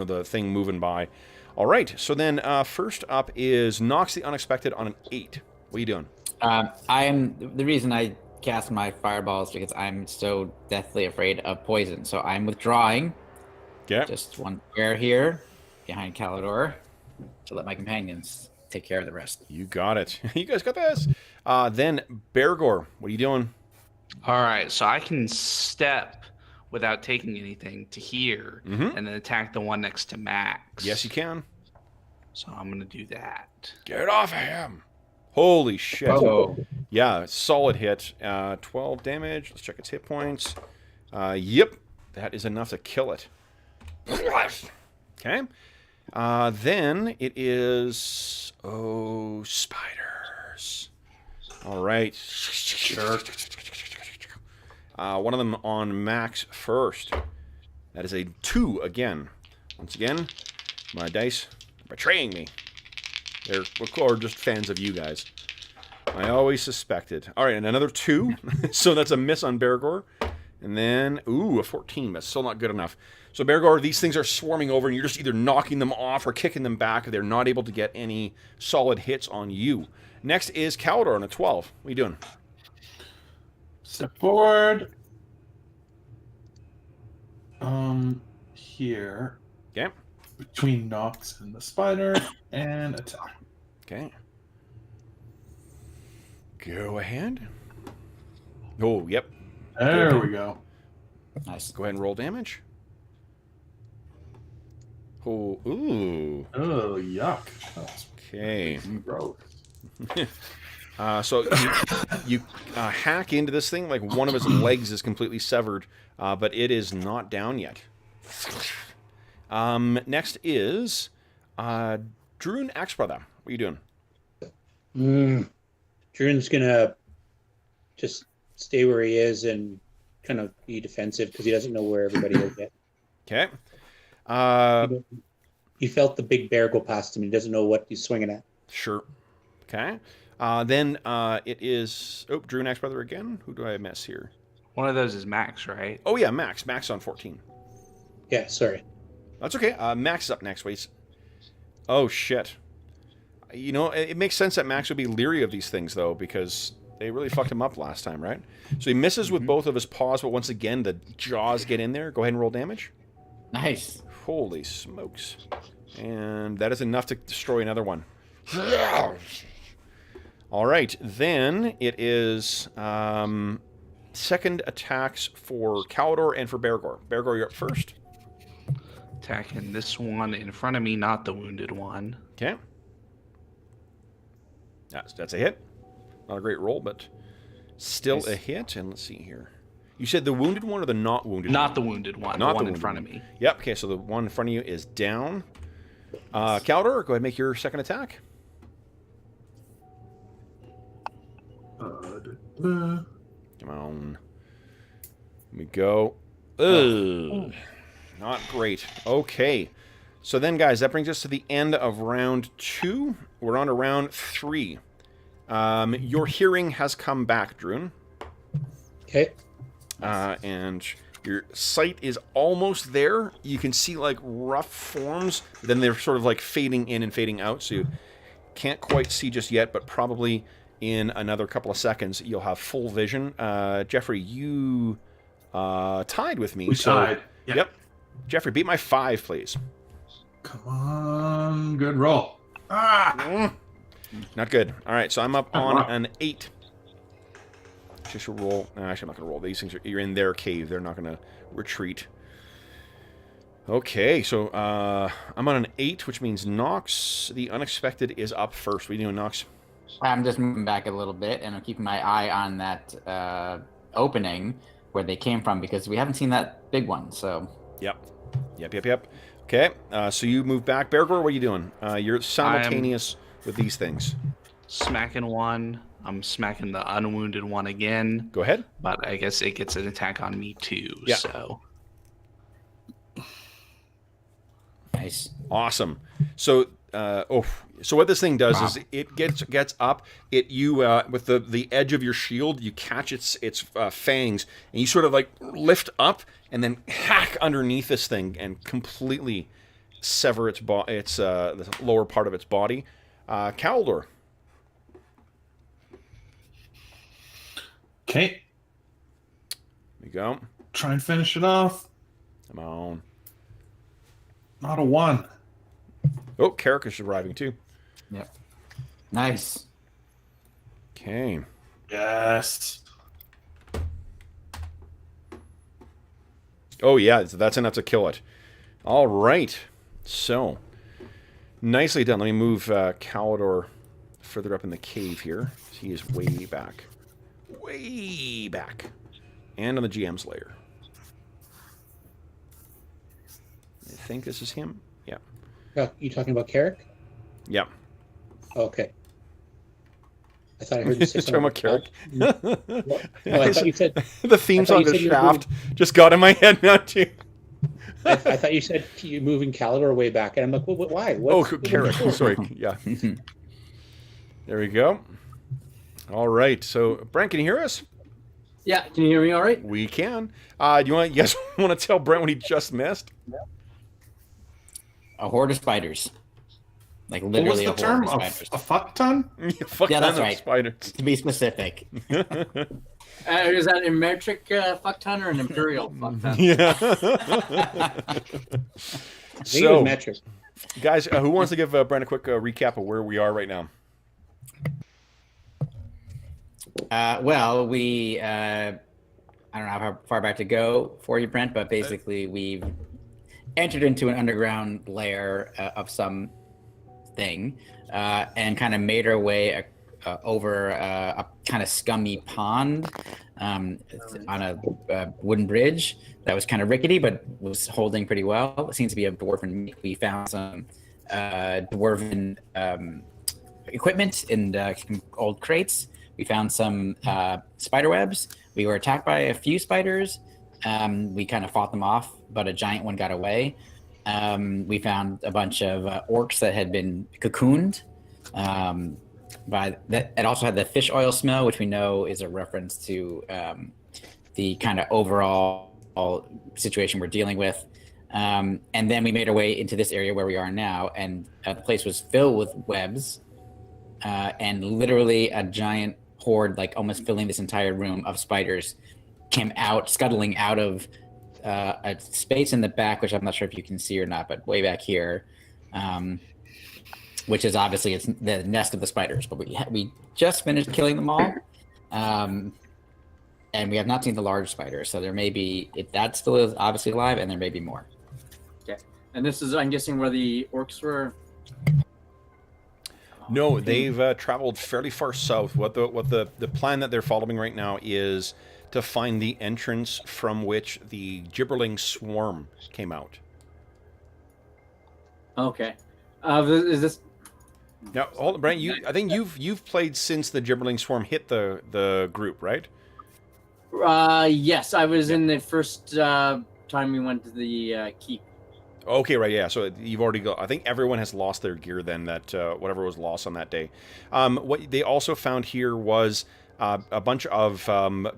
the thing moving by. All right. So then first up is Knox the Unexpected on an 8. What are you doing? The reason I cast my fireball is because I'm so deathly afraid of poison. So I'm withdrawing. Yeah. Just one square here behind Calidor to let my companions take care of the rest. You got it. You guys got this. Then Bergour, what are you doing? All right, so I can step without taking anything to here, Mhm. and then attack the one next to Max. Yes, you can. So I'm gonna do that. Get off of him. Holy shit. Oh, Yeah, solid hit. 12 damage. Let's check its hit points. Yep. That is enough to kill it. Okay. Then it is... Oh, spiders. All right. Sure. One of them on Max first. That is a 2 again. Once again, my dice are betraying me. They're just fans of you guys. I always suspected. All right, and another 2. So that's a miss on Bergour. And then, ooh, a 14. That's still not good enough. So Bergour, these things are swarming over, and you're just either knocking them off or kicking them back. They're not able to get any solid hits on you. Next is Calidor on a 12. What are you doing? Step forward. Here. Okay. Between Knox and the spider, and attack. Okay. Go ahead. Oh, yep. There we go. Nice. Go ahead and roll damage. Oh, ooh. Oh, yuck. That's Okay. gross. So you hack into this thing like one of its legs is completely severed, but it is not down yet. Next is Druin Axebrother. What are you doing? Druin's gonna just stay where he is and kind of be defensive because he doesn't know where everybody is yet. Okay. He felt the big bear go past him. He doesn't know what he's swinging at. Sure. Okay. Then it is... Oh, Druin Axebrother again? Who do I miss here? One of those is Max, right? Oh, yeah, Max. Max on 14. Yeah, sorry. That's okay. Max is up next. Wait. Oh, shit. You know, it makes sense that Max would be leery of these things, though, because they really fucked him up last time, right? So he misses with both of his paws, but once again, the jaws get in there. Go ahead and roll damage. Nice. Holy smokes. And that is enough to destroy another one. All right, then it is second attacks for Calidor and for Bergour. Bergour, you're up first. Attacking this one in front of me, not the wounded one. Okay. That's a hit. Not a great roll, but still Nice. a hit. And let's see here. You said the wounded one or the not wounded one? Not the wounded one, Not the one the in wounded front one. of me. Yep, okay, so the one in front of you is down. Calidor, go ahead and make your second attack. Come on. Here we go. Ugh. Not great. Okay. So then, guys, that brings us to the end of round 2. We're on to round 3. Your hearing has come back, Druin. Okay. And your sight is almost there. You can see, like, rough forms. Then they're sort of, like, fading in and fading out. So you can't quite see just yet, but probably in another couple of seconds, you'll have full vision. Jeffrey, you tied with me. We tied. Yeah. Yep. Jeffrey, beat my 5, please. Come on. Good roll. Ah! Not good. All right, so I'm up on an 8. Just a roll. No, actually, I'm not going to roll. These things you're in their cave. They're not going to retreat. Okay, so I'm on an 8, which means Knox, the unexpected, is up first. What are you doing, Knox? I'm just moving back a little bit, and I'm keeping my eye on that opening where they came from because we haven't seen that big one. So. Yep. Okay, so you move back. Bergour, what are you doing? You're simultaneous with these things. Smacking one. I'm smacking the unwounded one again. Go ahead. But I guess it gets an attack on me too. Yeah. So. Nice. Awesome. So, so what this thing does is it gets up. With the edge of your shield, you catch its fangs, and you sort of like lift up and then hack underneath this thing and completely sever the lower part of its body. Calidor. Okay. There you go. Try and finish it off. Come on. Not a 1. Oh, Carrick is arriving too. Yep. Nice. Okay. Yes. Oh, yeah, that's enough to kill it. All right. So, nicely done. Let me move Calidor further up in the cave here. He is way back. Way back. And on the GM's layer. I think this is him. Yeah. You talking about Carrick? Yeah. Okay. I thought I heard you say Talking about Carrick. No, I thought you said. The theme I thought song you to said you were Shaft just got in my head now, too. I thought you said you moving Calidor way back, and I'm like, why? Oh, Carrick. Sorry. Yeah. There we go. All right. So, Brent, can you hear us? Yeah, can you hear me all right? We can. Do you guys want to tell Brent what he just missed? A horde of spiders. Like What was literally the a horde term? of spiders. A fuck ton? Fuck Yeah, that's ton of right. Spiders. To be specific. Is that a metric fuck ton or an imperial fuck ton? Yeah. I think it was So, metric. guys, who wants to give Brent a quick recap of where we are right now? Well, we I don't know how far back to go for you, Brent, but basically we've entered into an underground lair of some thing and kind of made our way over a kind of scummy pond on a wooden bridge that was kind of rickety but was holding pretty well. It seems to be a dwarven. We found some dwarven equipment in some old crates. We found some spider webs. We were attacked by a few spiders. We kind of fought them off, but a giant one got away. We found a bunch of orcs that had been cocooned. By that, it also had the fish oil smell, which we know is a reference to the kind of overall situation we're dealing with. And then we made our way into this area where we are now, and the place was filled with webs. And literally a giant horde, like almost filling this entire room of spiders, came out, scuttling out of a space in the back, which I'm not sure if you can see or not, but way back here, which is obviously it's the nest of the spiders. But we just finished killing them all, and we have not seen the large spider. So there may be, if that still is obviously alive, and there may be more. Okay. And this is, I'm guessing, where the orcs were. No, they've traveled fairly far south. What the plan that they're following right now is to find the entrance from which the gibberling swarm came out. Okay. Is this? Now, hold on, Brent. I think you've played since the gibberling swarm hit the group, right? Yes, I was in the first time we went to the keep. Okay, right, yeah. So you've already got. I think everyone has lost their gear then. That whatever was lost on that day. What they also found here was a bunch of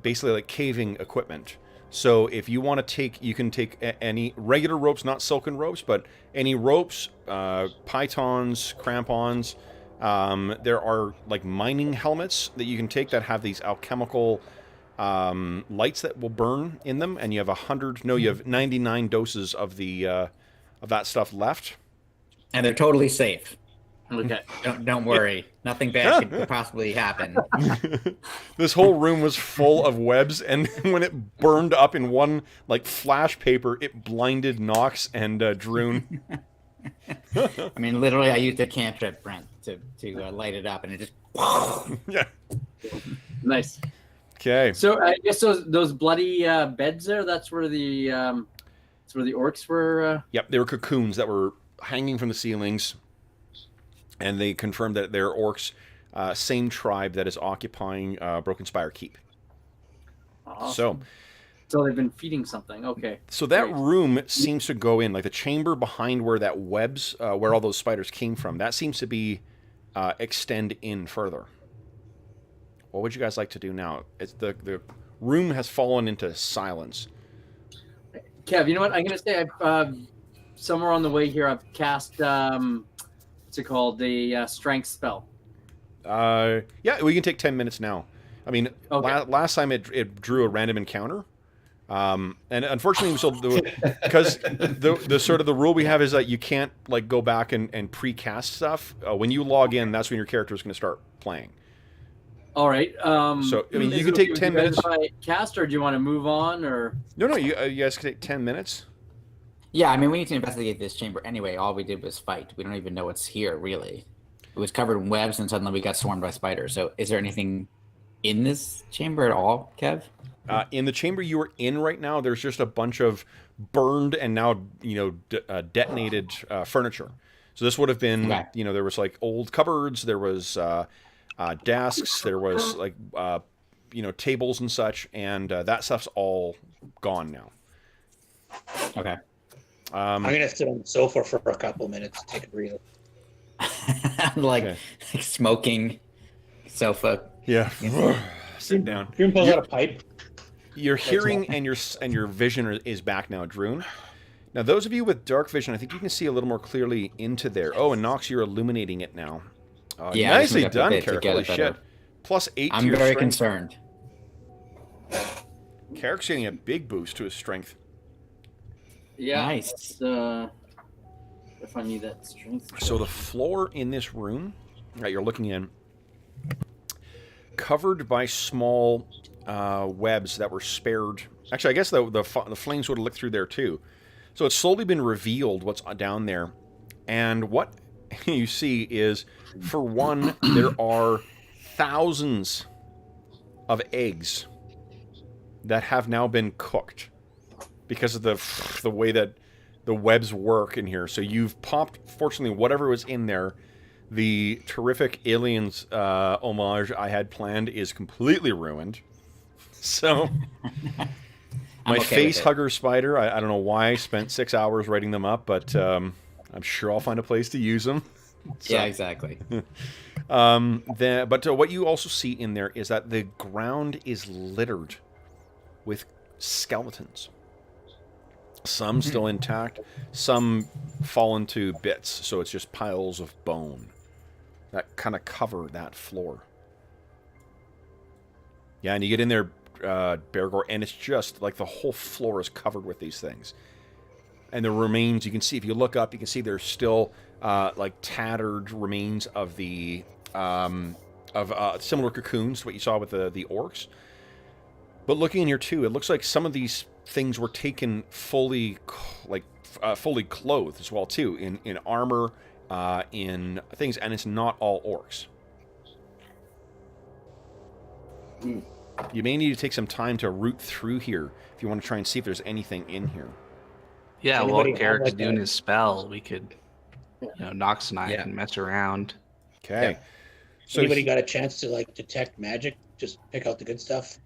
basically like caving equipment. So if you want to take, you can take any regular ropes, not silken ropes, but any ropes, pythons, crampons. There are like mining helmets that you can take that have these alchemical lights that will burn in them, and you have you have 99 doses of the of that stuff left. And they're totally safe. Okay. Don't worry. Nothing bad could possibly happen. This whole room was full of webs, and when it burned up in one like flash paper, it blinded Knox and Druin. I mean, literally, I used a cantrip, Brent, to light it up, and it just. Yeah. Nice. Okay. So I guess those bloody beds there. That's where the orcs were. Yep, they were cocoons that were hanging from the ceilings, and they confirmed that they're orcs, same tribe that is occupying Broken Spire Keep. Awesome. So they've been feeding something. Okay. So that Great. room seems to go in, like the chamber behind where that webs, where all those spiders came from, that seems to be extend in further. What would you guys like to do now? It's the room has fallen into silence. Kev, you know what? I'm going to say I've somewhere on the way here, I've cast, what's it called? The strength spell. Yeah, we can take 10 minutes now. I mean, Okay. last time it drew a random encounter. And unfortunately, because the sort of the rule we have is that you can't like go back and precast stuff. When you log in, that's when your character is going to start playing. All right. So I mean, is you it can okay take with 10 you guys minutes. if I cast, or do you want to move on, or? No, you guys can take 10 minutes. Yeah, I mean, we need to investigate this chamber anyway. All we did was fight. We don't even know what's here, really. It was covered in webs, and suddenly we got swarmed by spiders. So is there anything in this chamber at all, Kev? In the chamber you are in right now, there's just a bunch of burned and now detonated furniture. So this would have been, there was like old cupboards, there was desks, there was like tables and such, and that stuff's all gone now. Okay. I'm gonna sit on the sofa for a couple minutes, take a breather. like smoking, sofa. Yeah. Sit down. Druin pulls out a pipe. Your hearing and your vision is back now, Druin. Now, those of you with dark vision, I think you can see a little more closely into there. Oh, and Knox, you're illuminating it now. Yeah, I just nicely moved up a done, bit to Carrick. get Holy it better. shit. Plus 8 to I'm your very strength. concerned. Carrick's getting a big boost to his strength. Yeah. Nice. If I need that strength. So the floor in this room that you're looking in, covered by small webs that were spared. Actually, I guess the flames would have looked through there too. So it's slowly been revealed what's down there. And what you see is, for one, there are thousands of eggs that have now been cooked because of the way that the webs work in here. So you've popped, fortunately, whatever was in there. The terrific aliens homage I had planned is completely ruined. So my okay face hugger spider, I don't know why I spent 6 hours writing them up, but I'm sure I'll find a place to use them. So, Yeah, exactly. but what you also see in there is that the ground is littered with skeletons. Some still intact, some fallen to bits, so it's just piles of bone that kind of cover that floor. Yeah, and you get in there, Bergour, and it's just like the whole floor is covered with these things. And the remains, you can see, if you look up, you can see there's still like tattered remains of the similar cocoons to what you saw with the orcs. But looking in here too, it looks like some of these things were taken fully clothed as well too, in armor, in things, and it's not all orcs. You may need to take some time to root through here if you want to try and see if there's anything in here. Yeah, Anybody while have, Garrick's like, doing a- his spell, we could, Knox and I Yeah. can mess around. Okay. So Anybody got a chance to like detect magic? Just pick out the good stuff.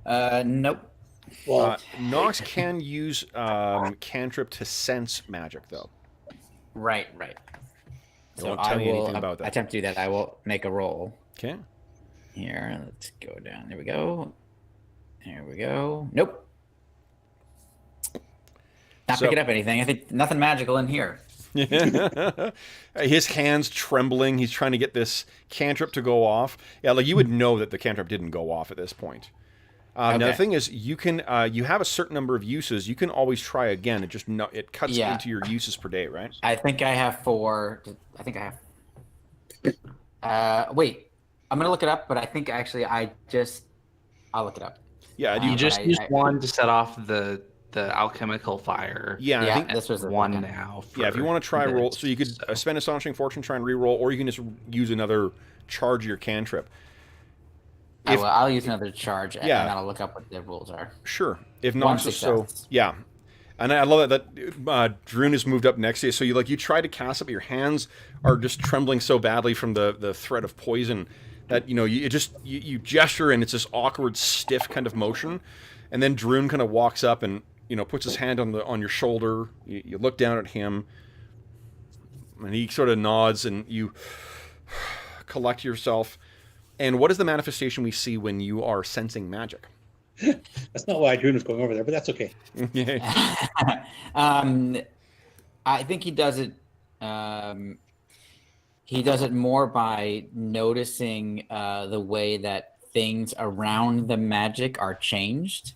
Nope. Well, Knox can use cantrip to sense magic, though. Right. It So won't I tell you will anything about that. attempt to do that. I will make a roll. Okay. Here, let's go down. There we go. There we go. Nope. Not So- picking up anything. I think nothing magical in here. His hand's trembling. He's trying to get this cantrip to go off. Yeah, like you would know that the cantrip didn't go off at this point. Now the Okay. thing is, you can you have a certain number of uses. You can always try again. It just it cuts Yeah. into your uses per day, right? I think I have 4. I think I have. Wait, I'm gonna look it up, but I think actually I'll look it up. Yeah, You But just I- used I- one to set off the alchemical fire. yeah. I Yeah, think this was the One second. now. yeah. If you for want to try roll, minutes, so you could spend Astonishing Fortune, try and re-roll, or you can just use another charge of your cantrip. If- I'll use another charge, and Yeah. then I'll look up what the rules are. Sure. If One Knox is so, success. yeah. And I love that Druin has moved up next to you. So you try to cast it, but your hands are just trembling so badly from the threat of poison that you gesture and it's this awkward, stiff kind of motion. And then Druin kind of walks up and puts his hand on your shoulder. You look down at him, and he sort of nods, and you collect yourself. And what is the manifestation we see when you are sensing magic? that's not why Druin was going over there, but that's okay. I think he does it. He does it more by noticing the way that things around the magic are changed.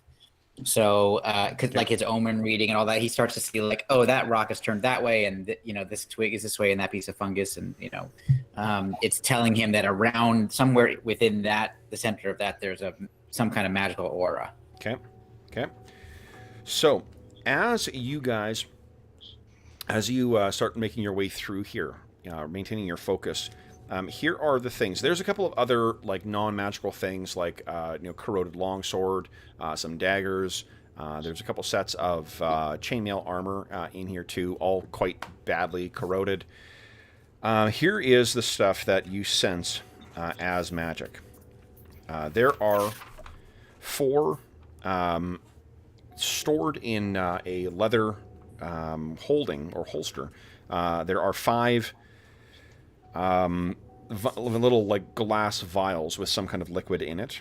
So, cause like his omen reading and all that, he starts to see like, oh, that rock is turned that way, and this twig is this way, and that piece of fungus, and it's telling him that around somewhere within the center of that, there's some kind of magical aura. Okay. So, as you start making your way through here, maintaining your focus, here are the things. There's a couple of other like non-magical things, like corroded longsword, some daggers. There's a couple sets of chainmail armor in here too, all quite badly corroded. Here is the stuff that you sense as magic. There are 4 stored in a leather holding or holster. There are 5 little like glass vials with some kind of liquid in it.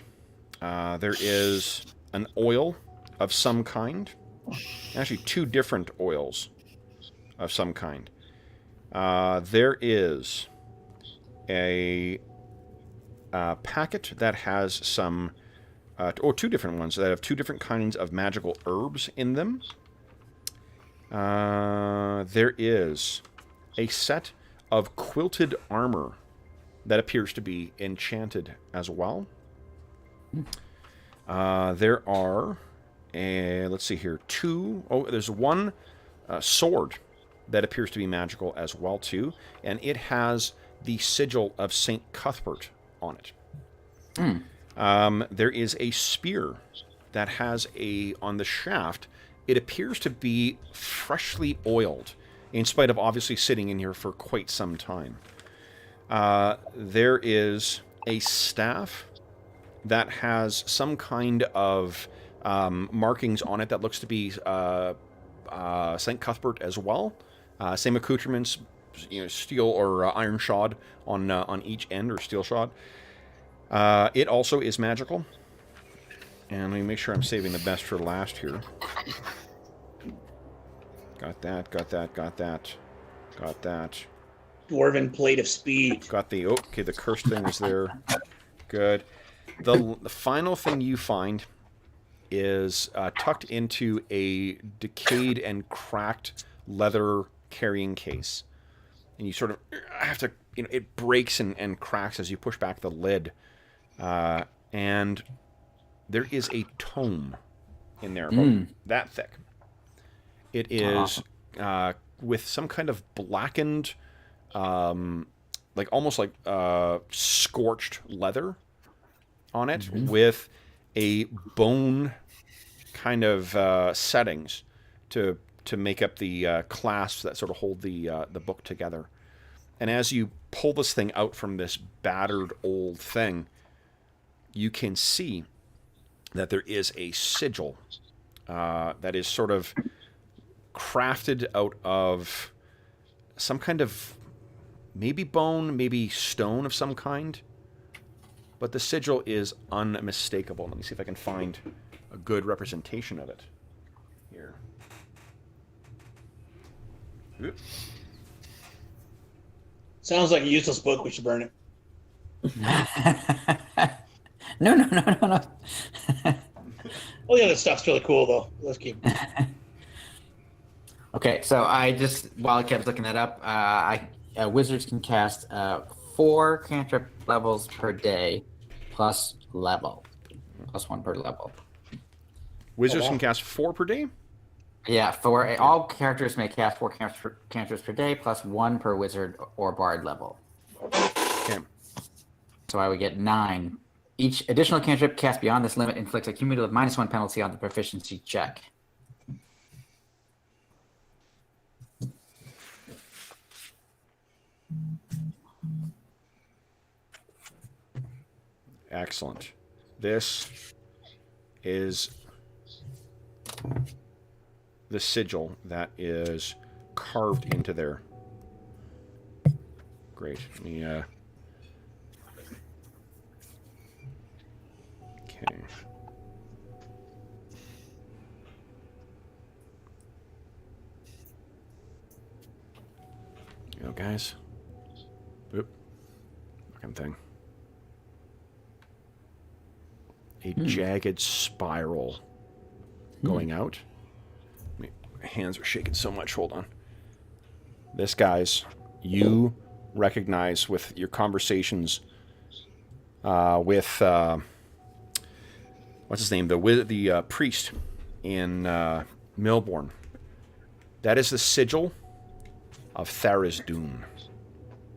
There is an oil of some kind. Actually, 2 different oils of some kind. There is a packet that has some, or 2 different ones that have 2 different kinds of magical herbs in them. There is a set of quilted armor that appears to be enchanted as well. There are, let's see here, 2... Oh, there's 1 sword that appears to be magical as well, too. And it has the sigil of St. Cuthbert on it. There is a spear that has on the shaft, it appears to be freshly oiled, in spite of obviously sitting in here for quite some time. There is a staff that has some kind of markings on it that looks to be St. Cuthbert as well. Same accoutrements, steel or iron shod on each end, or steel shod. It also is magical. And let me make sure I'm saving the best for last here. Got that, got that, got that, got that. Dwarven plate of speed. Got the... Okay, the cursed thing is there. Good. The final thing you find is tucked into a decayed and cracked leather carrying case. And you sort of have to... it breaks and cracks as you push back the lid. And there is a tome in there, about that thick. It is with some kind of blackened, like almost like scorched leather on it, with a bone kind of settings to make up the clasps that sort of hold the book together. And as you pull this thing out from this battered old thing, you can see that there is a sigil that is sort of crafted out of some kind of maybe bone, maybe stone of some kind. But the sigil is unmistakable. Let me see if I can find a good representation of it here. Oop. Sounds like a useless book. We should burn it. No. Oh yeah, that stuff's really cool though. Let's keep. Okay, so I just, while Kev's looking that up, wizards can cast 4 cantrip levels per day, plus level, plus 1 per level. Wizards can cast 4 per day? Yeah, all characters may cast 4 cantrips per day, plus 1 per wizard or bard level. Okay. So I would get 9. Each additional cantrip cast beyond this limit inflicts a cumulative -1 penalty on the proficiency check. Excellent. This is the sigil that is carved into there. Great. Let me, okay. You know, guys. Oop. Fucking thing. A jagged spiral going out. My hands are shaking so much. Hold on. This, guys, you recognize with your conversations with what's his name, the priest in Milborn. That is the sigil of Tharizdun.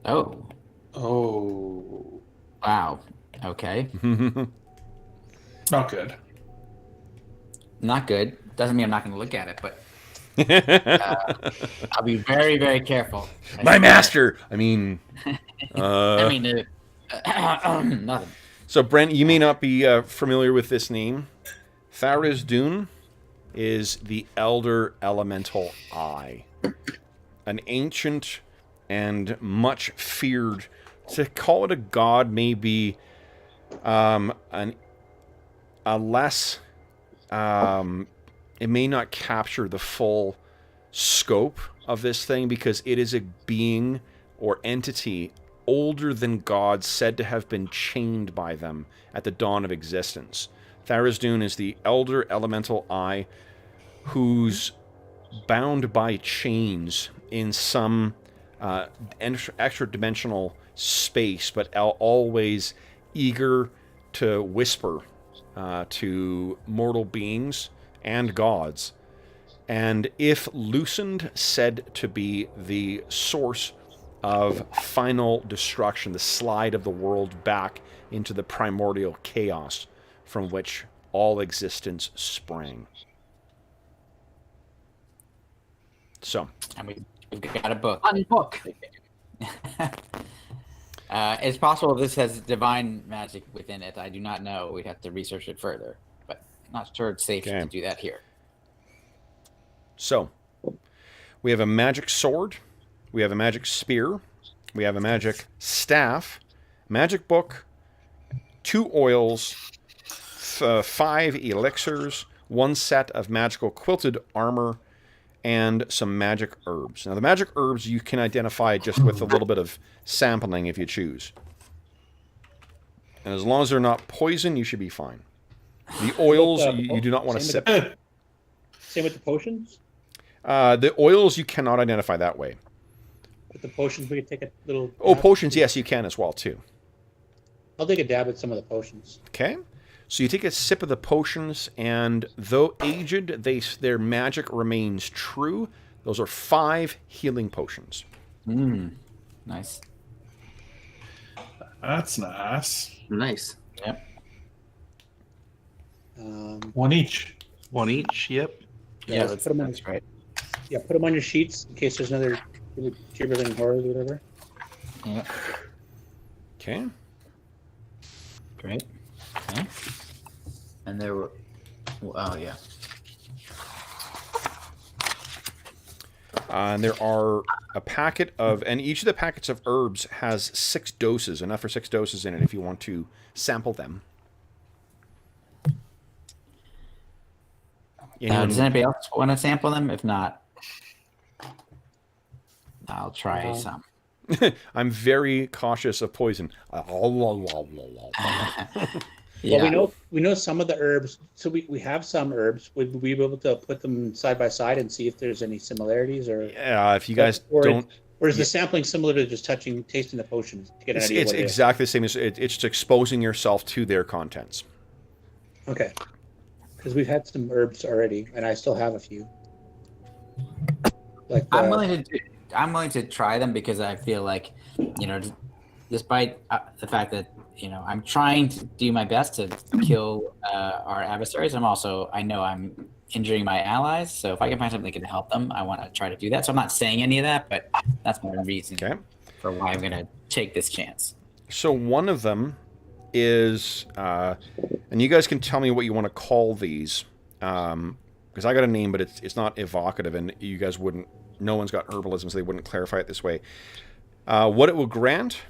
Oh. Oh. Wow. Okay. Not good. Not good. Doesn't mean I'm not going to look at it, but I'll be very, very careful. My master! I mean... nothing. So, Brent, you may not be familiar with this name. Tharizdun is the Elder Elemental Eye. An ancient and much feared to call it a god may be a less... it may not capture the full scope of this thing, because it is a being or entity older than gods, said to have been chained by them at the dawn of existence. Tharizdun is the elder elemental eye who's bound by chains in some extra-dimensional space, but always eager to whisper to mortal beings and gods. And if loosened, said to be the source of final destruction, the slide of the world back into the primordial chaos from which all existence sprang. So, And we've got a book. Unbook. It's possible this has divine magic within it. I do not know. We'd have to research it further, but not sure it's safe to do that here. So, we have a magic sword, we have a magic spear, we have a magic staff, magic book, 2 oils, 5 elixirs, 1 set of magical quilted armor, and some magic herbs. Now, the magic herbs you can identify just with a little bit of sampling if you choose. And as long as they're not poison, you should be fine. The oils, you do not want to sip. Same with the potions? The oils you cannot identify that way. With the potions, we could take a little... Oh, potions, yes, you can as well, too. I'll take a dab at some of the potions. Okay. So you take a sip of the potions, and though aged, their magic remains true. Those are 5 healing potions. Nice. That's nice. Nice. Yep. 1 each. 1 each. Yep. Yeah, let's put them on. that's right. Yeah, put them on your sheets in case there's another Gibbering horrors or whatever. Yep. Okay. Great. Okay. And there were... Oh, yeah. And there are a packet of... And each of the packets of herbs has 6 doses, enough for 6 doses in it if you want to sample them. Does anybody else want to sample them? If not, I'll try some. I'm very cautious of poison. Yeah. Well, we know some of the herbs, so we have some herbs. Would we be able to put them side by side and see if there's any similarities, or if you guys don't... Or is the sampling similar to just tasting the potions to get an idea? It's exactly the same. It's just exposing yourself to their contents. Okay. Because we've had some herbs already, and I still have a few. Like I'm willing to try them because I feel like, despite the fact that I'm trying to do my best to kill our adversaries, I know I'm injuring my allies. So if I can find something that can help them, I want to try to do that. So I'm not saying any of that, but that's my reason for why I'm going to take this chance. So one of them is, and you guys can tell me what you want to call these, because I got a name, but it's not evocative, and you guys wouldn't. No one's got herbalism, so they wouldn't clarify it this way. What it will grant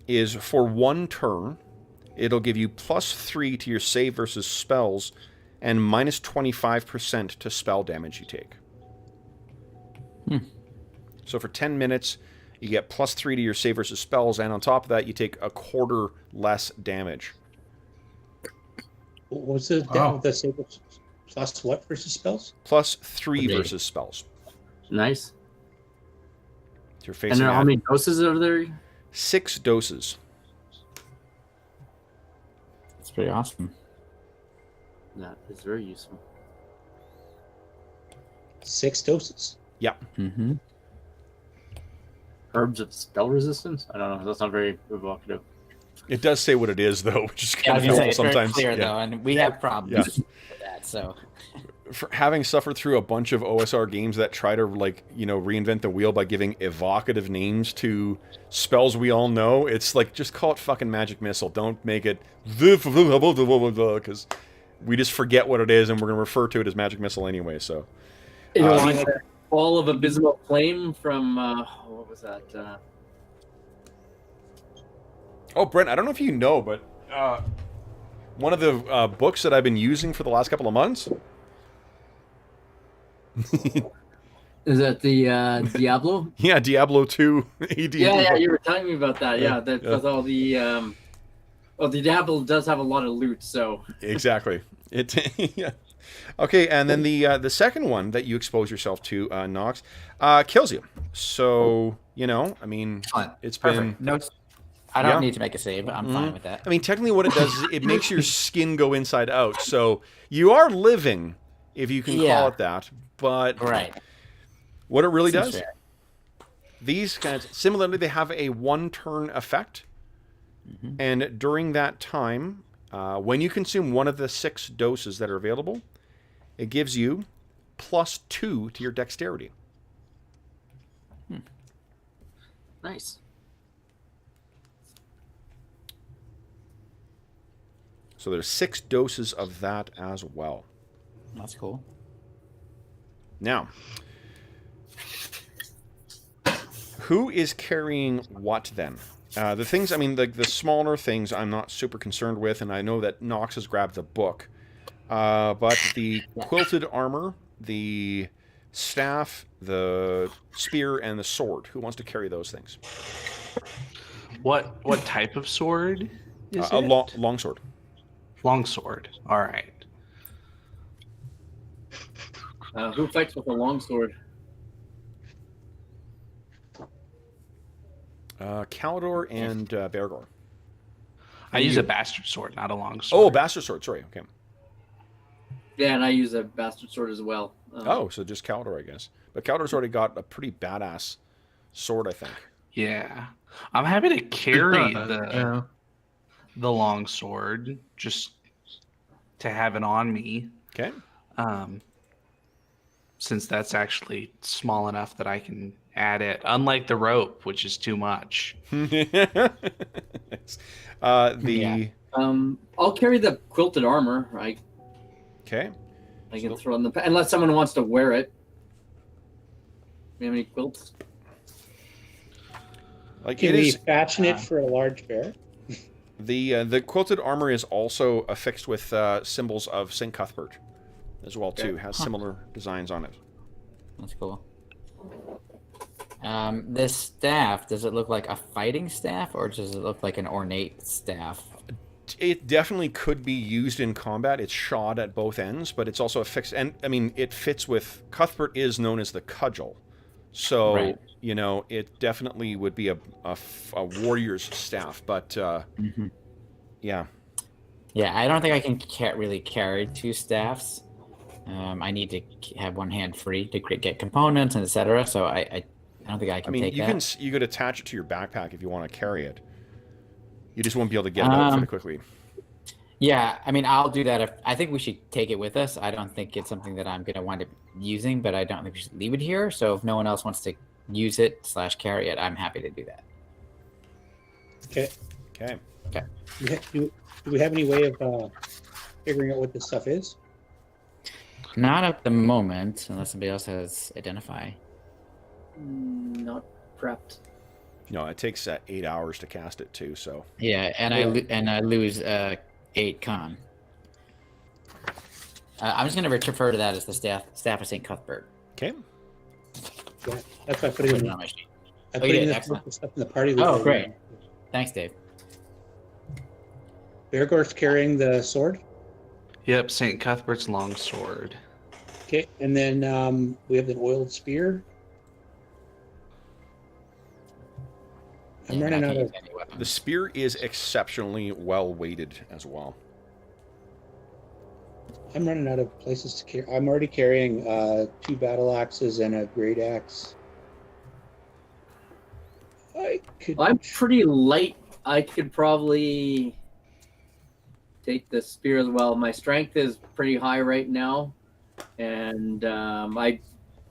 is for 1 turn, it'll give you +3 to your save versus spells, and minus 25% to spell damage you take. So for 10 minutes, you get +3 to your save versus spells, and on top of that, you take a quarter less damage. What's the save? Plus what versus spells? +3 versus spells. Nice. You're facing and how many doses are there? 6 doses. That's pretty awesome. That is very useful. 6 doses. Yeah. Mm-hmm. Herbs of spell resistance? I don't know. That's not very evocative. It does say what it is, though, which is kind of it's helpful sometimes. very clear, though, and we have problems with that, so... For having suffered through a bunch of OSR games that try to, reinvent the wheel by giving evocative names to spells we all know, it's like, just call it fucking Magic Missile. Don't make it... Because we just forget what it is, and we're going to refer to it as Magic Missile anyway, so... Like that ball of abysmal flame from... what was that? Oh, Brent, I don't know if you know, but one of the books that I've been using for the last couple of months. Is that the Diablo? Yeah, Diablo 2 AD&D. Yeah, you were telling me about that. Yeah, that Yeah. with all the well, the Diablo does have a lot of loot, so Exactly. Yeah. Okay, and then the second one that you expose yourself to, Knox, kills you. So, I mean, Fine. it's Perfect. been... No, I don't Yeah. need to make a save. I'm fine with that. I mean, technically what it does is it makes your skin go inside out. So you are living, if you can Yeah. call it that. But Right. what it really Seems does, fair. these guys, similarly, they have a one-turn effect. And during that time, when you consume one of the 6 doses that are available, it gives you +2 to your dexterity. nice. So there's 6 doses of that as well. That's cool. Now, who is carrying what then? The things, I mean, the smaller things I'm not super concerned with, and I know that Knox has grabbed the book. But the quilted armor, the staff, the spear, and the sword, who wants to carry those things? What type of sword is A it? long sword. Longsword. All right. Who fights with a longsword? Calidor and Bergour. I use you? a bastard sword, not a longsword. Oh, bastard sword. Sorry. Okay. Yeah, and I use a bastard sword as well. Oh, so just Calidor, I guess. But Calidor's already got a pretty badass sword, I think. Yeah. I'm happy to carry Yeah. the long sword just to have it on me. Okay. Since that's actually small enough that I can add it, unlike the rope, which is too much. The I'll carry the quilted armor. okay. I can throw in the unless someone wants to wear it. You have any quilts? Like Can it we is fashion it for a large bear? the quilted armor is also affixed with symbols of St. Cuthbert as well too. Has similar designs on it. That's cool. This staff, does it look like a fighting staff, or does it look like an ornate staff? It definitely could be used in combat. It's shod at both ends, but it's also affixed. And I mean, it fits with Cuthbert is known as the cudgel, so Right. it definitely would be a warrior's staff. But yeah, Yeah, I don't think I can really carry 2 staffs. I need to have one hand free to get components and etc. So I don't think I can I mean, take you that. could attach it to your backpack if you want to carry it. You just won't be able to get it out very quickly. Yeah, I mean, I'll do that. I think we should take it with us. I don't think it's something that I'm going to wind up using, but I don't think we should leave it here. So if no one else wants to use it / carry it, I'm happy to do that. Okay. Okay. Do we have any way of figuring out what this stuff is? Not at the moment, unless somebody else has identify. Not prepped. No, it takes 8 hours to cast it too. So Yeah, and I lose 8 con. I'm just going to refer to that as the staff of St. Cuthbert. okay. Yeah, that's why I put Put it it in. on my sheet. I Oh, put you in did, this excellent. stuff in the party. Oh, loot. great. Thanks, Dave. Bergour's carrying the sword. Yep, St. Cuthbert's longsword. Okay, and then we have the oiled spear. I'm Yeah, running I out can't of. use any weapons. The spear is exceptionally well weighted as well. I'm running out of places to carry. I'm already carrying 2 battle axes and a great axe. I could. I'm pretty light. I could probably take the spear as well. My strength is pretty high right now, and I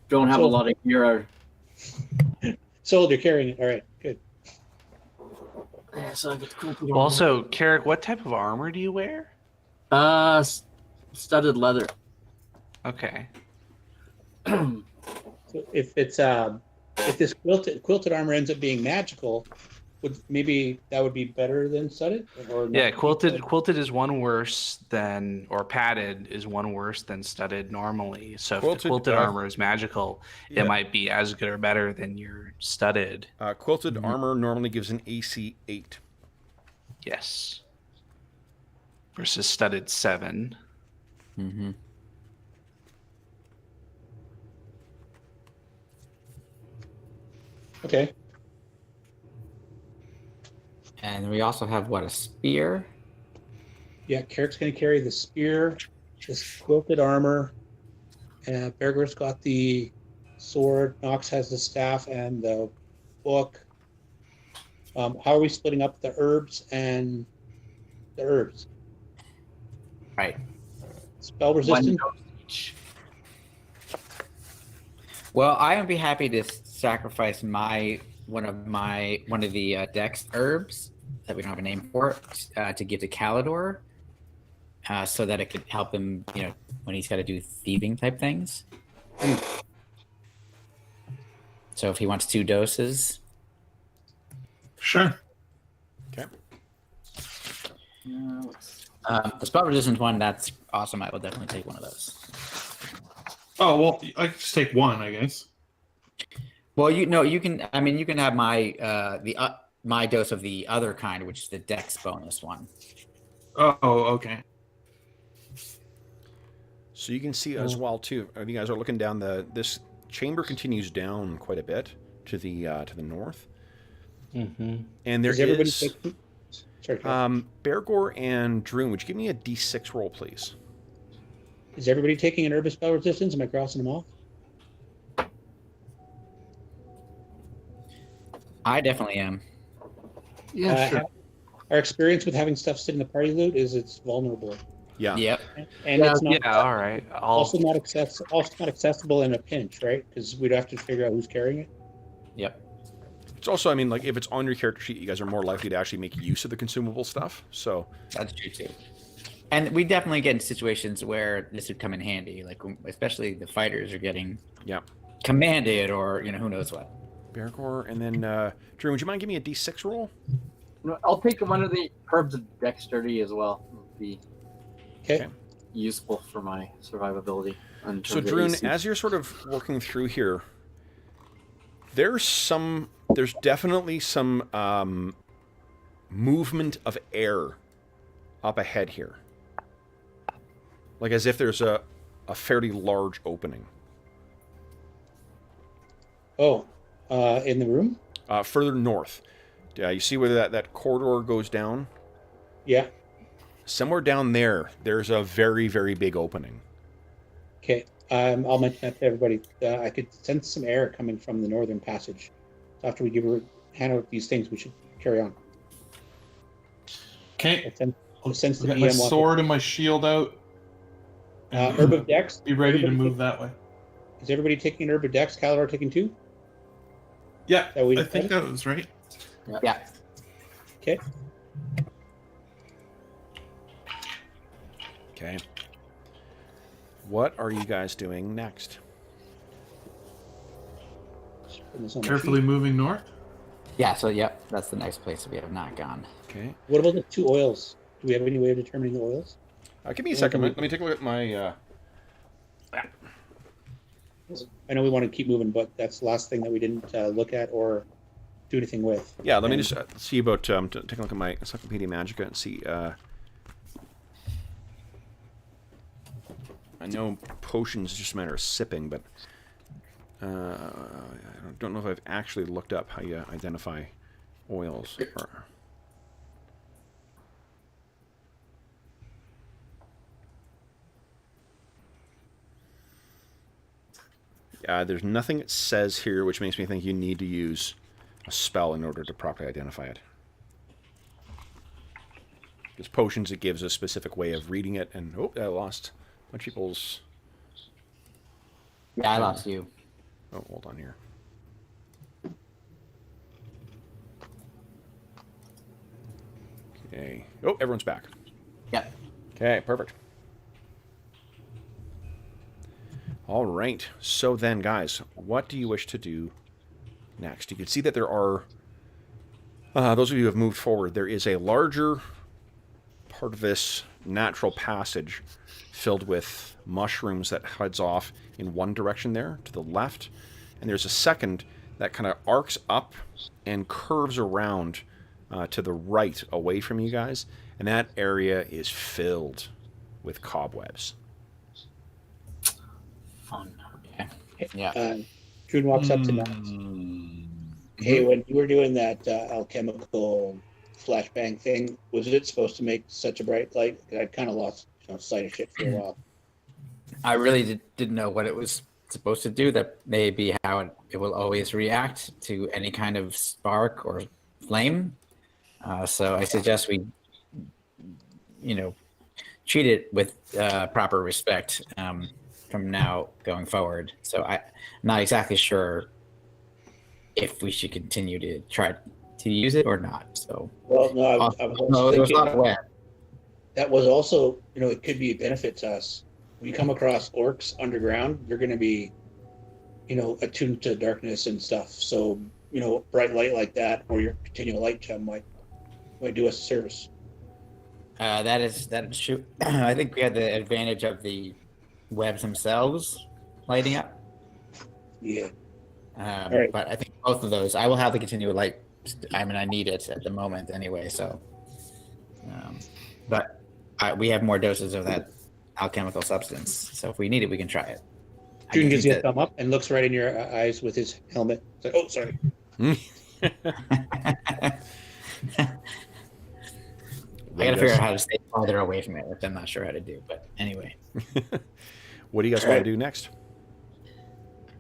don't have a lot of gear. Sold. You're carrying it. All right. Good. Yeah, so I get cool. Also, Carrick, what type of armor do you wear? Studded leather. Okay. So if it's if this quilted armor ends up being magical, maybe that would be better than studded? Or Yeah, not? quilted is one worse than, or padded is one worse than studded normally. So if the quilted armor is magical, it might be as good or better than your studded. Quilted armor normally gives an AC 8. Yes. Versus studded 7. Mm-hmm. Okay. And we also have a spear. Yeah, Carrick's going to carry the spear, this quilted armor. Bergour's got the sword. Knox has the staff and the book. How are we splitting up the herbs and the herbs? Right. Spell resistant? One dose each. Well, I would be happy to sacrifice one of the dex herbs that we don't have a name for to give to Calidor, so that it could help him, when he's got to do thieving type things. So if he wants 2 doses, Sure. Okay. the spell resistance one, that's awesome. I will definitely take one of those. Oh, well, I can just take one, I guess. Well, you can. I mean, you can have my dose of the other kind, which is the dex bonus one. Oh, okay. So you can see as well too. If you guys are looking down, this chamber continues down quite a bit to the north. Mm-hmm. And there Is everybody is taking... Sorry, Bergour and Druin. Would you give me a D6 roll, please? is everybody taking an herb of spell resistance? Am I crossing them off? I definitely am. Yeah, sure. Our experience with having stuff sit in the party loot is it's vulnerable. Yeah. Yep. And it's not All right. also not accessible in a pinch, right? Because we'd have to figure out who's carrying it. Yep. It's also, I mean, like if it's on your character sheet, you guys are more likely to actually make use of the consumable stuff. So That's true too. And we definitely get in situations where this would come in handy, like especially the fighters are getting commanded, or who knows what. Bergour, and then Drew, would you mind giving me a D6 roll? No, I'll take one of the herbs of dexterity as well. It'll be Okay. useful for my survivability. So, Drew, as you're sort of working through here, there's definitely some movement of air up ahead here, like as if there's a fairly large opening. Oh, in the room? Further north. You see where that corridor goes down? Yeah. Somewhere down there, there's a very, very big opening. Okay. I'll mention that to everybody. I could sense some air coming from the northern passage. So after we hand out these things, we should carry on. Okay. I sense the I'll get my DM walking. sword and my shield out. Herb of Dex. Be ready to move that way. Is everybody taking an Herb of Dex? Calidor taking 2? Yeah, That we I think decided? that was right. Yeah. Okay. Okay. What are you guys doing next? Putting this on my Carefully sheet. moving north. Yeah. So that's the next place we have not gone. Okay. What about the 2 oils? Do we have any way of determining the oils? Give me a second. Let me take a look at my... I know we want to keep moving, but that's the last thing that we didn't look at or do anything with. Yeah, let me And- just see about... take a look at my Encyclopedia Magica and see... I know potions is just a matter of sipping, but... I don't know if I've actually looked up how you identify oils. There's nothing it says here which makes me think you need to use a spell in order to properly identify it. Because potions, it gives a specific way of reading it, and I lost a bunch of people's... Yeah, I lost you. Oh, hold on here. Okay. Oh, everyone's back. Yep. Okay, perfect. All right. So then, guys, what do you wish to do next? You can see that there are those of you who have moved forward, there is a larger part of this natural passage filled with mushrooms that heads off in one direction there to the left, and there's a second that kind of arcs up and curves around to the right away from you guys, and that area is filled with cobwebs. Fun. Okay. Yeah. Druin walks up to Knox. Hey, when you were doing that alchemical flashbang thing, was it supposed to make such a bright light? I'd kind of lost sight of shit for a while. I really didn't know what it was supposed to do. That may be how it will always react to any kind of spark or flame. So I suggest we, treat it with proper respect from now going forward. So I'm not exactly sure if we should continue to try to use it or not. So Well, no, I was there's a lot thinking of web. that was also, it could be a benefit to us. When you come across orcs underground, you're going to be, attuned to darkness and stuff. So, bright light like that, or your continual light gem might do us a service. That is true. I think we had the advantage of the webs themselves lighting up. Yeah. Right. But I think both of those, I will have the continual light. I mean, I need it at the moment anyway. So, but we have more doses of that alchemical substance. So if we need it, we can try it. Druin gives you a thumb up and looks right in your eyes with his helmet. It's like, oh, sorry. I gotta figure out how to stay farther away from it, which I'm not sure how to do. But anyway. What do you guys want to do next?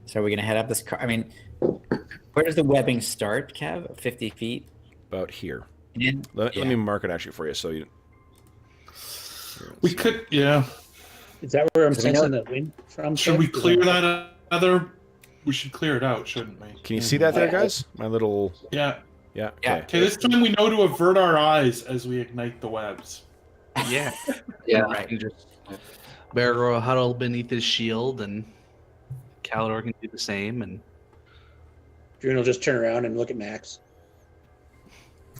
So we're gonna head up this car. I mean, where does the webbing start, Kev? 50 feet? About here. Let me mark it actually for you. So you. We could, yeah. Is that where I'm So we sensing the wind from? Should we clear that other? We should clear it out, shouldn't we? Can you see that there, guys? My little. Yeah. Yeah. Yeah. Okay. Okay, this time we know to avert our eyes as we ignite the webs. Yeah. Yeah. Right. And just Bergour will huddle beneath his shield, and Calidor can do the same. And Druin will just turn around and look at Max.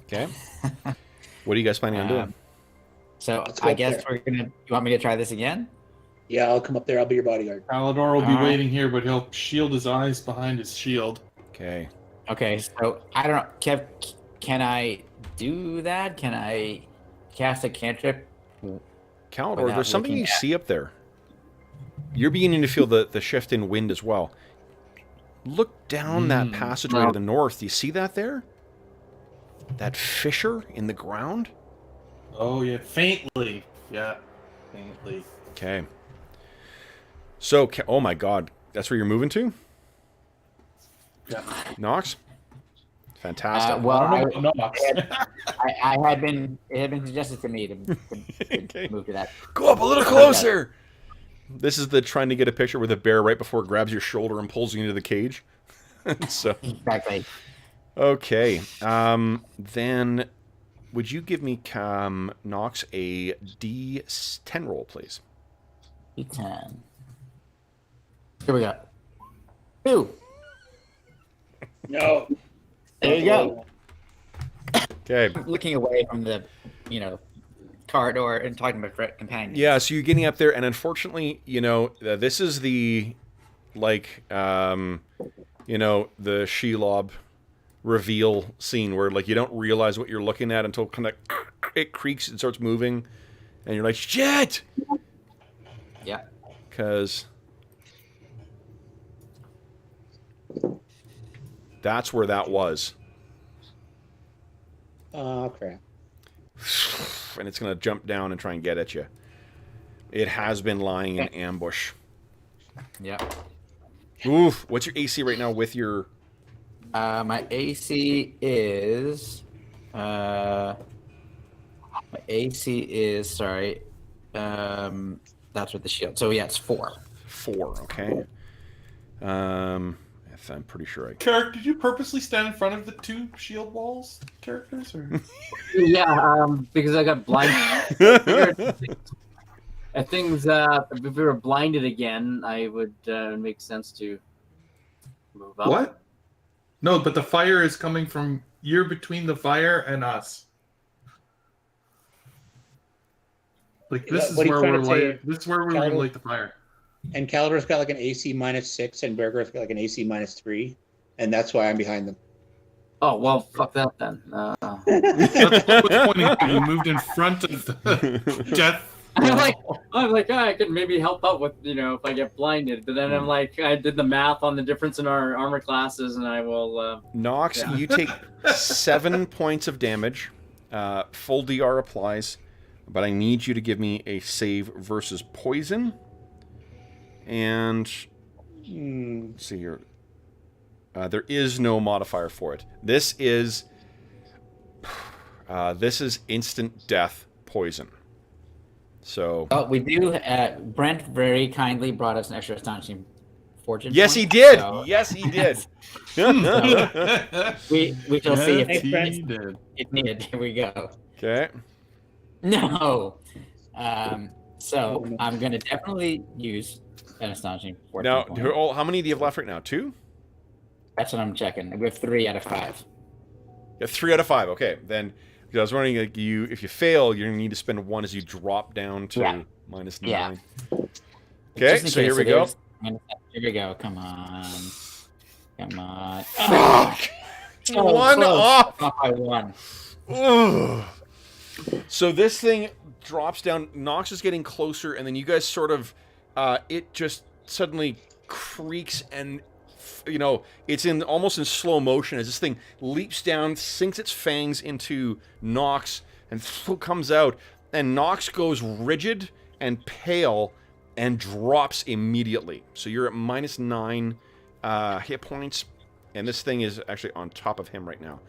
Okay. What are you guys planning on doing? So Let's go I guess up we're gonna. You want me to try this again? Yeah, I'll come up there. I'll be your bodyguard. Calidor will be Alright. waiting here, but he'll shield his eyes behind his shield. Okay. Okay. So I don't know, Kev. Can I do that? Can I cast a cantrip? Calidor, Without there's something looking you at- see up there. You're beginning to feel the shift in wind as well. Look down that passageway No. to the north. Do you see that there? That fissure in the ground? Oh yeah, faintly. Yeah, faintly. Okay. So, oh my god. That's where you're moving to? Yeah. Knox? Fantastic. Well, I don't know. I had been. It had been suggested to me to Okay. move to that. Go up a little closer! This is the trying to get a picture with a bear right before it grabs your shoulder and pulls you into the cage. So, Exactly. okay. Then, would you give me, Knox, a D10 roll, please? D10. Here we go. 2. No. There you go. Okay. Looking away from the, corridor and talking to my companion. Yeah, so you're getting up there, and unfortunately, this is the, the Shelob reveal scene where, you don't realize what you're looking at until kind of it creaks and starts moving, and you're like, shit! Yeah. Because that's where that was. Oh, crap. And it's going to jump down and try and get at you. It has been lying in ambush. Yeah. Oof. What's your AC right now with your... My AC is. Sorry. That's with the shield. So yeah, it's 4. 4, okay. I'm pretty sure I... Carrick, did you purposely stand in front of the 2 shield walls characters? Or? Yeah, because I got blinded. If things, if we were blinded again, I would make sense to move up. What? No, but the fire is coming from you're between the fire and us. Like this is What are you where trying we're to say, light. This is where we're gonna light the fire. And Calidor's got like an AC -6, and Bergour's got like an AC -3, and that's why I'm behind them. Oh well, fuck that then. That's what I was pointing to. You moved in front of the Jeff. I'm like, oh, I could maybe help out with, if I get blinded. But then I'm like, I did the math on the difference in our armor classes, and I will. Knox, Yeah. you take 7 points of damage. Full DR applies, but I need you to give me a save versus poison. And let's see here. There is no modifier for it. This is instant death poison. So. Oh, we do. Brent very kindly brought us an extra astonishing fortune. Yes, point, he did. so- Yes, he did. we shall see if Yes, it he did. needed. Here we go. Okay. No. So I'm gonna definitely use an astonishing fortune. Now, point. how many do you have left right now? 2? That's what I'm checking. We have 3 out of 5. Yeah, 3 out of 5. Okay, then. I was wondering, like, if you fail, you're gonna need to spend 1 as you drop down to -9. Yeah. Okay, Just in so case, here we go. Here we go. Come on. Come on. Fuck! So 1 close. off. Off by 1. Ugh. So this thing drops down. Knox is getting closer, and then you guys sort of, it just suddenly creaks, and it's almost in slow motion as this thing leaps down, sinks its fangs into Knox, and comes out. And Knox goes rigid and pale and drops immediately. So you're at -9 hit points, and this thing is actually on top of him right now.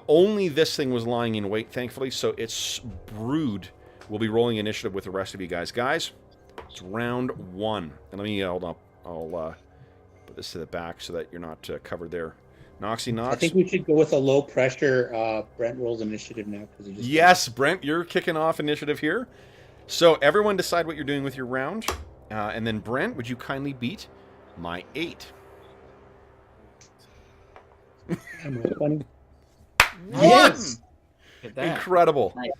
Only this thing was lying in wait, thankfully, so its brood will be rolling initiative with the rest of you guys. Guys, it's round 1. And let me, hold up, I'll put this to the back so that you're not covered there. Noxy Knox. I think we should go with a low pressure. Brent rolls initiative now. Yes, Brent, you're kicking off initiative here. So everyone decide what you're doing with your round. And then Brent, would you kindly beat my 8? Yes! Get that. Incredible. Nice.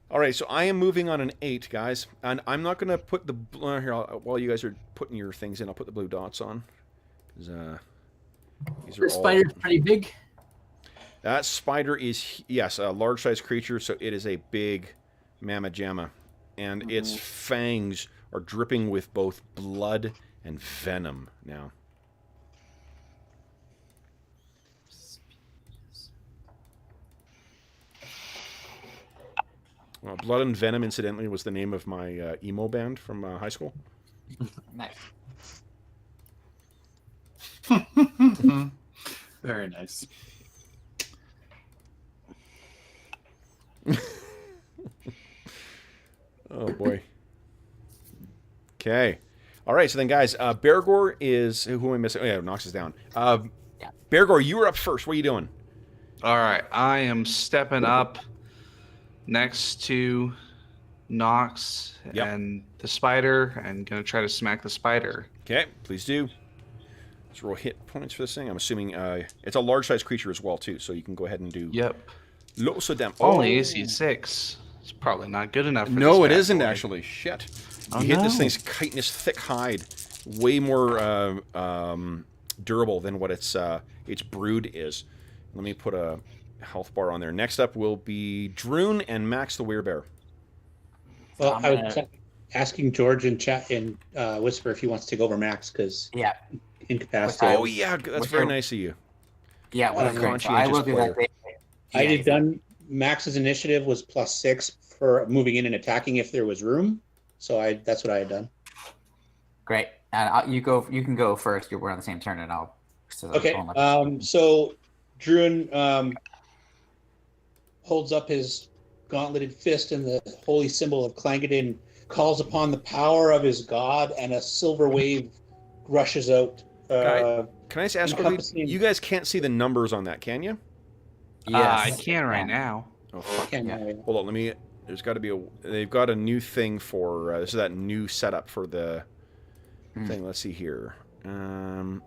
All right, so I am moving on an 8, guys. And I'm not going to put the... here, while you guys are putting your things in, I'll put the blue dots on. These are This spider's pretty big. That spider is, yes, a large-sized creature, so it is a big mamma jamma. And its fangs are dripping with both blood and venom now. Blood and Venom, incidentally, was the name of my emo band from high school. Nice. Very nice. Oh, boy. Okay. All right, so then, guys, Bergour is... Who am I missing? Oh, yeah, Knox is down. Bergour, you were up first. What are you doing? All right, I am stepping up next to Knox and the spider, and gonna try to smack the spider. Okay, please do. Let's roll hit points for this thing. I'm assuming it's a large-sized creature as well, too, so you can go ahead and do... Yep. Lots of damage. Only AC 6. It's probably not good enough for No, it this bad isn't, boy. actually. Shit. Oh, You hit this no. thing's chitinous, thick hide. Way more durable than what its brood is. Let me put a health bar on there. Next up will be Druin and Max the Werebear. Well, I'm I gonna- was asking George in chat in Whisper if he wants to take over Max because Yeah. incapacitated. Oh, yeah, that's What's very your- nice of you. Yeah, What a well, great. So I will do that. conscientious I did done. Max's initiative was +6 for moving in and attacking if there was room. So that's what I had done. Great. And you can go first. We're on the same turn, and I'll. So Okay. So Druin holds up his gauntleted fist in the holy symbol of Clangadin, calls upon the power of his god, and a silver wave rushes out. Can I just ask quickly? encompassing- You guys can't see the numbers on that, can you? I Yes. can right now. Oh, fuck. Can- Hold on, let me... There's got to be a... They've got a new thing for... this is that new setup for the thing. Let's see here. You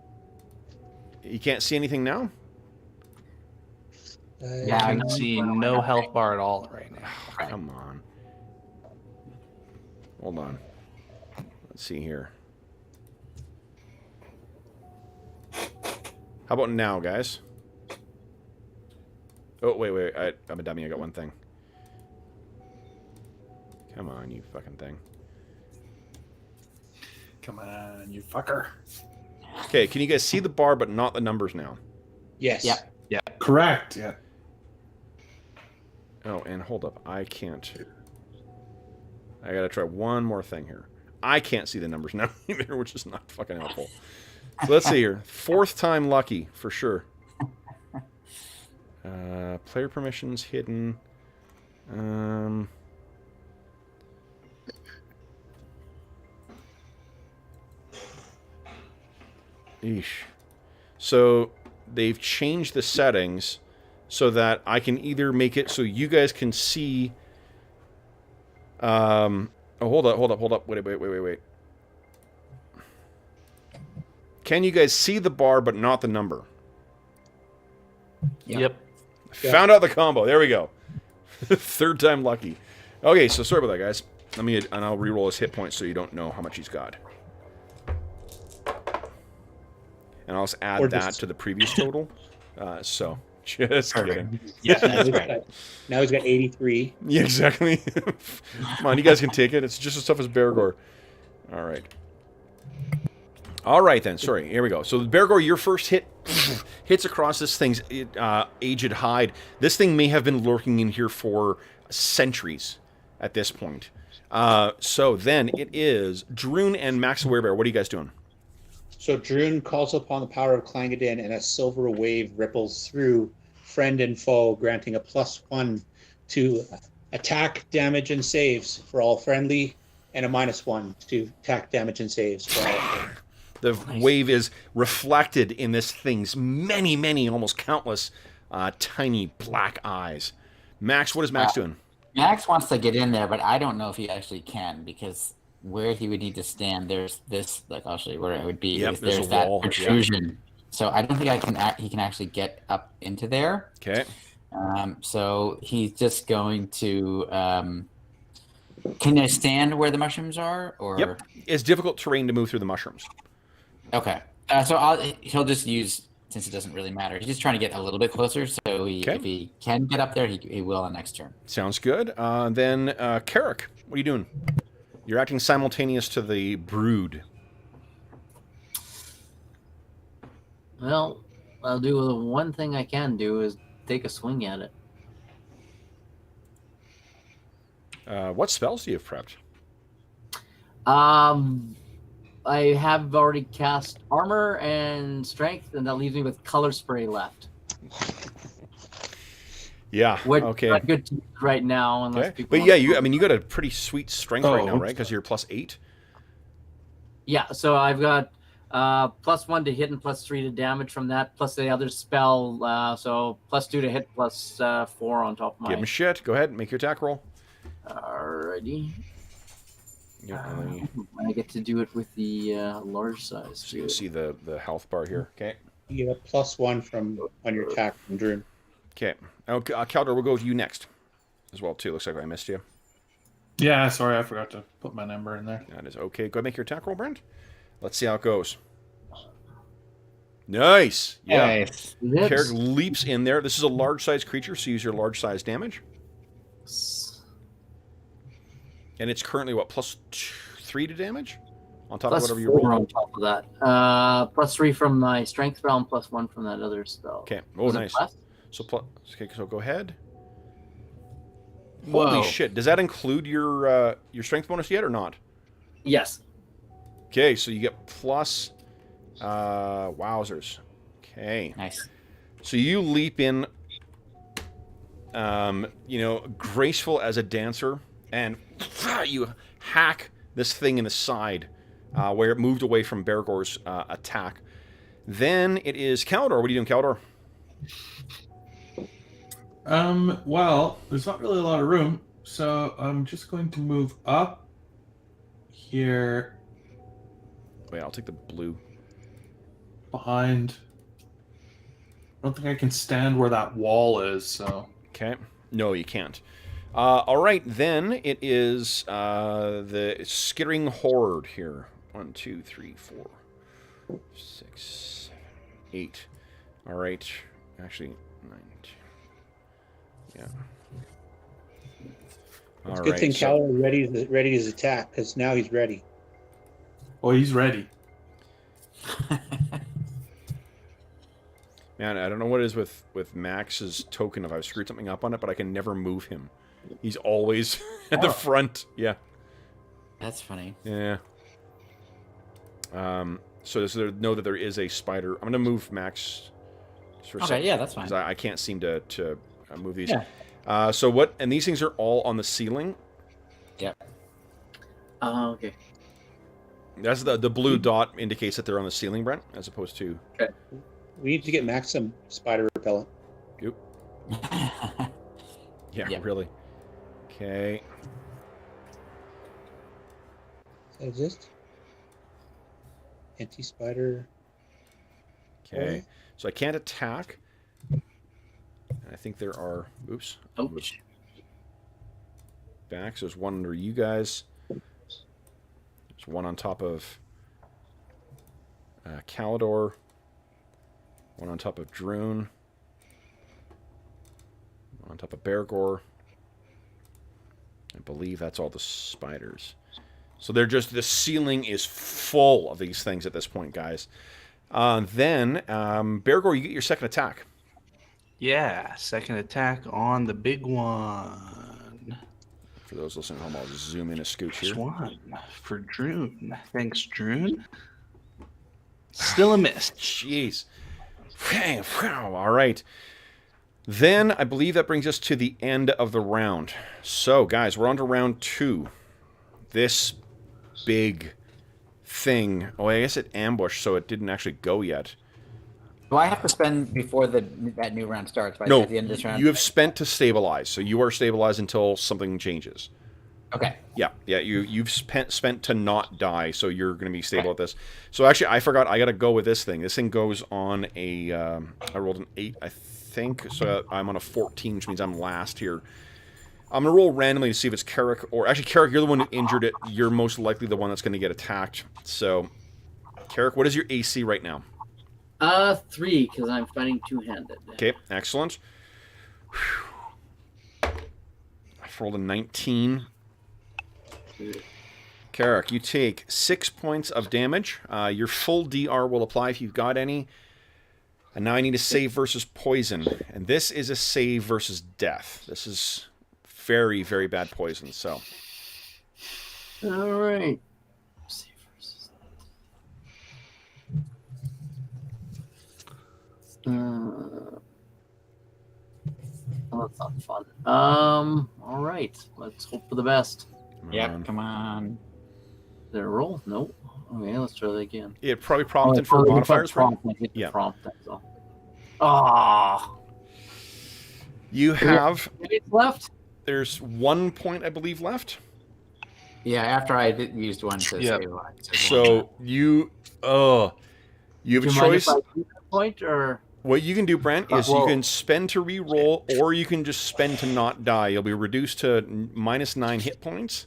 can't see anything now? Yeah, I no, can see no health bar at all right now. Come on. Hold on. Let's see here. How about now, guys? Oh, wait. I'm a dummy. I got one thing. Come on, you fucking thing. Come on, you fucker. Okay, can you guys see the bar but not the numbers now? Yes. Yep. Correct. Yeah. Oh, and hold up. I can't. I gotta try one more thing here. I can't see the numbers now either, which is not fucking helpful. So let's see here. 4th time lucky, for sure. Player permissions hidden. Eesh. So they've changed the settings so that I can either make it so you guys can see. Oh, hold up. Wait. Can you guys see the bar but not the number? Yep. Found out the combo. There we go. 3rd time lucky. Okay, so sorry about that, guys. And I'll reroll his hit points so you don't know how much he's got. And I'll just add that to the previous total. So, just kidding. Now he's got 83. Yeah, exactly. Come on, you guys can take it. It's just as tough as Bergour. All right. All right, then. Sorry. Here we go. So, Bergour, your first hit hits across this thing's aged hide. This thing may have been lurking in here for centuries at this point. So, then it is Druin and MacLeod. What are you guys doing? So Druin calls upon the power of Clangadin, and a silver wave ripples through friend and foe, granting a +1 to attack, damage, and saves for all friendly, and a -1 to attack, damage, and saves for all. The wave is reflected in this thing's many, almost countless, tiny black eyes. Max, what is Max doing? Max wants to get in there, but I don't know if he actually can, because where he would need to stand, there's this, like, I'll show you where it would be. Yep, there's a that wall. protrusion. Yep. So I don't think he can actually get up into there. Okay. So he's just going to. Can I stand where the mushrooms are? Or Yep. It's difficult terrain to move through the mushrooms. Okay. So he'll just use, since it doesn't really matter. He's just trying to get a little bit closer. So if he can get up there, he will on next turn. Sounds good. Then Carrick, what are you doing? You're acting simultaneous to the brood. Well, I'll do the one thing I can do is take a swing at it. What spells do you have prepped? I have already cast armor and strength, and that leaves me with color spray left. Yeah. Which Okay. not good to use right now, unless Okay. people. But yeah, you got a pretty sweet strength right now, Oh. right? Because you're +8. Yeah, so I've got +1 to hit and +3 to damage from that, plus the other spell. So +2 to hit, +4 on top of Give him shit. Go ahead, make your attack roll. Alrighty. Yeah, and then I get to do it with the large size. so you can see the health bar here. Okay. You get a +1 on your attack from Druin. Okay. Caldor, we'll go with you next as well, too. Looks like I missed you. Yeah, sorry, I forgot to put my number in there. That is okay. Go ahead, make your attack roll, Brent. Let's see how it goes. Nice. Yeah. Nice. Carrick leaps in there. This is a large-sized creature, so use your large-sized damage. And it's currently, what, +3 to damage? On top of whatever you roll? On top of that. +3 from my strength spell and +1 from that other spell. Okay. Oh, Was it nice. plus? Okay, so go ahead. Whoa. Holy shit. Does that include your strength bonus yet or not? Yes. Okay, so you get plus... wowzers. Okay. Nice. So you leap in, graceful as a dancer, and you hack this thing in the side where it moved away from Bergour's attack. Then it is Caldor. What are you doing, Caldor? Well, there's not really a lot of room, so I'm just going to move up here Wait, I'll take the blue. behind don't think I can stand where that wall is, so... Okay. No, you can't. All right, then it is the skittering horde here. 1, 2, 3, 4, 6, 7, 8. All right. Actually, 9. Yeah. It's a good thing Cal is ready his attack, because now he's ready. Oh, he's ready. Man, I don't know what it is with Max's token if I've screwed something up on it, but I can never move him. He's always at the front. Yeah. That's funny. Yeah. So know that there is a spider. I'm going to move Max. Okay, yeah, that's fine. 'Cause I can't seem to move these. Yeah. So what? And these things are all on the ceiling. Yep. Okay. That's the blue dot indicates that they're on the ceiling, Brent, as opposed to. Okay. We need to get Max some spider repellent. Yep. Yeah, Yep. really. Okay. Does that exist? Anti-spider. Okay. So I can't attack. I think there are. Oops. Ouch. Back. So there's one under you guys. There's one on top of Calidor. One on top of Druin. One on top of Bergour. I believe that's all the spiders. So they're just, the ceiling is full of these things at this point, guys. Then, Bergour, you get your second attack. Yeah, second attack on the big one. For those listening at home, I'll just zoom in a scooch This here. one for Druin. Thanks, Druin. Still a miss. Jeez. All right. Then I believe that brings us to the end of the round. So, guys, we're on to round 2. This big thing. Oh, I guess it ambushed, so it didn't actually go yet. Do I have to spend before that new round starts? Right? No, At the end of this round? you have spent to stabilize, so you are stabilized until something changes. Okay. Yeah, you've spent to not die, so you're going to be stable at this. So actually, I forgot, I got to go with this thing. This thing goes on a, I rolled an 8, I think, so I'm on a 14, which means I'm last here. I'm going to roll randomly to see if it's Carrick, or actually, Carrick, you're the one who injured it. You're most likely the one that's going to get attacked. So, Carrick, what is your AC right now? 3, because I'm fighting two-handed. Okay, excellent. I rolled a 19. Carrick, you take 6 points of damage. Your full DR will apply if you've got any. And now I need a save versus poison. And this is a save versus death. This is very, very bad poison, so. All right. Oh, that's not fun. All right. Let's hope for the best. Yep, come on. Did I roll? Nope. Okay, let's try that again. It probably prompted for modifiers, right? Yeah. Prompt, that's all. Ah. You have, Minutes left? there's 1 point, I believe, left. Yeah, after I used one to Yep. stabilize. So you have a Do you mind choice. if I keep that point, or? What you can do, Brent, is you well- can spend to re-roll, or you can just spend to not die. You'll be reduced to -9 hit points.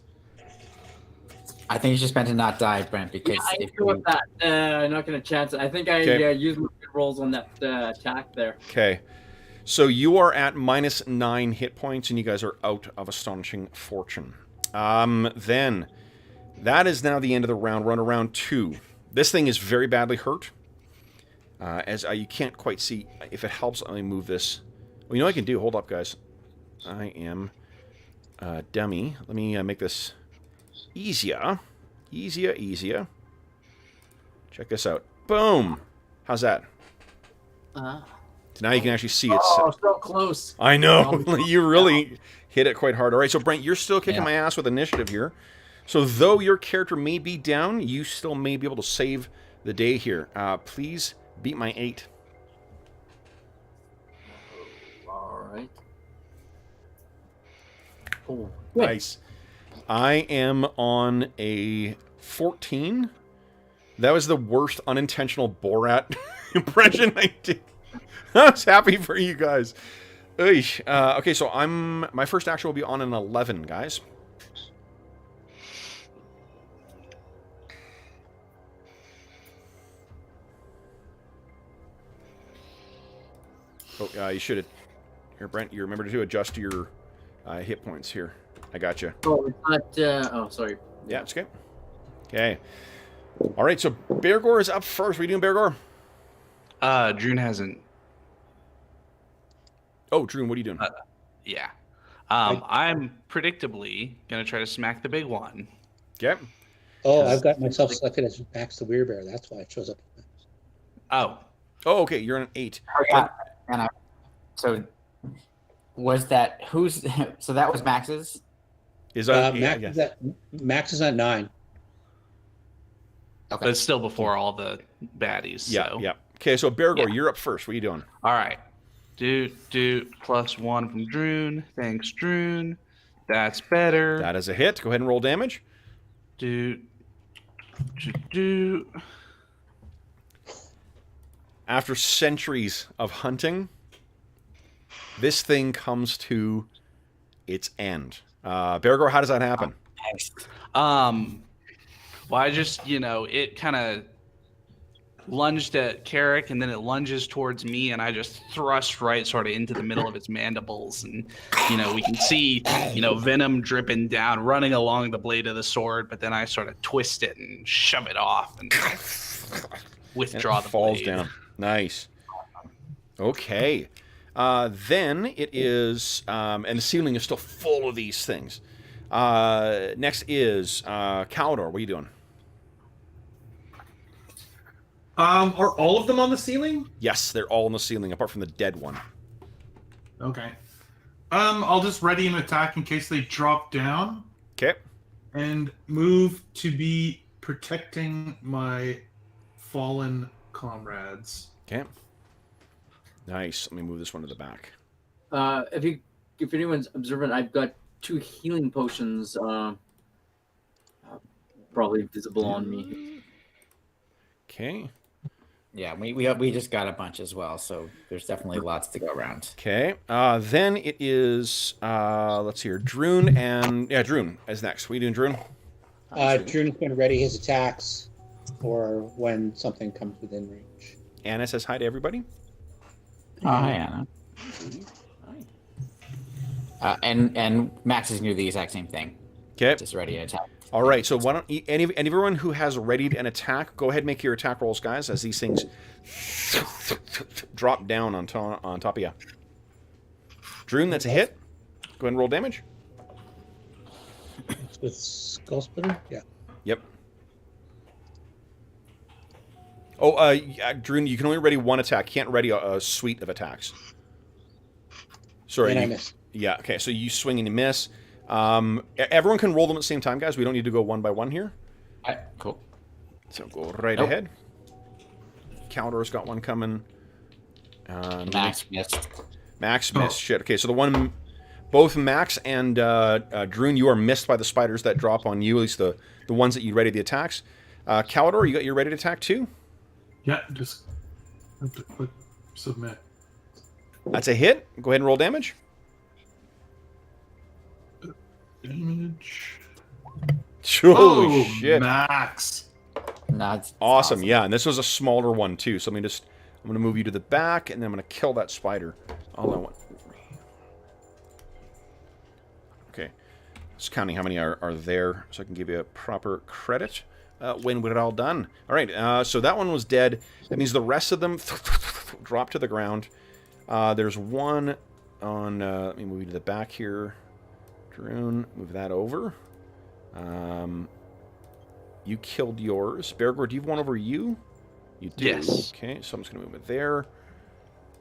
I think you should spend to not die, Brent, because Yeah, I if agree you, with that. I'm not going to chance it. I think I Okay. used my good rolls on that attack there. Okay. So you are at -9 hit points, and you guys are out of Astonishing Fortune. Then, that is now the end of the round. We're on to round 2. This thing is very badly hurt. As you can't quite see. If it helps, let me move this. Well, you know what I can do? Hold up, guys. I am dummy. Let me make this easier. Easier. Check this out. Boom! How's that? So now you can actually see it's... Oh, so close. I know. You really hit it quite hard. All right, so Brent, you're still kicking Yeah. my ass with initiative here. So though your character may be down, you still may be able to save the day here. Please beat my 8. All right. Oh, Nice. I am on a 14. That was the worst unintentional Borat impression I did. I was happy for you guys. Okay, so my first action will be on an 11, guys. Oh, you should have. Here, Brent, you remember to adjust your hit points here. I got you. Oh, it's not. Oh, sorry. Yeah, it's okay. Okay. All right, so Bergour is up first. What are you doing, Bergour? Druin hasn't. Oh, Druin, what are you doing? Yeah. I'm predictably gonna try to smack the big one. Okay. Oh, I've got myself selected as Max the Weirbear. That's why it shows up. Oh. Oh, okay. You're on an 8. Oh, yeah. And so was that who's? So that was Max's. Is Max is at 9. But it's still before all the baddies. Yeah, so. yeah. Okay, so Bergour, you're up first. What are you doing? All right. Do +1 from Druin. Thanks, Druin. That's better. That is a hit. Go ahead and roll damage. Do. After centuries of hunting, this thing comes to its end. Bergour, how does that happen? Well, I just, it kind of lunged at Carrick, and then it lunges towards me, and I just thrust right sort of into the middle of its mandibles. And, we can see, venom dripping down, running along the blade of the sword, but then I sort of twist it and shove it off and withdraw the falls blade. down. Nice. Okay. Then it is, and the ceiling is still full of these things. Next is Calidor. What are you doing? Are all of them on the ceiling? Yes, they're all on the ceiling, apart from the dead one. Okay. I'll just ready an attack in case they drop down. Okay. And move to be protecting my fallen comrades. Okay. Nice. Let me move this one to the back. If anyone's observant, I've got 2 healing potions, probably visible on me. Okay. Yeah, we just got a bunch as well, so there's definitely lots to go around. Okay. Then it is let's see here. Druin and Druin is next. What are you doing, Druin? Druin is going to ready his attacks for when something comes within range. Anna says hi to everybody. Oh, hi, Anna. And Max is going to do the exact same thing. Okay. Just ready to attack. All right. So why don't everyone who has readied an attack, go ahead and make your attack rolls, guys, as these things drop down on top of you. Druin, that's a hit. Go ahead and roll damage. It's with Skull Splitter? Yeah. Yep. Oh, Druin, you can only ready one attack. Can't ready a suite of attacks. Sorry. And I miss. Yeah, okay, so you swing and you miss. Everyone can roll them at the same time, guys. We don't need to go one by one here. All right, cool. So go right ahead. Calidor's got one coming. Max missed. Max missed. Shit. Okay, so both Max and Druin, you are missed by the spiders that drop on you, at least the ones that you ready the attacks. Calidor, you got your ready to attack too? Yeah, just have to click submit. That's a hit. Go ahead and roll damage. Damage. Holy shit. Max. That's Awesome, yeah, and this was a smaller one too. So I'm going to move you to the back, and then I'm going to kill that spider. All I want. Okay, just counting how many are there, so I can give you a proper credit when we're all done. All right, so that one was dead. That means the rest of them drop to the ground. There's one on. Let me move you to the back here. Druin, move that over. You killed yours. Bergour, do you have one over you? You do. Yes. Okay, so I'm just going to move it there.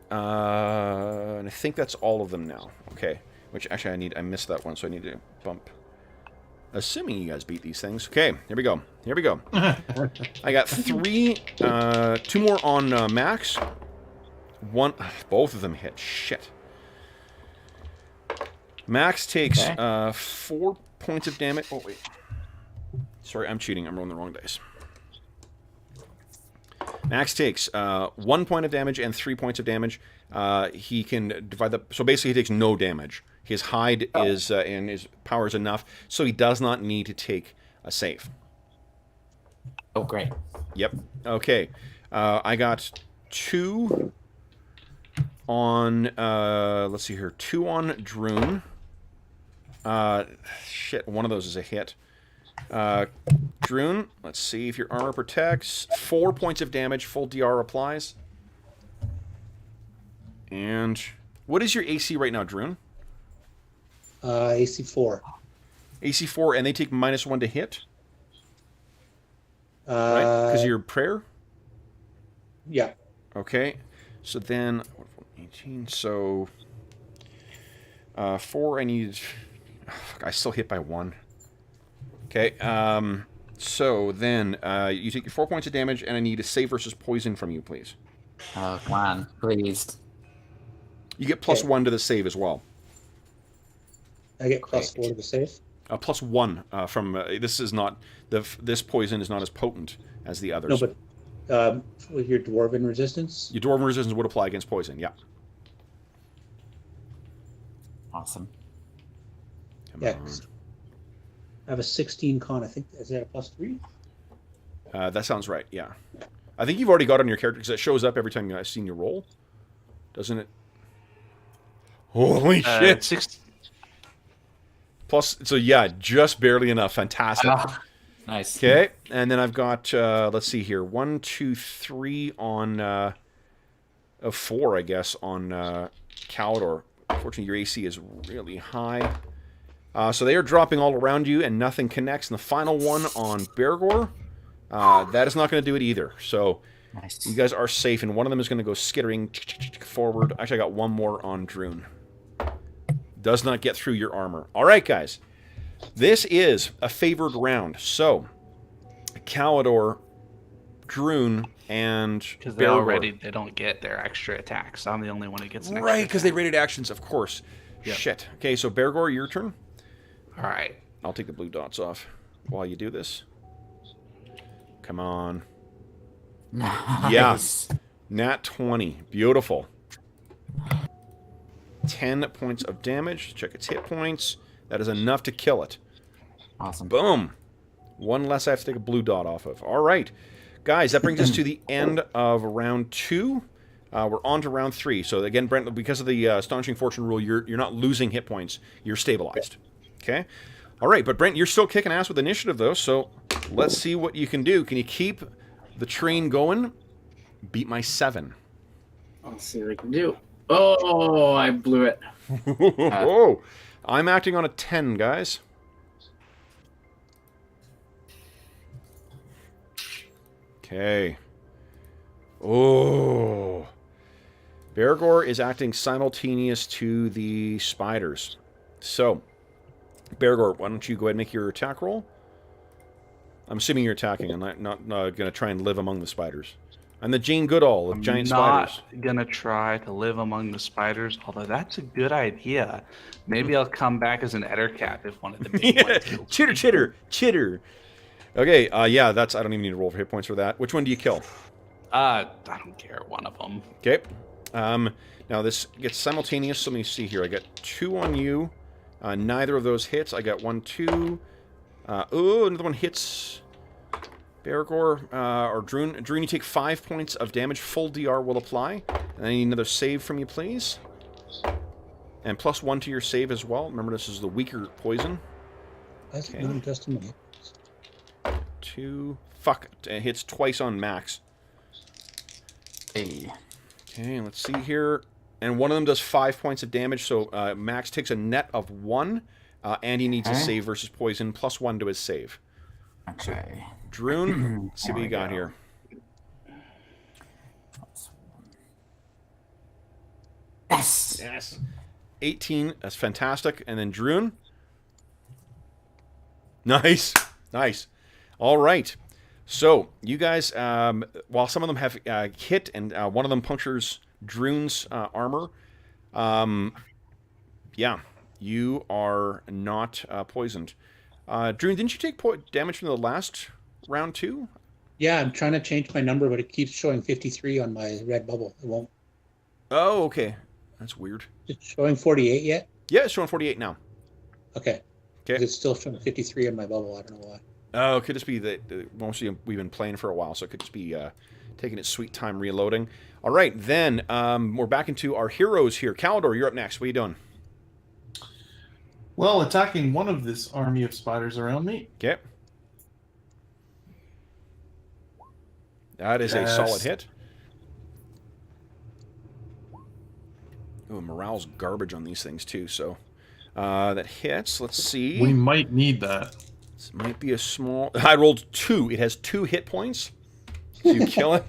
And I think that's all of them now. Okay. Which, actually, I missed that one, so I need to bump. Assuming you guys beat these things. Okay, here we go. Here we go. I got 3, 2 more on Max. Both of them hit. Shit. Max takes 4 points of damage. Oh, wait. Sorry, I'm cheating. I'm rolling the wrong dice. Max takes 1 point of damage and 3 points of damage. He can divide the... So basically he takes no damage. His hide is and his power is enough, so he does not need to take a save. Oh, great. Yep. Okay. I got 2 on... let's see here. 2 on Druin. Shit, one of those is a hit. Druin, let's see if your armor protects. 4 points of damage, full DR applies. And what is your AC right now, Druin? AC 4. AC 4, and they take -1 to hit? Right? Because of your prayer? Yeah. Okay. So then, 18, so... 4, I need... I still hit by 1. Okay, so then you take your 4 points of damage, and I need a save versus poison from you, please. Oh, come on, please. You get +1 to the save as well. I get +4 to the save. +1 from this is not this poison is not as potent as the others. No, but with your dwarven resistance. Your dwarven resistance would apply against poison. Yeah. Awesome. Come Yeah. on. I have a 16 con. I think is that a +3? That sounds right. Yeah. I think you've already got it on your character because it shows up every time I've seen you roll, doesn't it? Holy shit! 6. Plus, so yeah, just barely enough. Fantastic. Nice. Okay, and then I've got let's see here, 1, 2, 3 on 4, I guess, on Calidor. Unfortunately, your AC is really high. So they are dropping all around you, and nothing connects. And the final one on Bergour, that is not going to do it either. So Nice. you guys are safe, and one of them is going to go skittering forward. Actually, I got one more on Druin. Does not get through your armor. All right, guys. This is a favored round. So, Calidor, Druin, and Because they don't get their extra attacks. I'm the only one who gets an extra right, because they attack. rated actions, of course. Yep. Shit. Okay, so Bergour, your turn. All right. I'll take the blue dots off while you do this. Come on. Nice. Nat 20. Beautiful. 10 points of damage. Check its hit points. That is enough to kill it. Awesome. Boom. One less I have to take a blue dot off of. All right. Guys, that brings us to the end of round 2. We're on to round 3. So again, Brent, because of the Astonishing Fortune rule, you're not losing hit points. You're stabilized. Okay? All right, but Brent, you're still kicking ass with initiative, though, so let's see what you can do. Can you keep the train going? Beat my 7. Let's see what I can do. Oh, I blew it. Whoa. I'm acting on a 10, guys. Okay. Oh. Bergour is acting simultaneous to the spiders. So, Bergour, why don't you go ahead and make your attack roll? I'm assuming you're attacking. I'm not going to try and live among the spiders. I'm the Jane Goodall of giant spiders. I'm not gonna try to live among the spiders, although that's a good idea. Maybe I'll come back as an ettercap if one of the big Yeah. ones kills Chitter, me. chitter, chitter. Okay, yeah, I don't even need to roll for hit points for that. Which one do you kill? I don't care. One of them. Okay. Now this gets simultaneous, so let me see here. I got 2 on you. Neither of those hits. I got 1, 2. Oh, another one hits Bergour or Druin. Druin, you take 5 points of damage. Full DR will apply. And I need another save from you, please. And +1 to your save as well. Remember, this is the weaker poison. That's Okay. non-testimony. 2. Fuck. It hits twice on Max. Hey. Okay, let's see here. And one of them does 5 points of damage, so Max takes a net of 1, and he needs a Okay. save versus poison, +1 to his save. Okay. Druin, let's see what There you we got go. here. Yes. Yes. 18, that's fantastic. And then Druin. Nice. Nice. All right. So, you guys, while some of them have hit, and one of them punctures Druin's armor, yeah, you are not poisoned. Druin, didn't you take damage from the last round too? Yeah, I'm trying to change my number, but it keeps showing 53 on my red bubble. It won't. Oh, okay. That's weird. It's showing 48 yet? Yeah, it's showing 48 now. Okay. Okay. It's still showing 53 on my bubble. I don't know why. Oh, it could just be that mostly we've been playing for a while, so it could just be taking its sweet time reloading. All right, then we're back into our heroes here. Calidor, you're up next. What are you doing? Well, attacking one of this army of spiders around me. Okay. That is a solid hit. Oh, morale's garbage on these things, too, so that hits. Let's see. We might need that. This might be a small... I rolled 2. It has 2 hit points. So you kill it.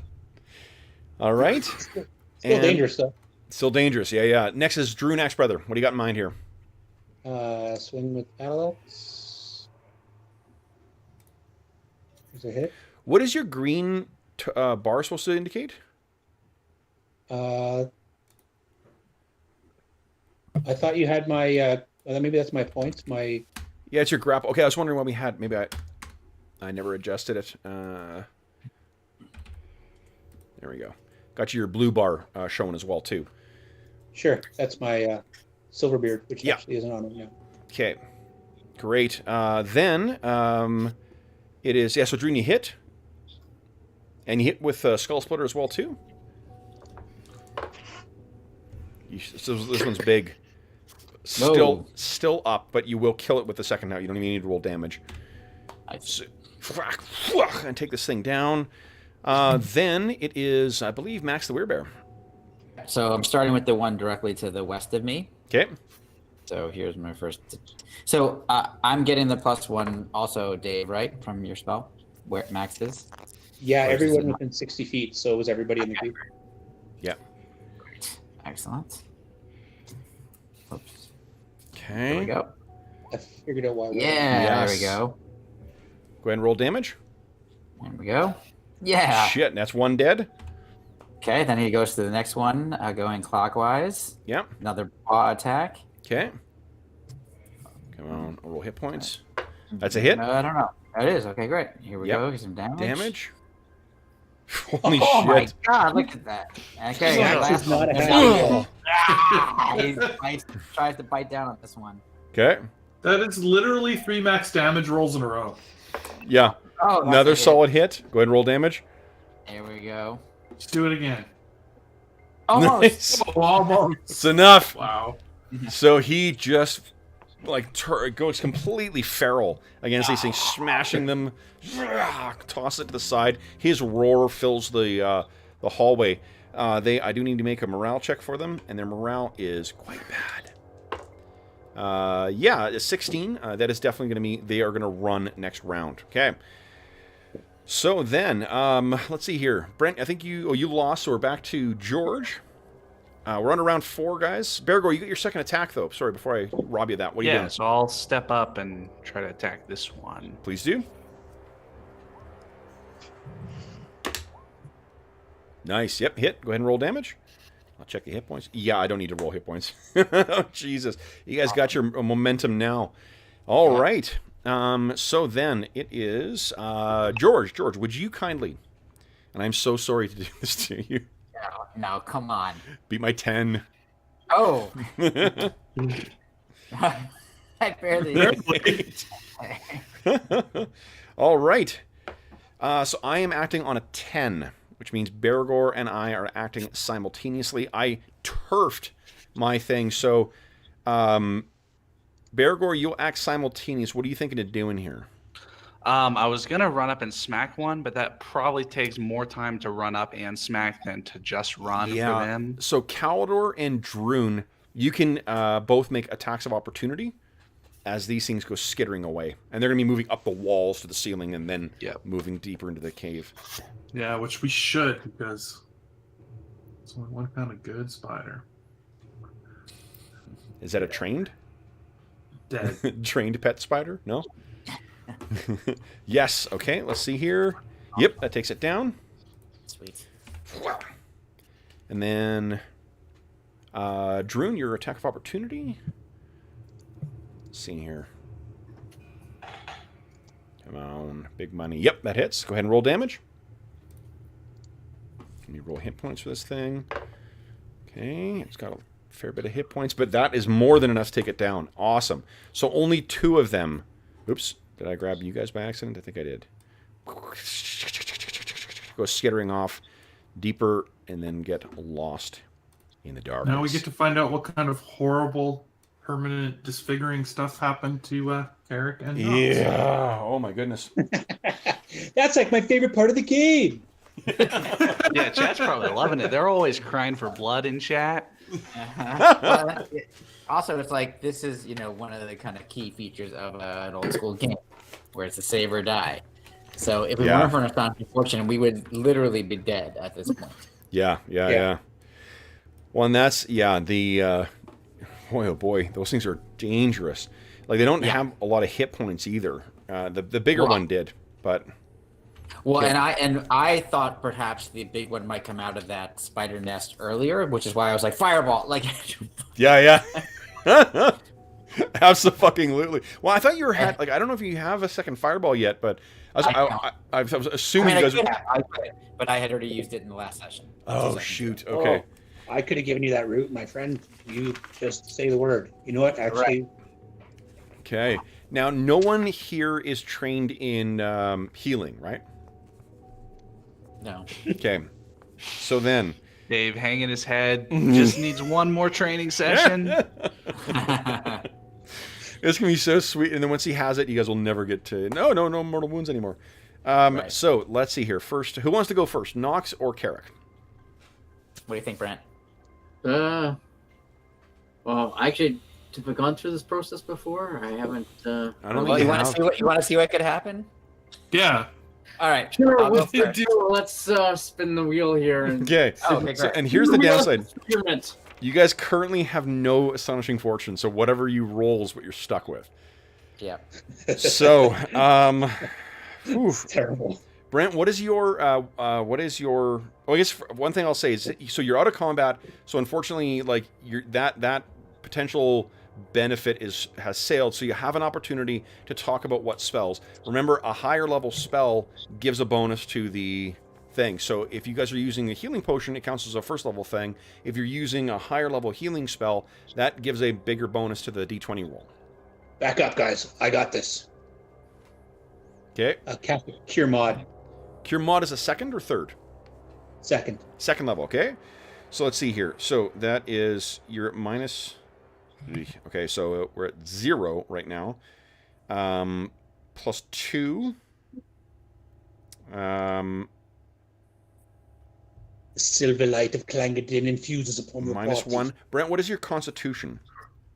All right. Still dangerous, though. Still dangerous, yeah. Next is Druin Axebrother. What do you got in mind here? Swing with battle axe. There's a hit. What is your green bar supposed to indicate? I thought you had my... maybe that's my points. My... Yeah, it's your grapple. Okay, I was wondering what we had. Maybe I never adjusted it. There we go. Got you your blue bar showing as well, too. Sure, that's my Silverbeard, which actually isn't on it now. Okay, great. Then it is... Yeah, so Druin, you hit. And you hit with Skull Splitter as well, too. So this one's big. Still up, but you will kill it with the second now. You don't even need to roll damage. And take this thing down. Then it is, I believe, Max the Werebear. So I'm starting with the one directly to the west of me. Okay. So here's my first. So I'm getting the +1 also, Dave, right? From your spell, where Max is? Yeah, everyone within 60 feet, so was everybody in the group. Yeah. Great. Excellent. Oops. Okay. There we go. I figured out why. Yeah, there we go. Go ahead and roll damage. There we go. Yeah. Shit, that's one dead. Okay, then he goes to the next one, going clockwise. Yep. Another paw attack. Okay. Come on, roll hit points. That's a hit. I don't know. That is. Okay, great. Here we go. Get some damage. Holy oh shit. My God, look at that. Okay, Max is not a he tries to bite down on this one. Okay. That is literally 3 max damage rolls in a row. Yeah. Oh, that's another a hit. solid hit. Go ahead and roll damage. There we go. Let's do it again. Almost. Nice. Oh, almost. It's enough. Wow. So he just goes completely feral against these things, smashing them. Toss it to the side. His roar fills the hallway. I do need to make a morale check for them, and their morale is quite bad. Yeah, 16. That is definitely going to mean they are going to run next round. Okay. So then, let's see here. Brent, I think you lost, so we're back to George. We're on round 4, guys. Bergour, you get your second attack, though. Sorry, before I rob you of that. What are you doing? So I'll step up and try to attack this one. Please do. Nice. Yep, hit. Go ahead and roll damage. I'll check the hit points. Yeah, I don't need to roll hit points. Oh, Jesus. You guys got your momentum now. All right. So then it is George. George, would you kindly, and I'm so sorry to do this to you, No, come on. beat my 10. Oh. I barely. All right. So I am acting on a 10, which means Bergour and I are acting simultaneously. I turfed my thing, so Bergour, you'll act simultaneous. What are you thinking of doing here? I was gonna run up and smack one, but that probably takes more time to run up and smack than to just run for them. So Calidor and Druin, you can both make attacks of opportunity as these things go skittering away. And they're going to be moving up the walls to the ceiling and then moving deeper into the cave. Yeah, which we should, because it's only one kind of good spider. Is that a trained? Dead. Trained pet spider? No? Yes. Okay, let's see here. Yep, that takes it down. Sweet. And then Druin, your attack of opportunity. Let's see here. Come on, big money. Yep, that hits. Go ahead and roll damage. Let me roll hit points for this thing. Okay, it's got a fair bit of hit points, but that is more than enough to take it down. Awesome. So only 2 of them. Oops, did I grab you guys by accident? I think I did. Go skittering off deeper and then get lost in the darkness. Now we get to find out what kind of horrible, permanent, disfiguring stuff happened to Eric and Knox. Yeah. Oh my goodness. That's like my favorite part of the game. Yeah, chat's probably loving it. They're always crying for blood in chat. Well, also, it's like this is one of the kind of key features of an old school game, where it's a save or die. So if we weren't for an astonishing fortune, we would literally be dead at this point. Yeah. Well, and that's the boy, oh boy, those things are dangerous. Like they don't have a lot of hit points either. The bigger one did, but. Well, and I thought perhaps the big one might come out of that spider nest earlier, which is why I was like fireball. Like, yeah. Absolutely. Well, I thought you had I don't know if you have a second fireball yet, but I was assuming I you guys. I could, but I had already used it in the last session. Oh shoot! Okay. Oh, I could have given you that route, my friend. You just say the word. You know what? Actually. Right. Okay. Now, no one here is trained in healing, right? No. Okay. So then. Dave hanging his head, just needs one more training session. It's going to be so sweet. And then once he has it, you guys will never get to... No mortal wounds anymore. Right. So, let's see here. First, who wants to go first? Knox or Carrick? What do you think, Brent? Well, actually, have I gone through this process before? I haven't. I don't Well, think you want to see what could happen? Yeah. All right. Sure, I'll go let's first. spin the wheel here. And Okay. Oh, okay, great. And here's the downside. experiment. You guys currently have no astonishing fortune, so whatever you roll is what you're stuck with. Yeah. So, It's terrible. Brent, what is your? Oh, I guess one thing I'll say is, so you're out of combat. So unfortunately, like that potential benefit has sailed. So you have an opportunity to talk about what spells. Remember, a higher level spell gives a bonus to the thing. So if you guys are using a healing potion, it counts as a first level thing. If you're using a higher level healing spell, that gives a bigger bonus to the D20 roll. Back up, guys. I got this. Okay. Cure mod. Cure mod is a second or third? Second. Second level, okay? So let's see here. So that is, you're at minus... Okay, so we're at 0 right now. Plus 2. The silver light of Clangadin infuses upon your Minus body. 1. Brent, what is your constitution?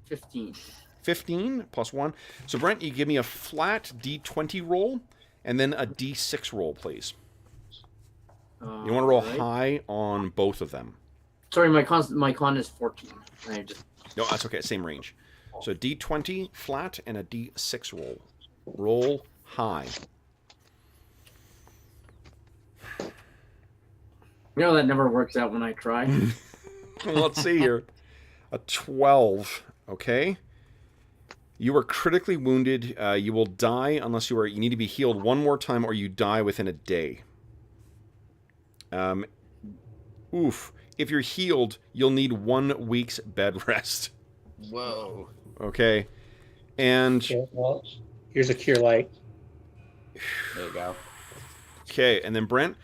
15. 15 plus 1. So Brent, you give me a flat D20 roll and then a D6 roll, please. You want to roll high on both of them. Sorry, my con is 14. No, that's okay. Same range. So D20 flat and a D6 roll. Roll high. That never works out when I try. Let's see here. A 12. Okay. You are critically wounded. You will die unless you need to be healed one more time or you die within a day. Oof. If you're healed, you'll need 1 week's bed rest. Whoa. Okay. And... Okay, well, here's a cure light. There you go. Okay, and then Brent,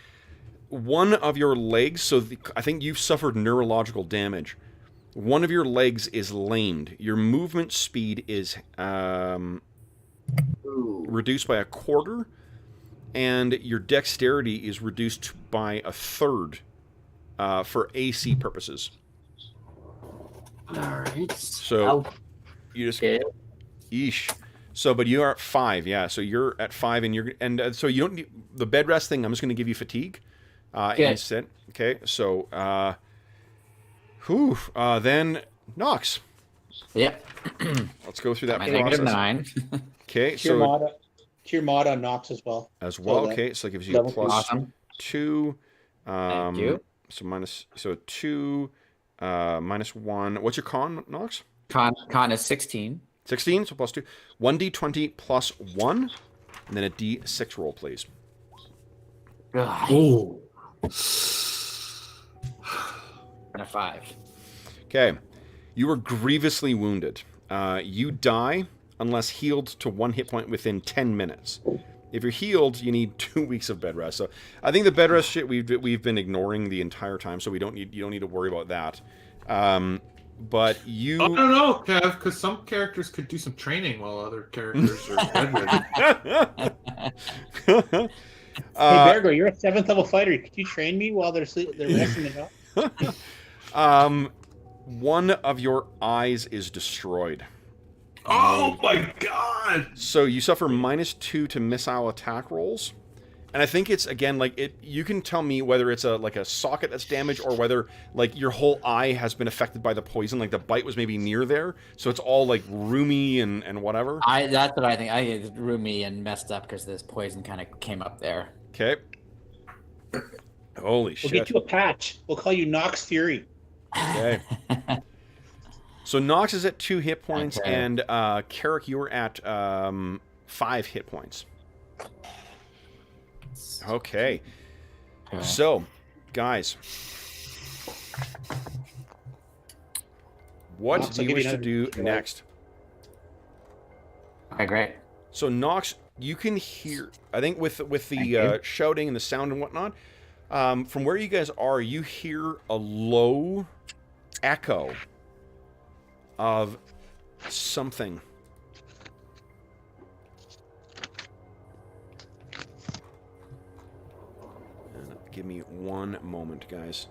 one of your legs, I think you've suffered neurological damage. One of your legs is lamed. Your movement speed is reduced by 1/4, and your dexterity is reduced by 1/3 for AC purposes. Alright. So you just... Okay. Yeesh. So, but you are at 5, yeah. So you're at 5, and so you don't need the bed rest thing. I'm just going to give you fatigue instead. Okay. So, then Knox. Yep. Let's go through that My process. -9. Okay. Cure mod on Knox as well. Okay. So that gives you a plus Awesome. 2. Thank you. So 2 minus 1. What's your con, Knox? Con is 16. 16. So plus 2. 1d20 plus 1, and then a d6 roll, please. Ugh. Oh. and a 5. Okay. You were grievously wounded. You die unless healed to 1 hit point within 10 minutes. If you're healed, you need 2 weeks of bed rest. So I think the bed rest shit we've been ignoring the entire time, so you don't need to worry about that. But you... I don't know, Kev, because some characters could do some training while other characters are bedridden. Hey, Bergour, you're a 7th level fighter. Could you train me while they're resting it up? One of your eyes is destroyed. Oh my god! So you suffer -2 to missile attack rolls. And I think it's, again, like, you can tell me whether it's a socket that's damaged or whether, like, your whole eye has been affected by the poison. Like, the bite was maybe near there. So it's all, like, roomy and whatever. That's what I think. It's roomy and messed up because this poison kind of came up there. Okay. Holy shit. We'll get you a patch. We'll call you Knox Fury. Okay. So Knox is at 2 hit points, Okay. and Carrick, you're at 5 hit points. Okay. So, guys, what Knox, do I'll you give you wish to do another- next? Okay, great. So Knox, you can hear, I think with the shouting and the sound and whatnot, from where you guys are, you hear a low echo of something. Give me 1 moment, guys.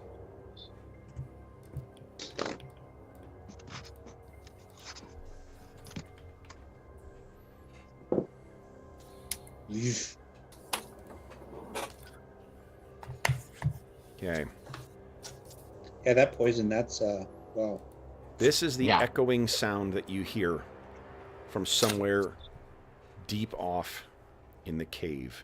Okay. Yeah, that poison, that's, wow. This is the Yeah. echoing sound that you hear from somewhere deep off in the cave.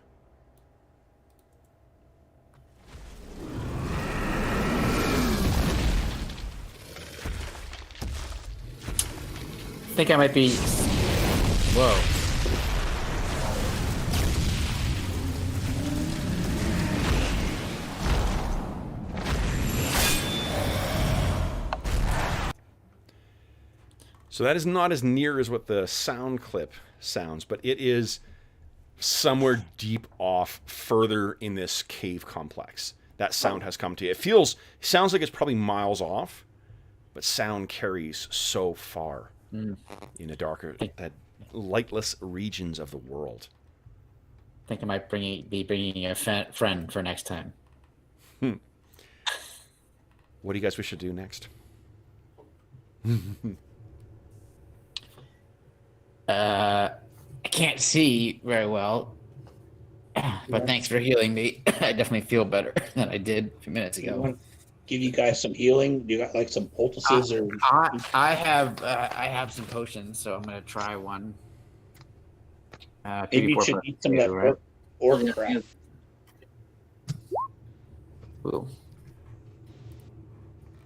I think I might be... Whoa. So that is not as near as what the sound clip sounds, but it is somewhere deep off further in this cave complex. That sound has come to you. It sounds like it's probably miles off, but sound carries so far in the darker, that lightless regions of the world. I think I might be bringing a friend for next time. What do you guys wish to do next? I can't see very well, but thanks for healing me. I definitely feel better than I did a few minutes I ago. want to give you guys some healing. You got, like, some poultices or... I have some potions, so I'm gonna try one. Maybe you 2d4 should plus eat some of that 2, right? orc crap. Ooh.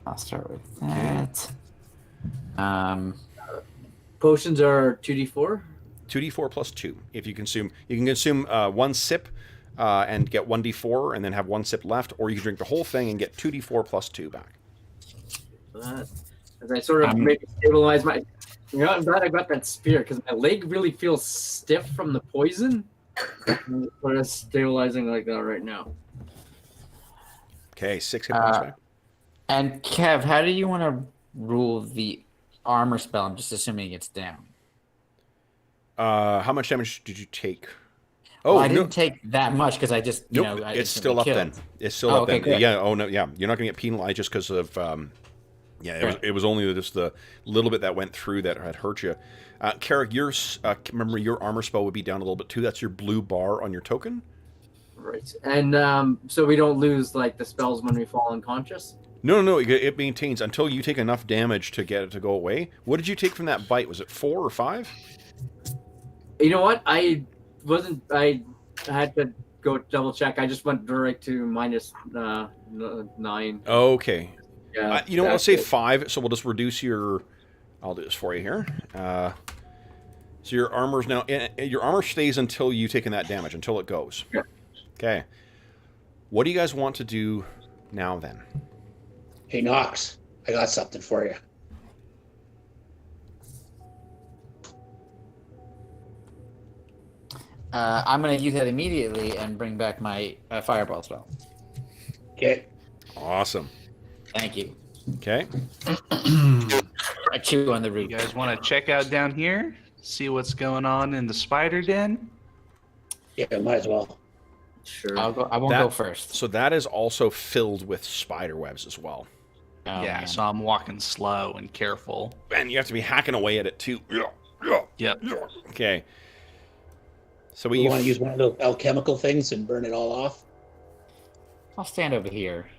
I'll start with that. Potions are 2d4. 2d4 plus 2. If you consume, you can consume 1 sip and get 1d4, and then have 1 sip left, or you can drink the whole thing and get 2d4 plus 2 back. As I sort of maybe stabilize my... You know, I'm glad I got that spear, because my leg really feels stiff from the poison. I'm sort of stabilizing like that right now. Okay, 6 hit points back. And Kev, how do you want to rule the armor spell? I'm just assuming it's down. How much damage did you take? Oh, well, I didn't take that much because I just, you nope, know, I it's still up then. It's still up okay, then. good. Yeah. Oh no. Yeah. You're not going to get penalized just because of. It was only just the little bit that went through that had hurt you. Carrick, remember your armor spell would be down a little bit too. That's your blue bar on your token. Right. And so we don't lose like the spells when we fall unconscious? No. It maintains until you take enough damage to get it to go away. What did you take from that bite? Was it 4 or 5? You know what? I had to go double check. I just went direct to minus 9. Okay. Yeah. You know what? Let's say 5. So we'll just reduce your. I'll do this for you here. So your armor's now. Your armor stays until you taken that damage, until it goes. Yeah. Okay. What do you guys want to do now then? Hey, Knox, I got something for you. I'm going to use that immediately and bring back my fireball spell. Okay. Awesome. Thank you. Okay. I chew on the You root. guys want to check out down here? See what's going on in the spider den? Yeah, might as well. Sure. I won't go first. So that is also filled with spider webs as well. Oh, yeah, man. so I'm walking slow and careful. And you have to be hacking away at it too. Yep. Okay. So We we want to use one of those alchemical things and burn it all off. I'll stand over here.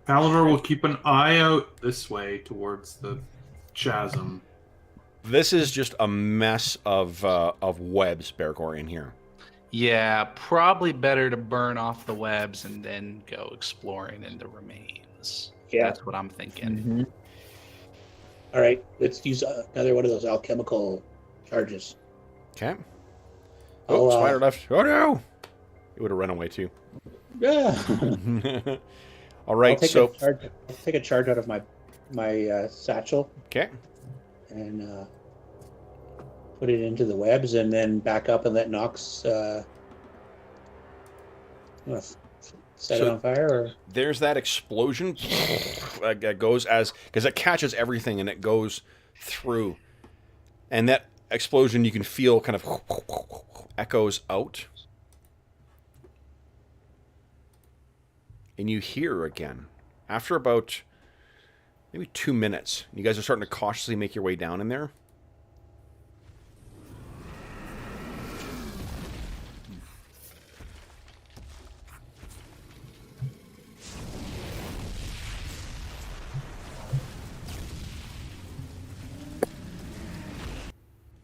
Kalidor will keep an eye out this way towards the chasm. This is just a mess of webs, Bergour, in here. Yeah, probably better to burn off the webs and then go exploring in the remains. Yeah. That's what I'm thinking. Mm-hmm. All right, let's use another one of those alchemical charges. Okay. Oh, I'll, spider left. Oh no! It would have run away too. Yeah. All right. I'll take a charge out of my satchel Okay. and put it into the webs, and then back up and let Knox set it on fire. Or There's that explosion that goes because it catches everything and it goes through, and that explosion you can feel kind of echoes out, and you hear again after about maybe 2 minutes. You guys are starting to cautiously make your way down in there.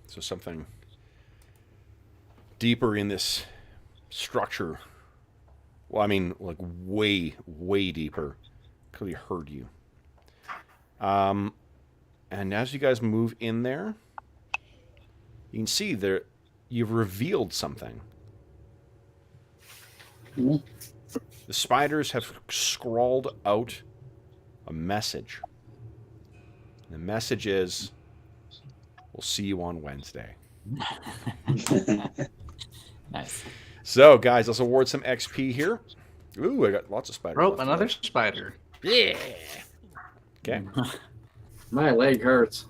So something deeper in this structure. Well, I mean, like way, way deeper. Clearly heard you. And as you guys move in there, you can see there you've revealed something. Mm-hmm. The spiders have scrawled out a message. The message is, we'll see you on Wednesday. Nice. So, guys, let's award some XP here. Ooh, I got lots of spiders. Oh, left another today. spider. Yeah. Okay. My leg hurts.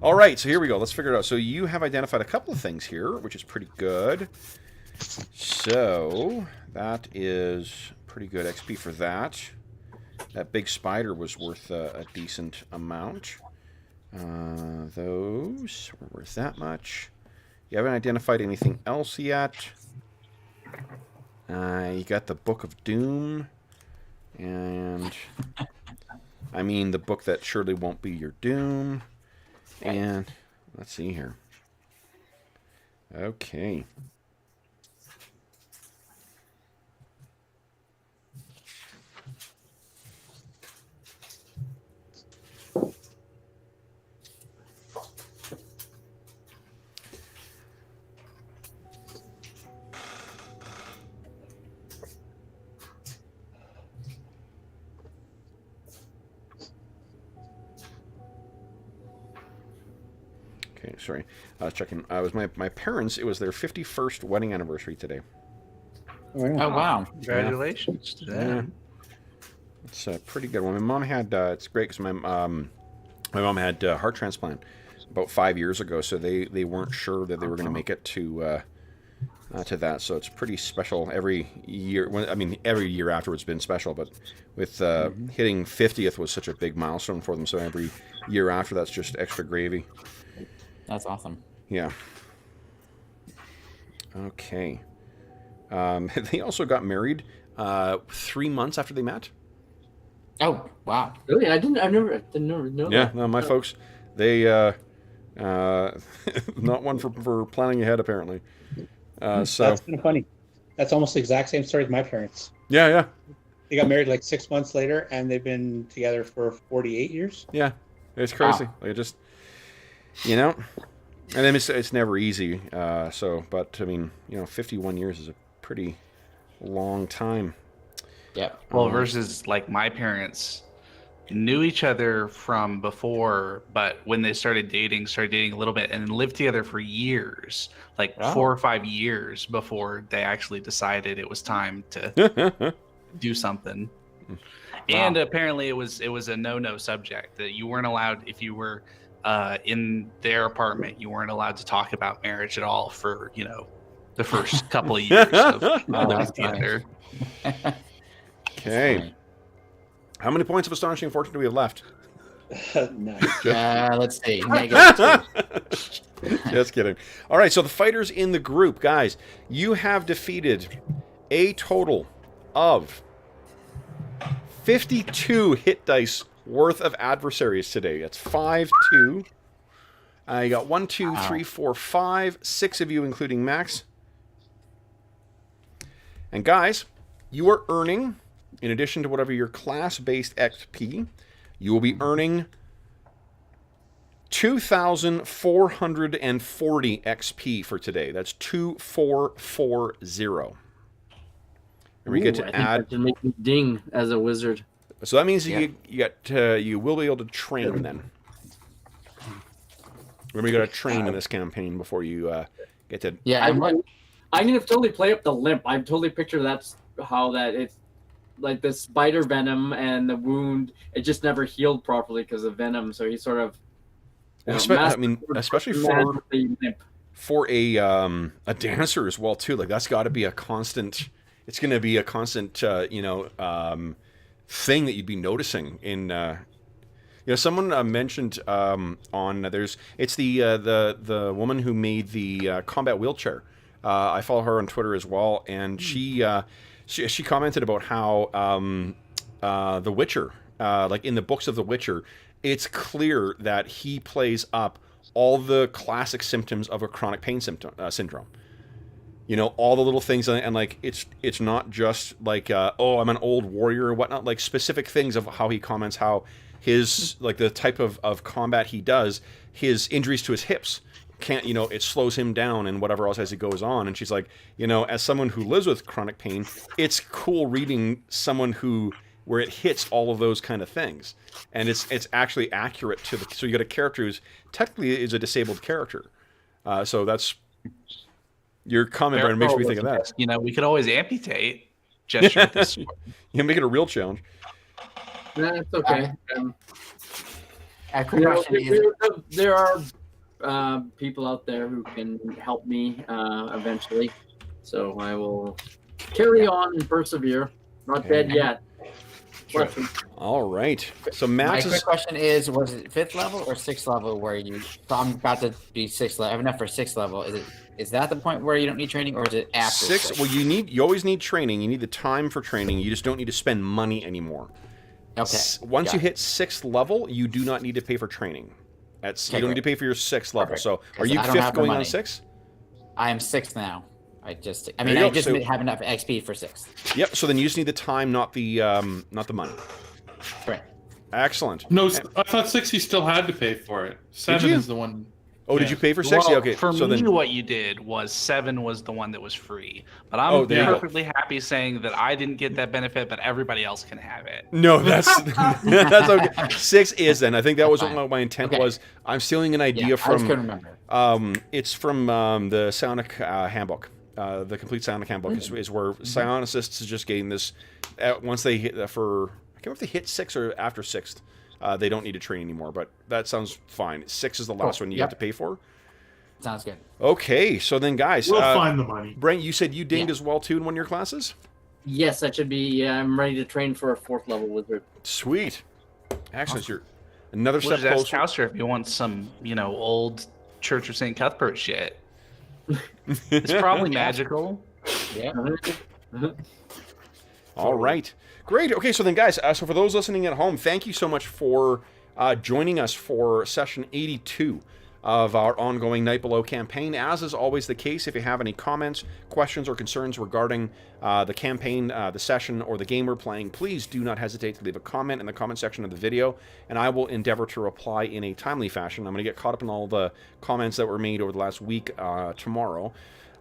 All right, so here we go. Let's figure it out. So you have identified a couple of things here, which is pretty good. So that is pretty good XP for that. That big spider was worth a decent amount. Those were worth that much. You haven't identified anything else yet. You got the Book of Doom. And I mean the book that surely won't be your doom. And let's see here. Okay. Okay, sorry. I was checking. I was my parents. It was their 51st wedding anniversary today. Oh, wow. Congratulations to Yeah. them. It's a pretty good one. My mom had. It's great because my mom had heart transplant about 5 years ago, so they weren't sure that they were going to make it to that. So it's pretty special every year. I mean, every year afterwards has been special, but with hitting 50th was such a big milestone for them. So every year after that's just extra gravy. That's awesome. Yeah. Okay. They also got married 3 months after they met. Oh, wow. Really? I didn't know Yeah, that. no, my folks, they not one for planning ahead apparently. So That's kind of funny. That's almost the exact same story as my parents. yeah, They got married like 6 months later, and they've been together for 48 years. yeah, it's crazy. Like just, you know, and then it's never easy. So, but I mean, 51 years is a pretty long time. Yep. Well, versus like my parents knew each other from before, but when they started dating a little bit and lived together for years, like 4 or 5 years before they actually decided it was time to do something. And apparently it was a no subject, that you weren't allowed, if you were in their apartment, you weren't allowed to talk about marriage at all for, the first couple of years of living together. Okay. How many points of astonishing fortune do we have left? Nice. Let's see. -2. Just kidding. All right, so the fighters in the group, guys, you have defeated a total of 52 hit dice worth of adversaries today. That's 5, 2. You got 1, 2, 3, 4, 5, 6 of you, including Max. And guys, you are earning, in addition to whatever your class-based XP, you will be earning 2,440 XP for today. That's 2,440. And we get to add. I can make me ding as a wizard. So that means you will be able to train then. Remember, you got to train in this campaign before you get to. Yeah, I'm gonna totally play up the limp. I totally picture that's how that it's like the spider venom and the wound. It just never healed properly because of venom. So he sort of. Especially for a dancer as well too. Like that's got to be a constant. It's going to be a constant, thing that you'd be noticing in. Someone mentioned it's the woman who made the combat wheelchair. I follow her on Twitter as well, and she commented about how The Witcher, like in the books of The Witcher, it's clear that he plays up all the classic symptoms of a chronic pain syndrome. All the little things, and like it's not just like I'm an old warrior or whatnot. Like specific things of how he comments how his like the type of combat he does, his injuries to his hips can't it slows him down and whatever else as he goes on. And she's like, as someone who lives with chronic pain, it's cool reading someone where it hits all of those kind of things, and it's actually accurate to the. So you got a character who's technically is a disabled character, so that's. Your comment, Brandon, makes me think of that. We could always amputate. Gesture with this. You make it a real challenge. That's okay. There are people out there who can help me eventually, so I will carry on and persevere. Not dead yet. Sure. All right. So Max, my quick question is: was it 5th level or 6th level where you? So I'm about to be 6th level. I have enough for 6th level. Is that the point where you don't need training, or is it after 6? Well, you always need training. You need the time for training. You just don't need to spend money anymore. Okay. Once you hit 6th level, you do not need to pay for training. You don't need to pay for your 6th level. Perfect. So, are you 5th going on 6? I am 6th now. I just have enough XP for 6th. Yep. So then you just need the time, not the money. Right. Excellent. No, I thought 6 you still had to pay for it. 7 is the one. Oh, did you pay for 6? Well, Yeah, okay. For so me, then what you did was 7 was the one that was free. But I'm perfectly happy saying that I didn't get that benefit, but everybody else can have it. No, that's that's okay. 6 is then. I think that was what my intent was. I'm stealing an idea from. I just couldn't remember. It's from the Psionic Handbook. The complete Psionic Handbook is where Psionicists is just getting this. Once they hit I can't remember if they hit 6 or after 6th. They don't need to train anymore, but that sounds fine. 6 is the last one you have to pay for. Sounds good. Okay, so then, guys, We'll find the money. Brent, you said you dinged as well too in one of your classes. Yes, that should be. I'm ready to train for a 4th level wizard. Sweet, excellent. You're another We'll step just closer. ask Hauser if you want some, old Church of St. Cuthbert shit. It's probably magical. Yeah. All right. Great. Okay, so then, guys, so for those listening at home, thank you so much for joining us for session 82 of our ongoing Night Below campaign. As is always the case, if you have any comments, questions, or concerns regarding the campaign, the session, or the game we're playing, please do not hesitate to leave a comment in the comment section of the video, and I will endeavor to reply in a timely fashion. I'm going to get caught up in all the comments that were made over the last week tomorrow.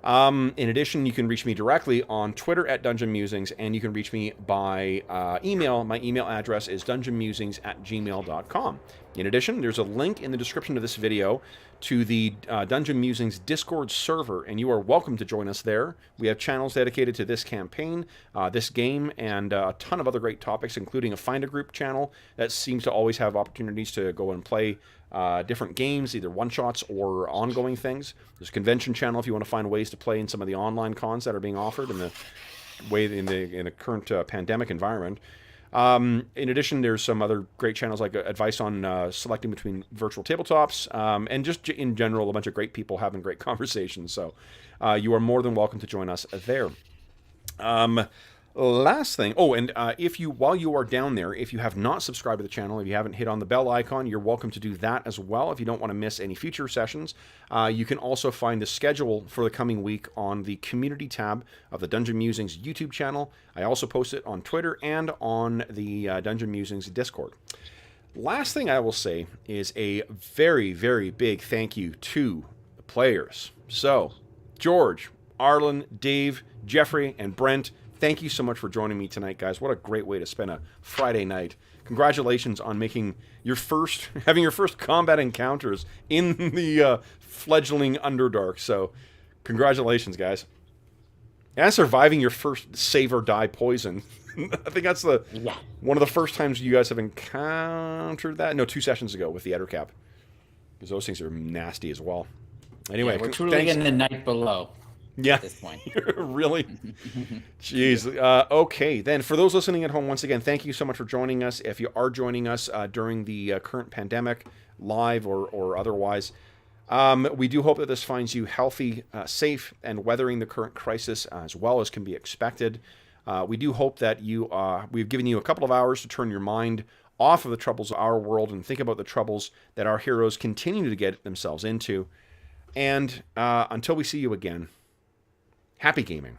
In addition, you can reach me directly on Twitter at Dungeon Musings, and you can reach me by email. My email address is dungeonmusings@gmail.com. In addition, there's a link in the description of this video to the Dungeon Musings Discord server, and you are welcome to join us there. We have channels dedicated to this campaign, this game, and a ton of other great topics, including a Find a Group channel that seems to always have opportunities to go and play different games, either one-shots or ongoing things. There's a convention channel if you want to find ways to play in some of the online cons that are being offered in the current pandemic environment. In addition, there's some other great channels like advice on selecting between virtual tabletops, and just in general, a bunch of great people having great conversations. So you are more than welcome to join us there. Last thing, and while you are down there, if you have not subscribed to the channel, if you haven't hit on the bell icon, you're welcome to do that as well. If you don't want to miss any future sessions, you can also find the schedule for the coming week on the community tab of the Dungeon Musings YouTube channel. I also post it on Twitter and on the Dungeon Musings Discord. Last thing I will say is a very, very big thank you to the players. So, George, Arlen, Dave, Jeffrey, and Brent, thank you so much for joining me tonight, guys. What a great way to spend a Friday night. Congratulations on having your first combat encounters in the fledgling Underdark. So, congratulations, guys. And surviving your first save or die poison. I think that's one of the first times you guys have encountered that. No, 2 sessions ago with the Ettercap. Because those things are nasty as well. Anyway, we're truly in the night below. Yeah, at this point. Really? Jeez. Okay, then for those listening at home, once again, thank you so much for joining us. If you are joining us during the current pandemic, live or otherwise, we do hope that this finds you healthy, safe, and weathering the current crisis as well as can be expected. We do hope that we've given you a couple of hours to turn your mind off of the troubles of our world and think about the troubles that our heroes continue to get themselves into. And until we see you again, happy gaming.